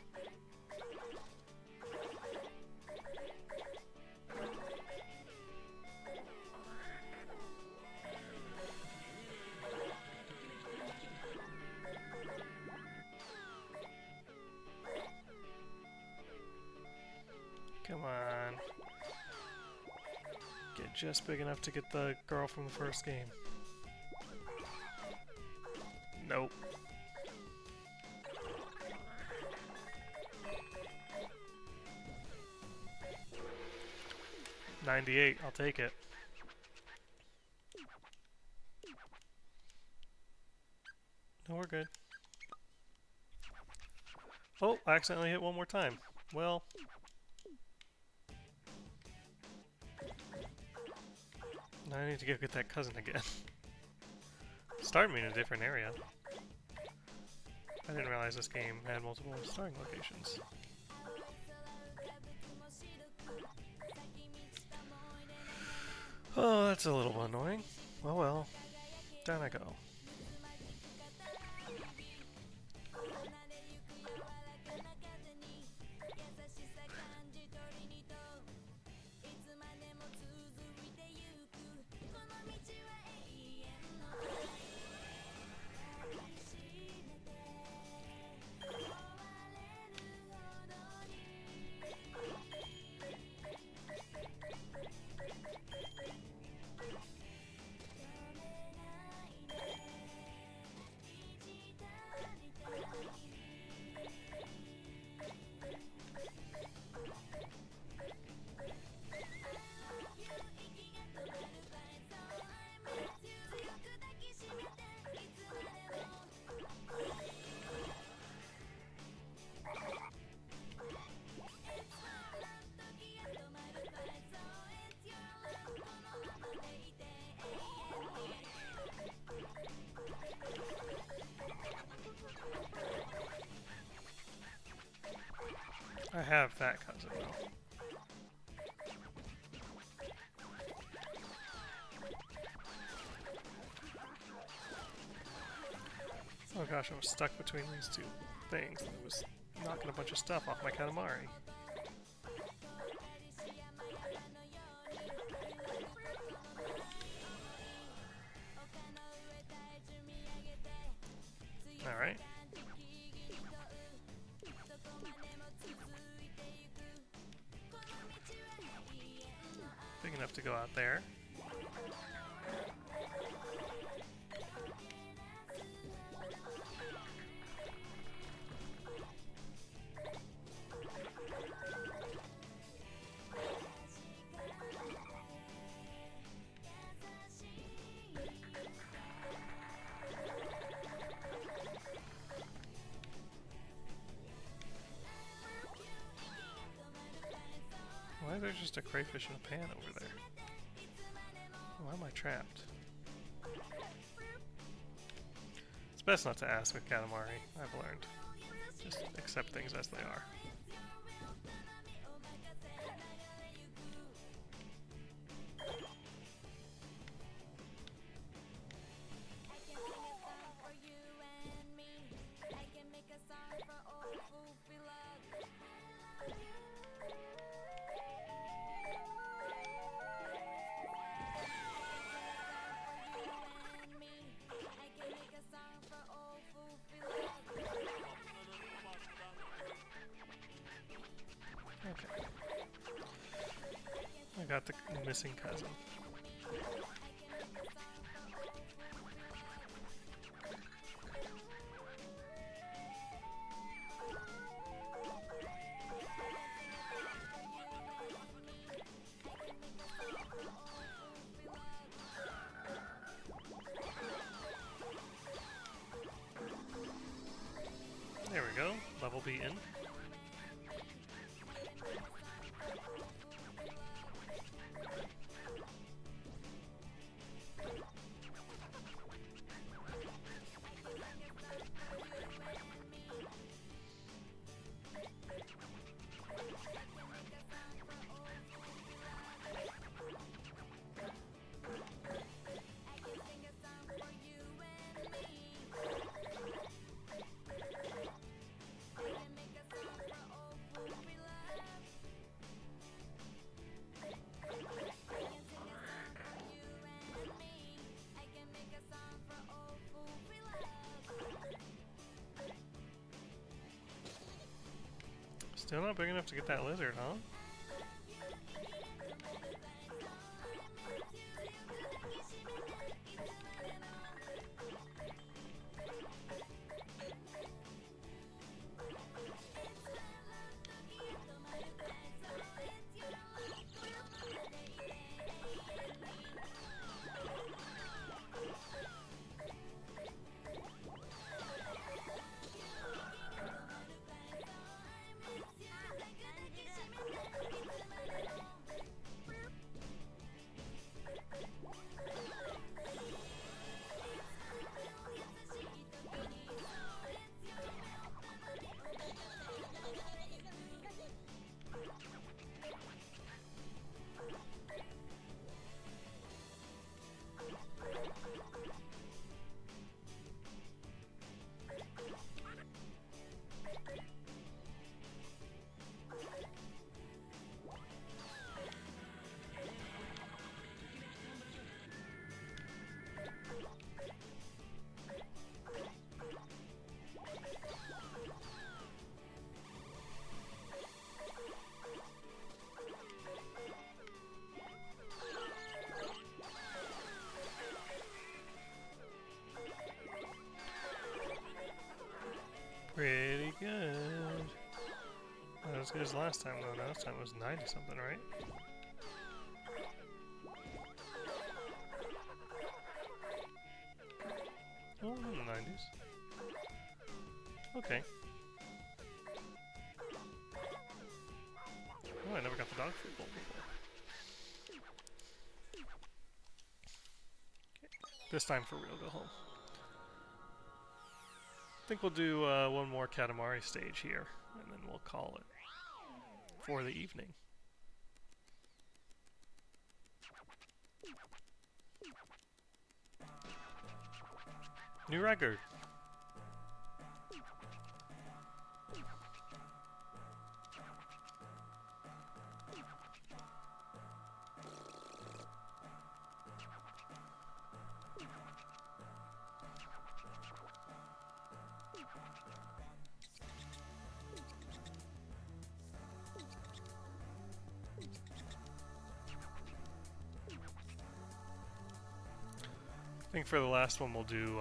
Come on. Get just big enough to get the girl from the first game. Nope. $98, I'll take it. No, we're good. Oh, I accidentally hit one more time. Well. Now I need to go get that cousin again. Started me in a different area. I didn't realize this game had multiple starting locations. Oh, that's a little annoying. Oh well. Down I go. I have that cousin though. Oh gosh, I was stuck between these two things. I was knocking a bunch of stuff off my Katamari. Alright. Big enough to go out there. there's just a crayfish in a pan over there? Why am I trapped? It's best not to ask with Katamari, I've learned. Just accept things as they are. Okay. I got the missing cousin. There we go. Level B in. Still not big enough to get that lizard, huh? Pretty good. Not as good as last time though. Last time it was 90 something, right? Oh, in the 90s. Okay. Oh, I never got the dog food bowl before. Okay. This time for real, go home. I think we'll do one more Katamari stage here, and then we'll call it for the evening. New record. I think for the last one we'll do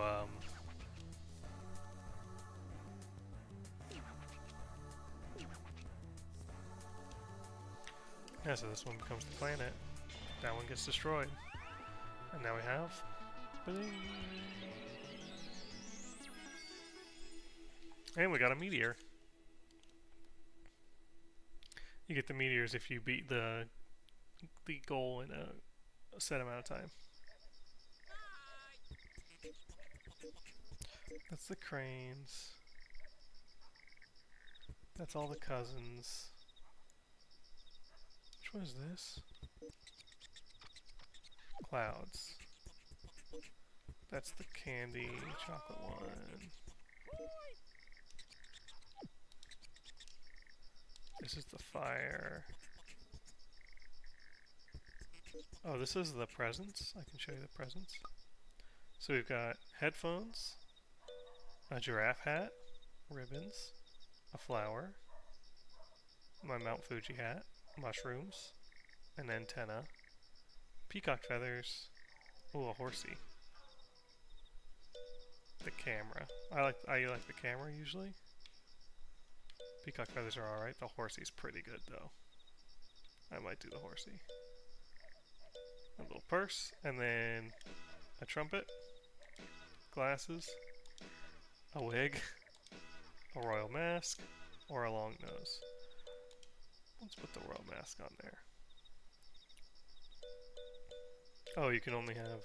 yeah, so this one becomes the planet. That one gets destroyed. And now we have ba-ding. And we got a meteor. You get the meteors if you beat the the goal in a set amount of time. That's the cranes. That's all the cousins. Which one is this? Clouds. That's the candy chocolate one. This is the fire. Oh, this is the presents. I can show you the presents. So we've got headphones, a giraffe hat, ribbons, a flower, my Mount Fuji hat, mushrooms, an antenna, peacock feathers, ooh, a horsey, the camera. I like the camera usually. Peacock feathers are alright. The horsey's pretty good though. I might do the horsey. A little purse, and then a trumpet, glasses, a wig, a royal mask, or a long nose. Let's put the royal mask on there. Oh, you can only have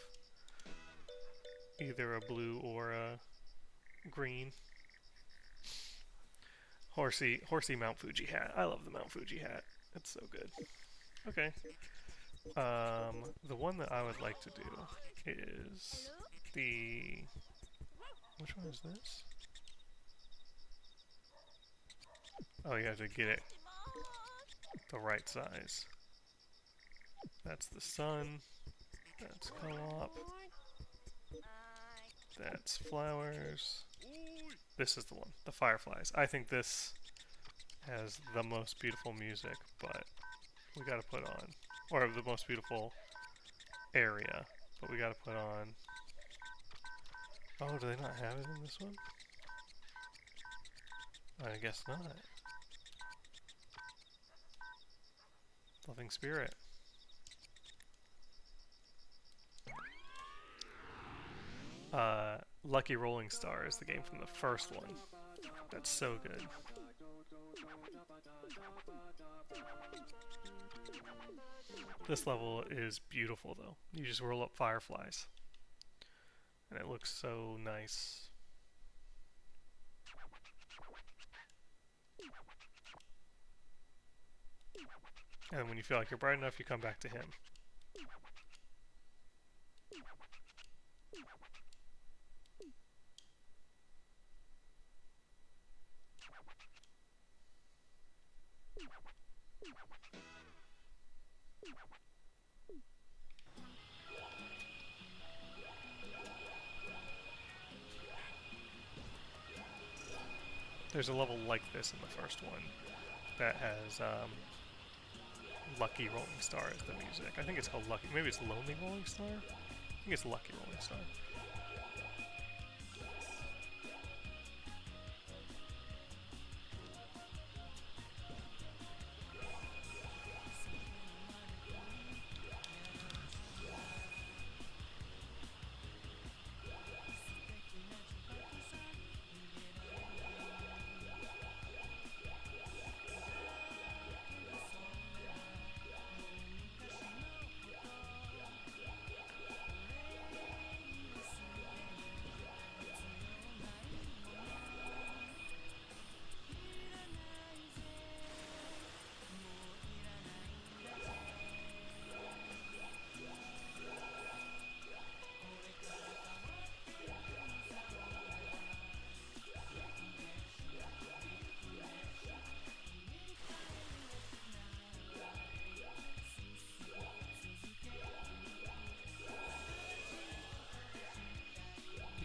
either a blue or a green. Horsey Mount Fuji hat. I love the Mount Fuji hat. It's so good. Okay. The one that I would like to do is the... Which one is this? Oh, you have to get it the right size. That's the sun. That's co-op. That's flowers. This is the one, the fireflies. I think this has the most beautiful music, but we gotta put on, or the most beautiful area, but we gotta put on. Oh, do they not have it in this one? I guess not. Loving Spirit. Lucky Rolling Star is the game from the first one. That's so good. This level is beautiful though. You just roll up fireflies. And it looks so nice. And when you feel like you're bright enough, you come back to him. There's a level like this in the first one that has Lucky Rolling Star as the music. I think it's called Lucky. Maybe it's Lonely Rolling Star? I think it's Lucky Rolling Star.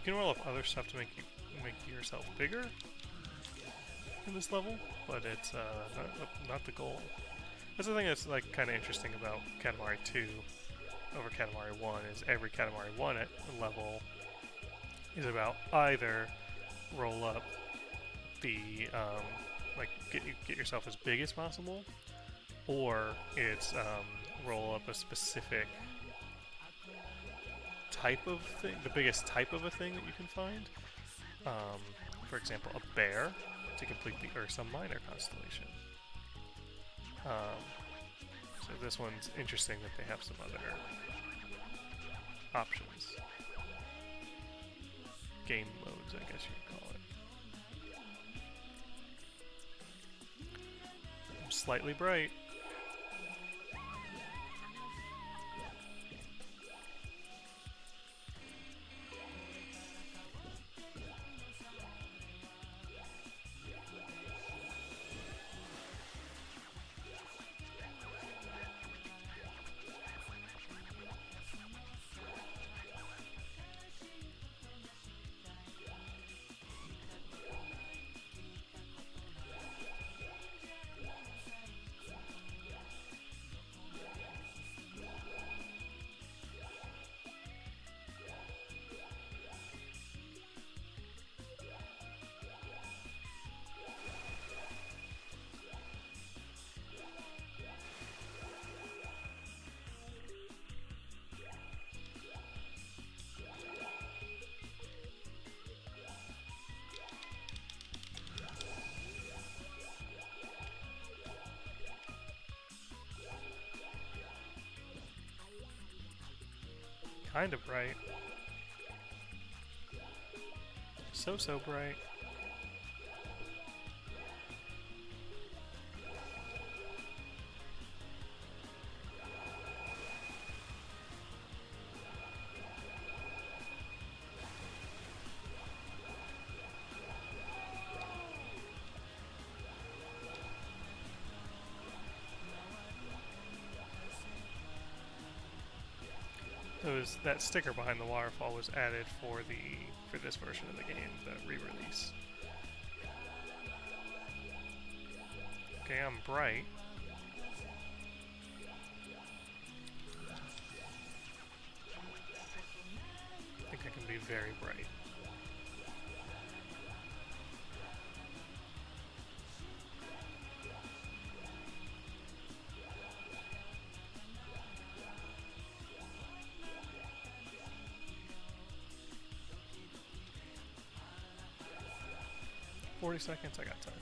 You can roll up other stuff to make yourself bigger in this level, but it's not the goal. That's the thing that's like kind of interesting about Katamari 2 over Katamari 1 is every Katamari 1 level is about either roll up the like get yourself as big as possible, or it's roll up a specific type of thing, the biggest type of a thing that you can find. For example, a bear to complete the Ursa Minor constellation. So this one's interesting that they have some other options. Game modes, I guess you could call it. Slightly bright. Kind of bright. So bright. That sticker behind the waterfall was added for this version of the game, the re-release. Okay, I'm bright. I think I can be very bright. Seconds, I got time.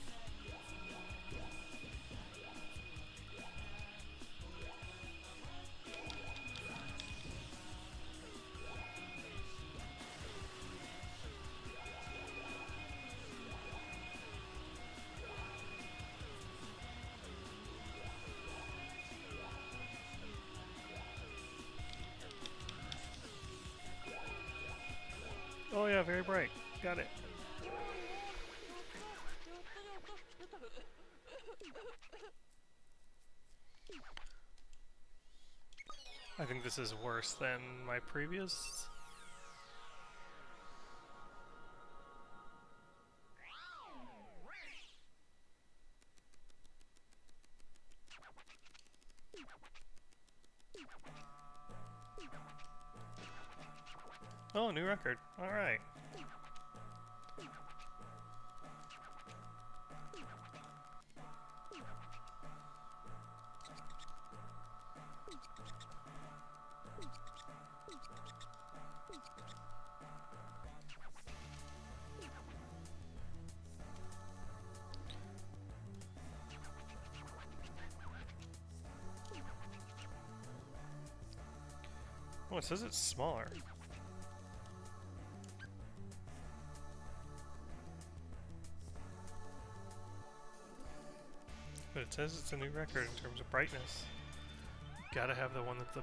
Oh yeah, very bright. Got it. I think this is worse than my previous. Oh, new record. All right. Oh, it says it's smaller. But it says it's a new record in terms of brightness. Gotta have the one that's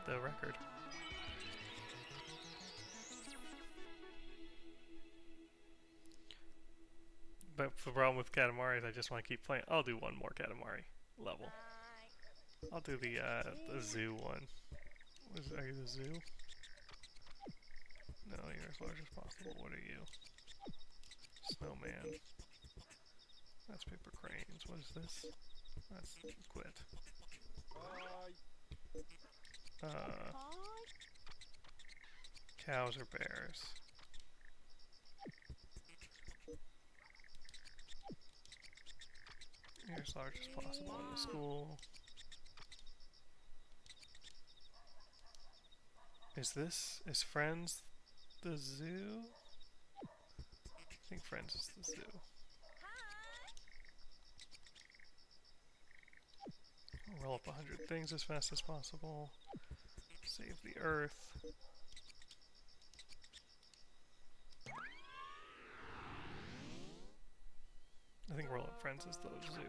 the record. But the problem with Katamari is I just want to keep playing. I'll do one more Katamari level. I'll do the zoo one. Are you the zoo? No, you're as large as possible. What are you? Snowman. That's paper cranes. What is this? That's quit. Cows or bears? You're as large as possible in the school. Is Friends the zoo? I think Friends is the zoo. Roll up 100 things as fast as possible. Save the earth. I think roll up friends is the zoo.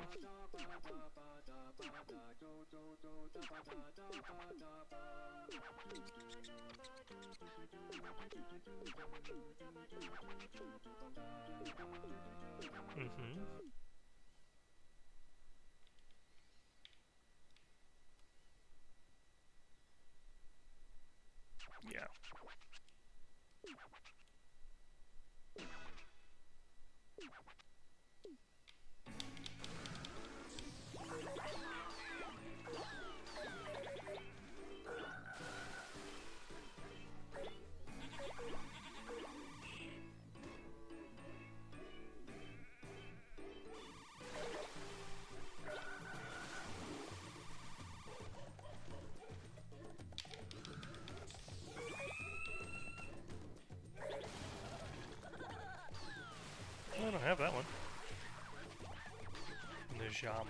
Mm-hmm. Yeah. I don't have that one. Najamo.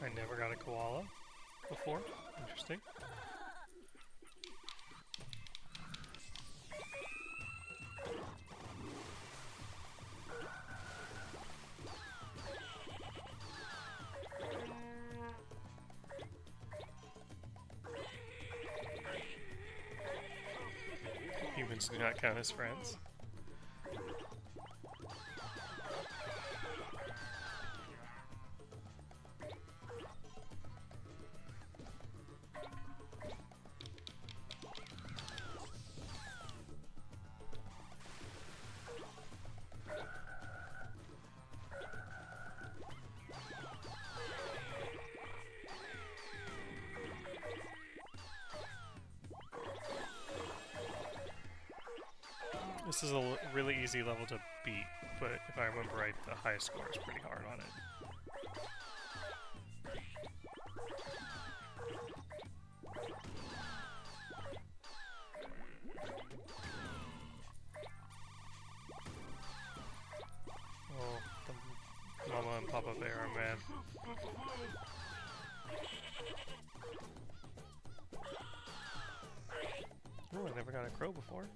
I never got a koala before. Interesting. Humans do not count as friends. This is a really easy level to beat, but if I remember right, the highest score is pretty hard on it. Oh, the Mama and Papa Bear are mad. Oh, I never got a crow before.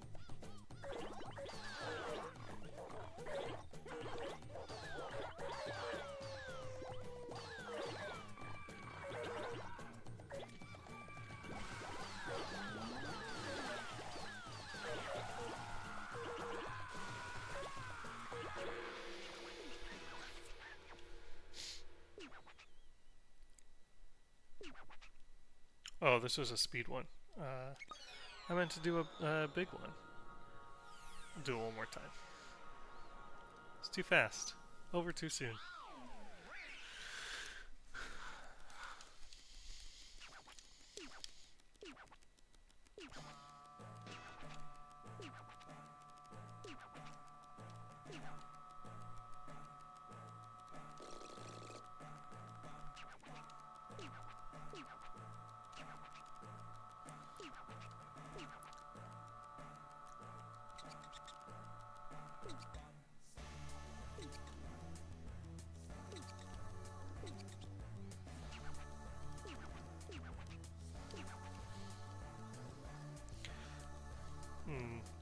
Oh, this was a speed one. I meant to do a big one. I'll do it one more time. It's too fast. Over too soon.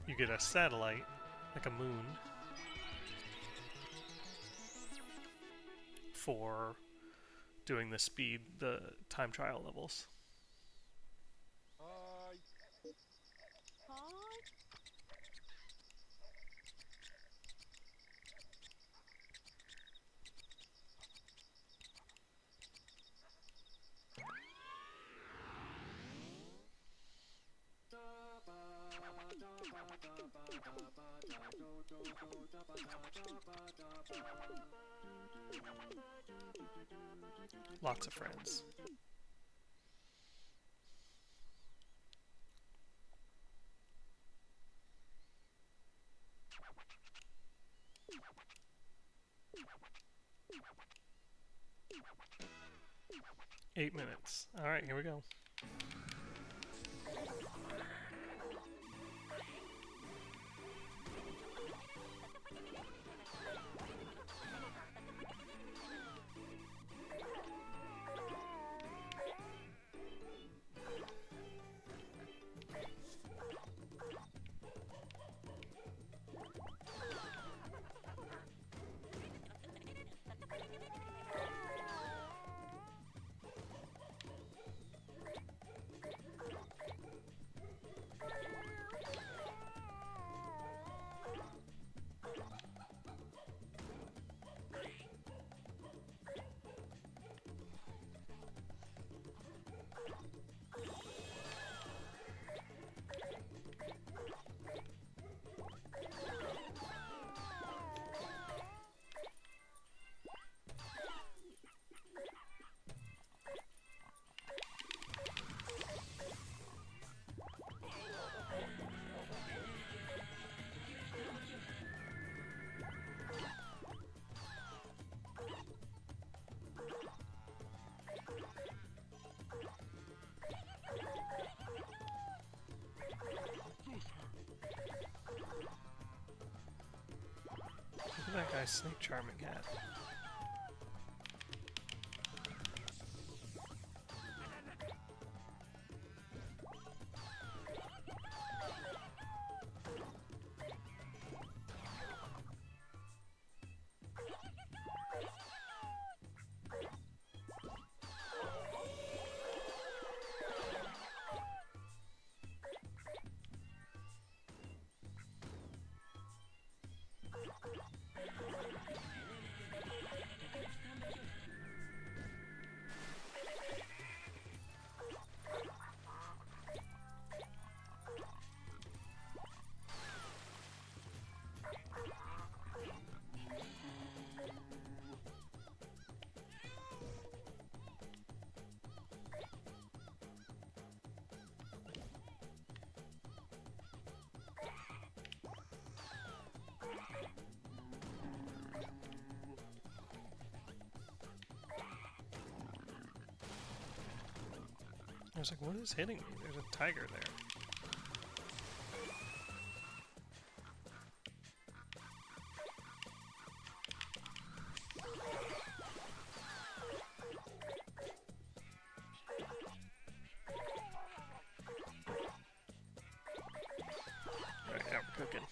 You get a satellite, like a moon, for doing the time trial levels. Lots of friends. 8 minutes. Alright, here we go. Look at that guy's snake charming hat. I was like, what is hitting me? There's a tiger there. Alright, now we're cooking.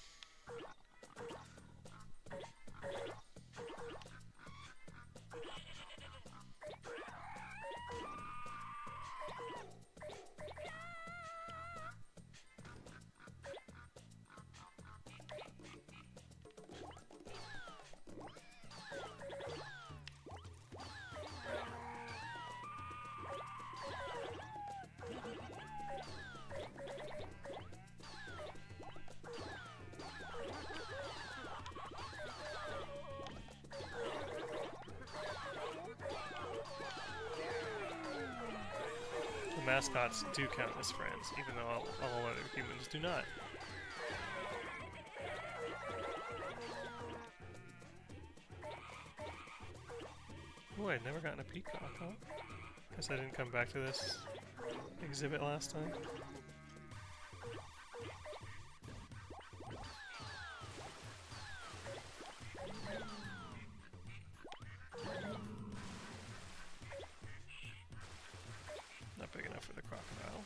The mascots do count as friends, even though all other humans do not. Oh, I'd never gotten a peacock, huh? Guess I didn't come back to this exhibit last time. Not big enough for the crocodile.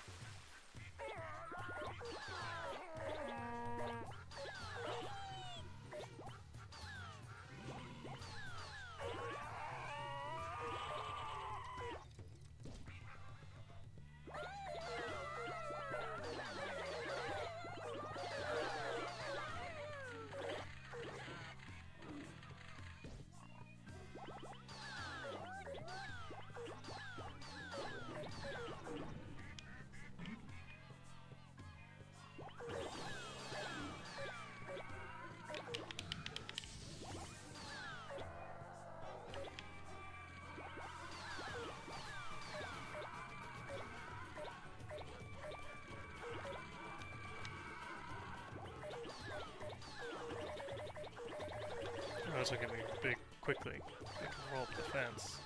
I was looking at me big quickly. I can roll up the fence.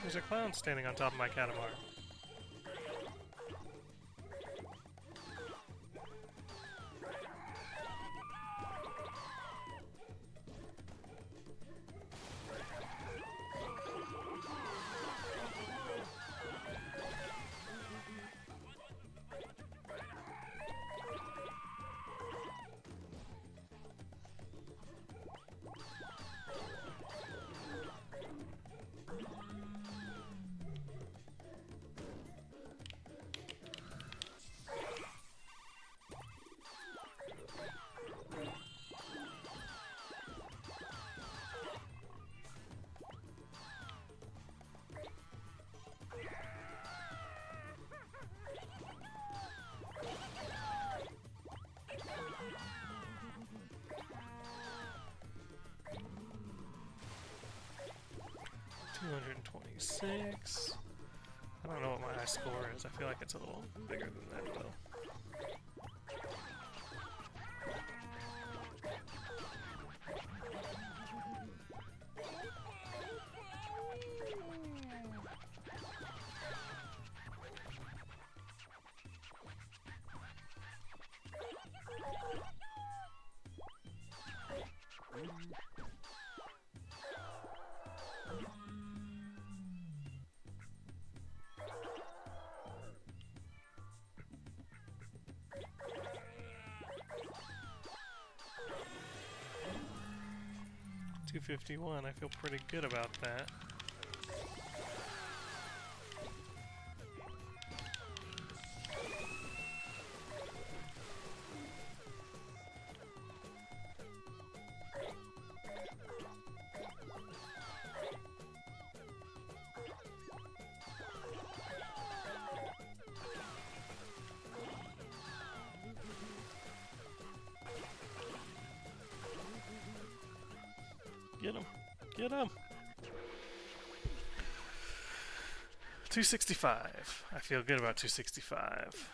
There's a clown standing on top of my Katamar. 226. I don't know what my high score is. I feel like it's a little bigger than that, though. $251. I feel pretty good about that. Get him. Get him. 265. I feel good about 265.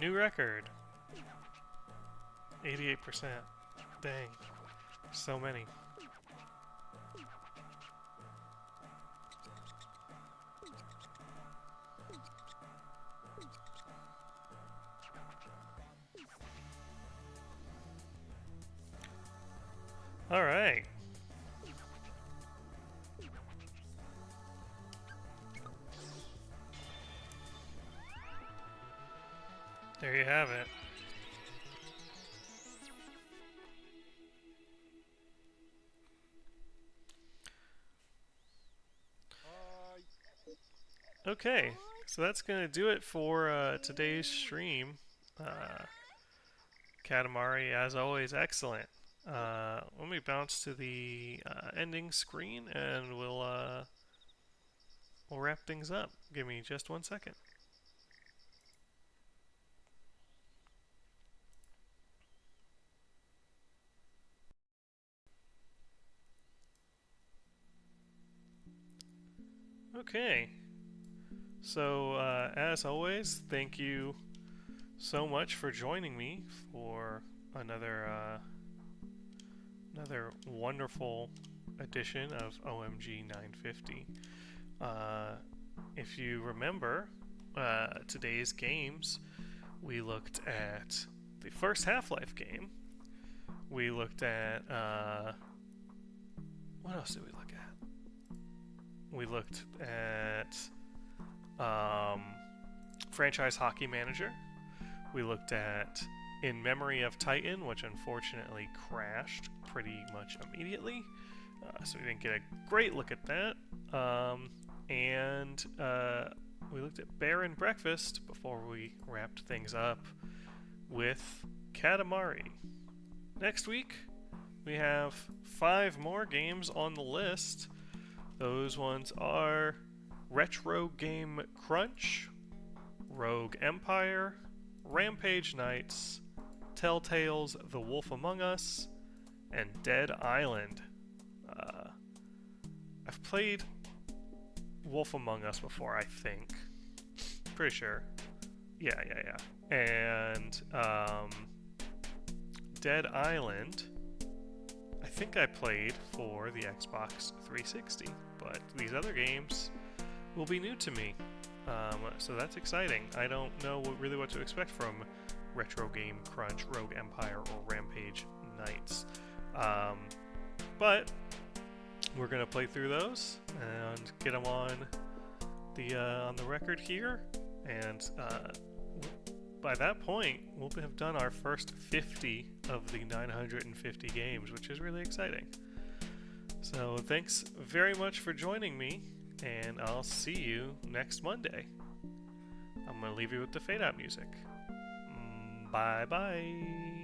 New record. 88%. Dang. So many. All right. There you have it. Okay, so that's going to do it for today's stream. Katamari, as always, excellent. Let me bounce to the ending screen and we'll wrap things up. Give me just 1 second. Okay, so as always, thank you so much for joining me for another another wonderful edition of OMG 950. If you remember, today's games, we looked at the first Half-Life game. We looked at what else did we look at? We looked at Franchise Hockey Manager. We looked at In Memory of Titan, which unfortunately crashed pretty much immediately, so we didn't get a great look at that. And we looked at Bear and Breakfast before we wrapped things up with Katamari. Next week, we have 5 more games on the list. Those ones are Retro Game Crunch, Rogue Empire, Rampage Knights, Telltale's The Wolf Among Us, and Dead Island. I've played Wolf Among Us before, I think. Pretty sure. Yeah. And Dead Island, I think I played for the Xbox 360, but these other games will be new to me. So that's exciting. I don't know really what to expect from Retro Game Crunch, Rogue Empire, or Rampage Knights. But we're gonna play through those and get them on the record here, and by that point we'll have done our first 50 of the 950 games, which is really exciting. So thanks very much for joining me, and I'll see you next Monday. I'm gonna leave you with the fade out music. Bye bye.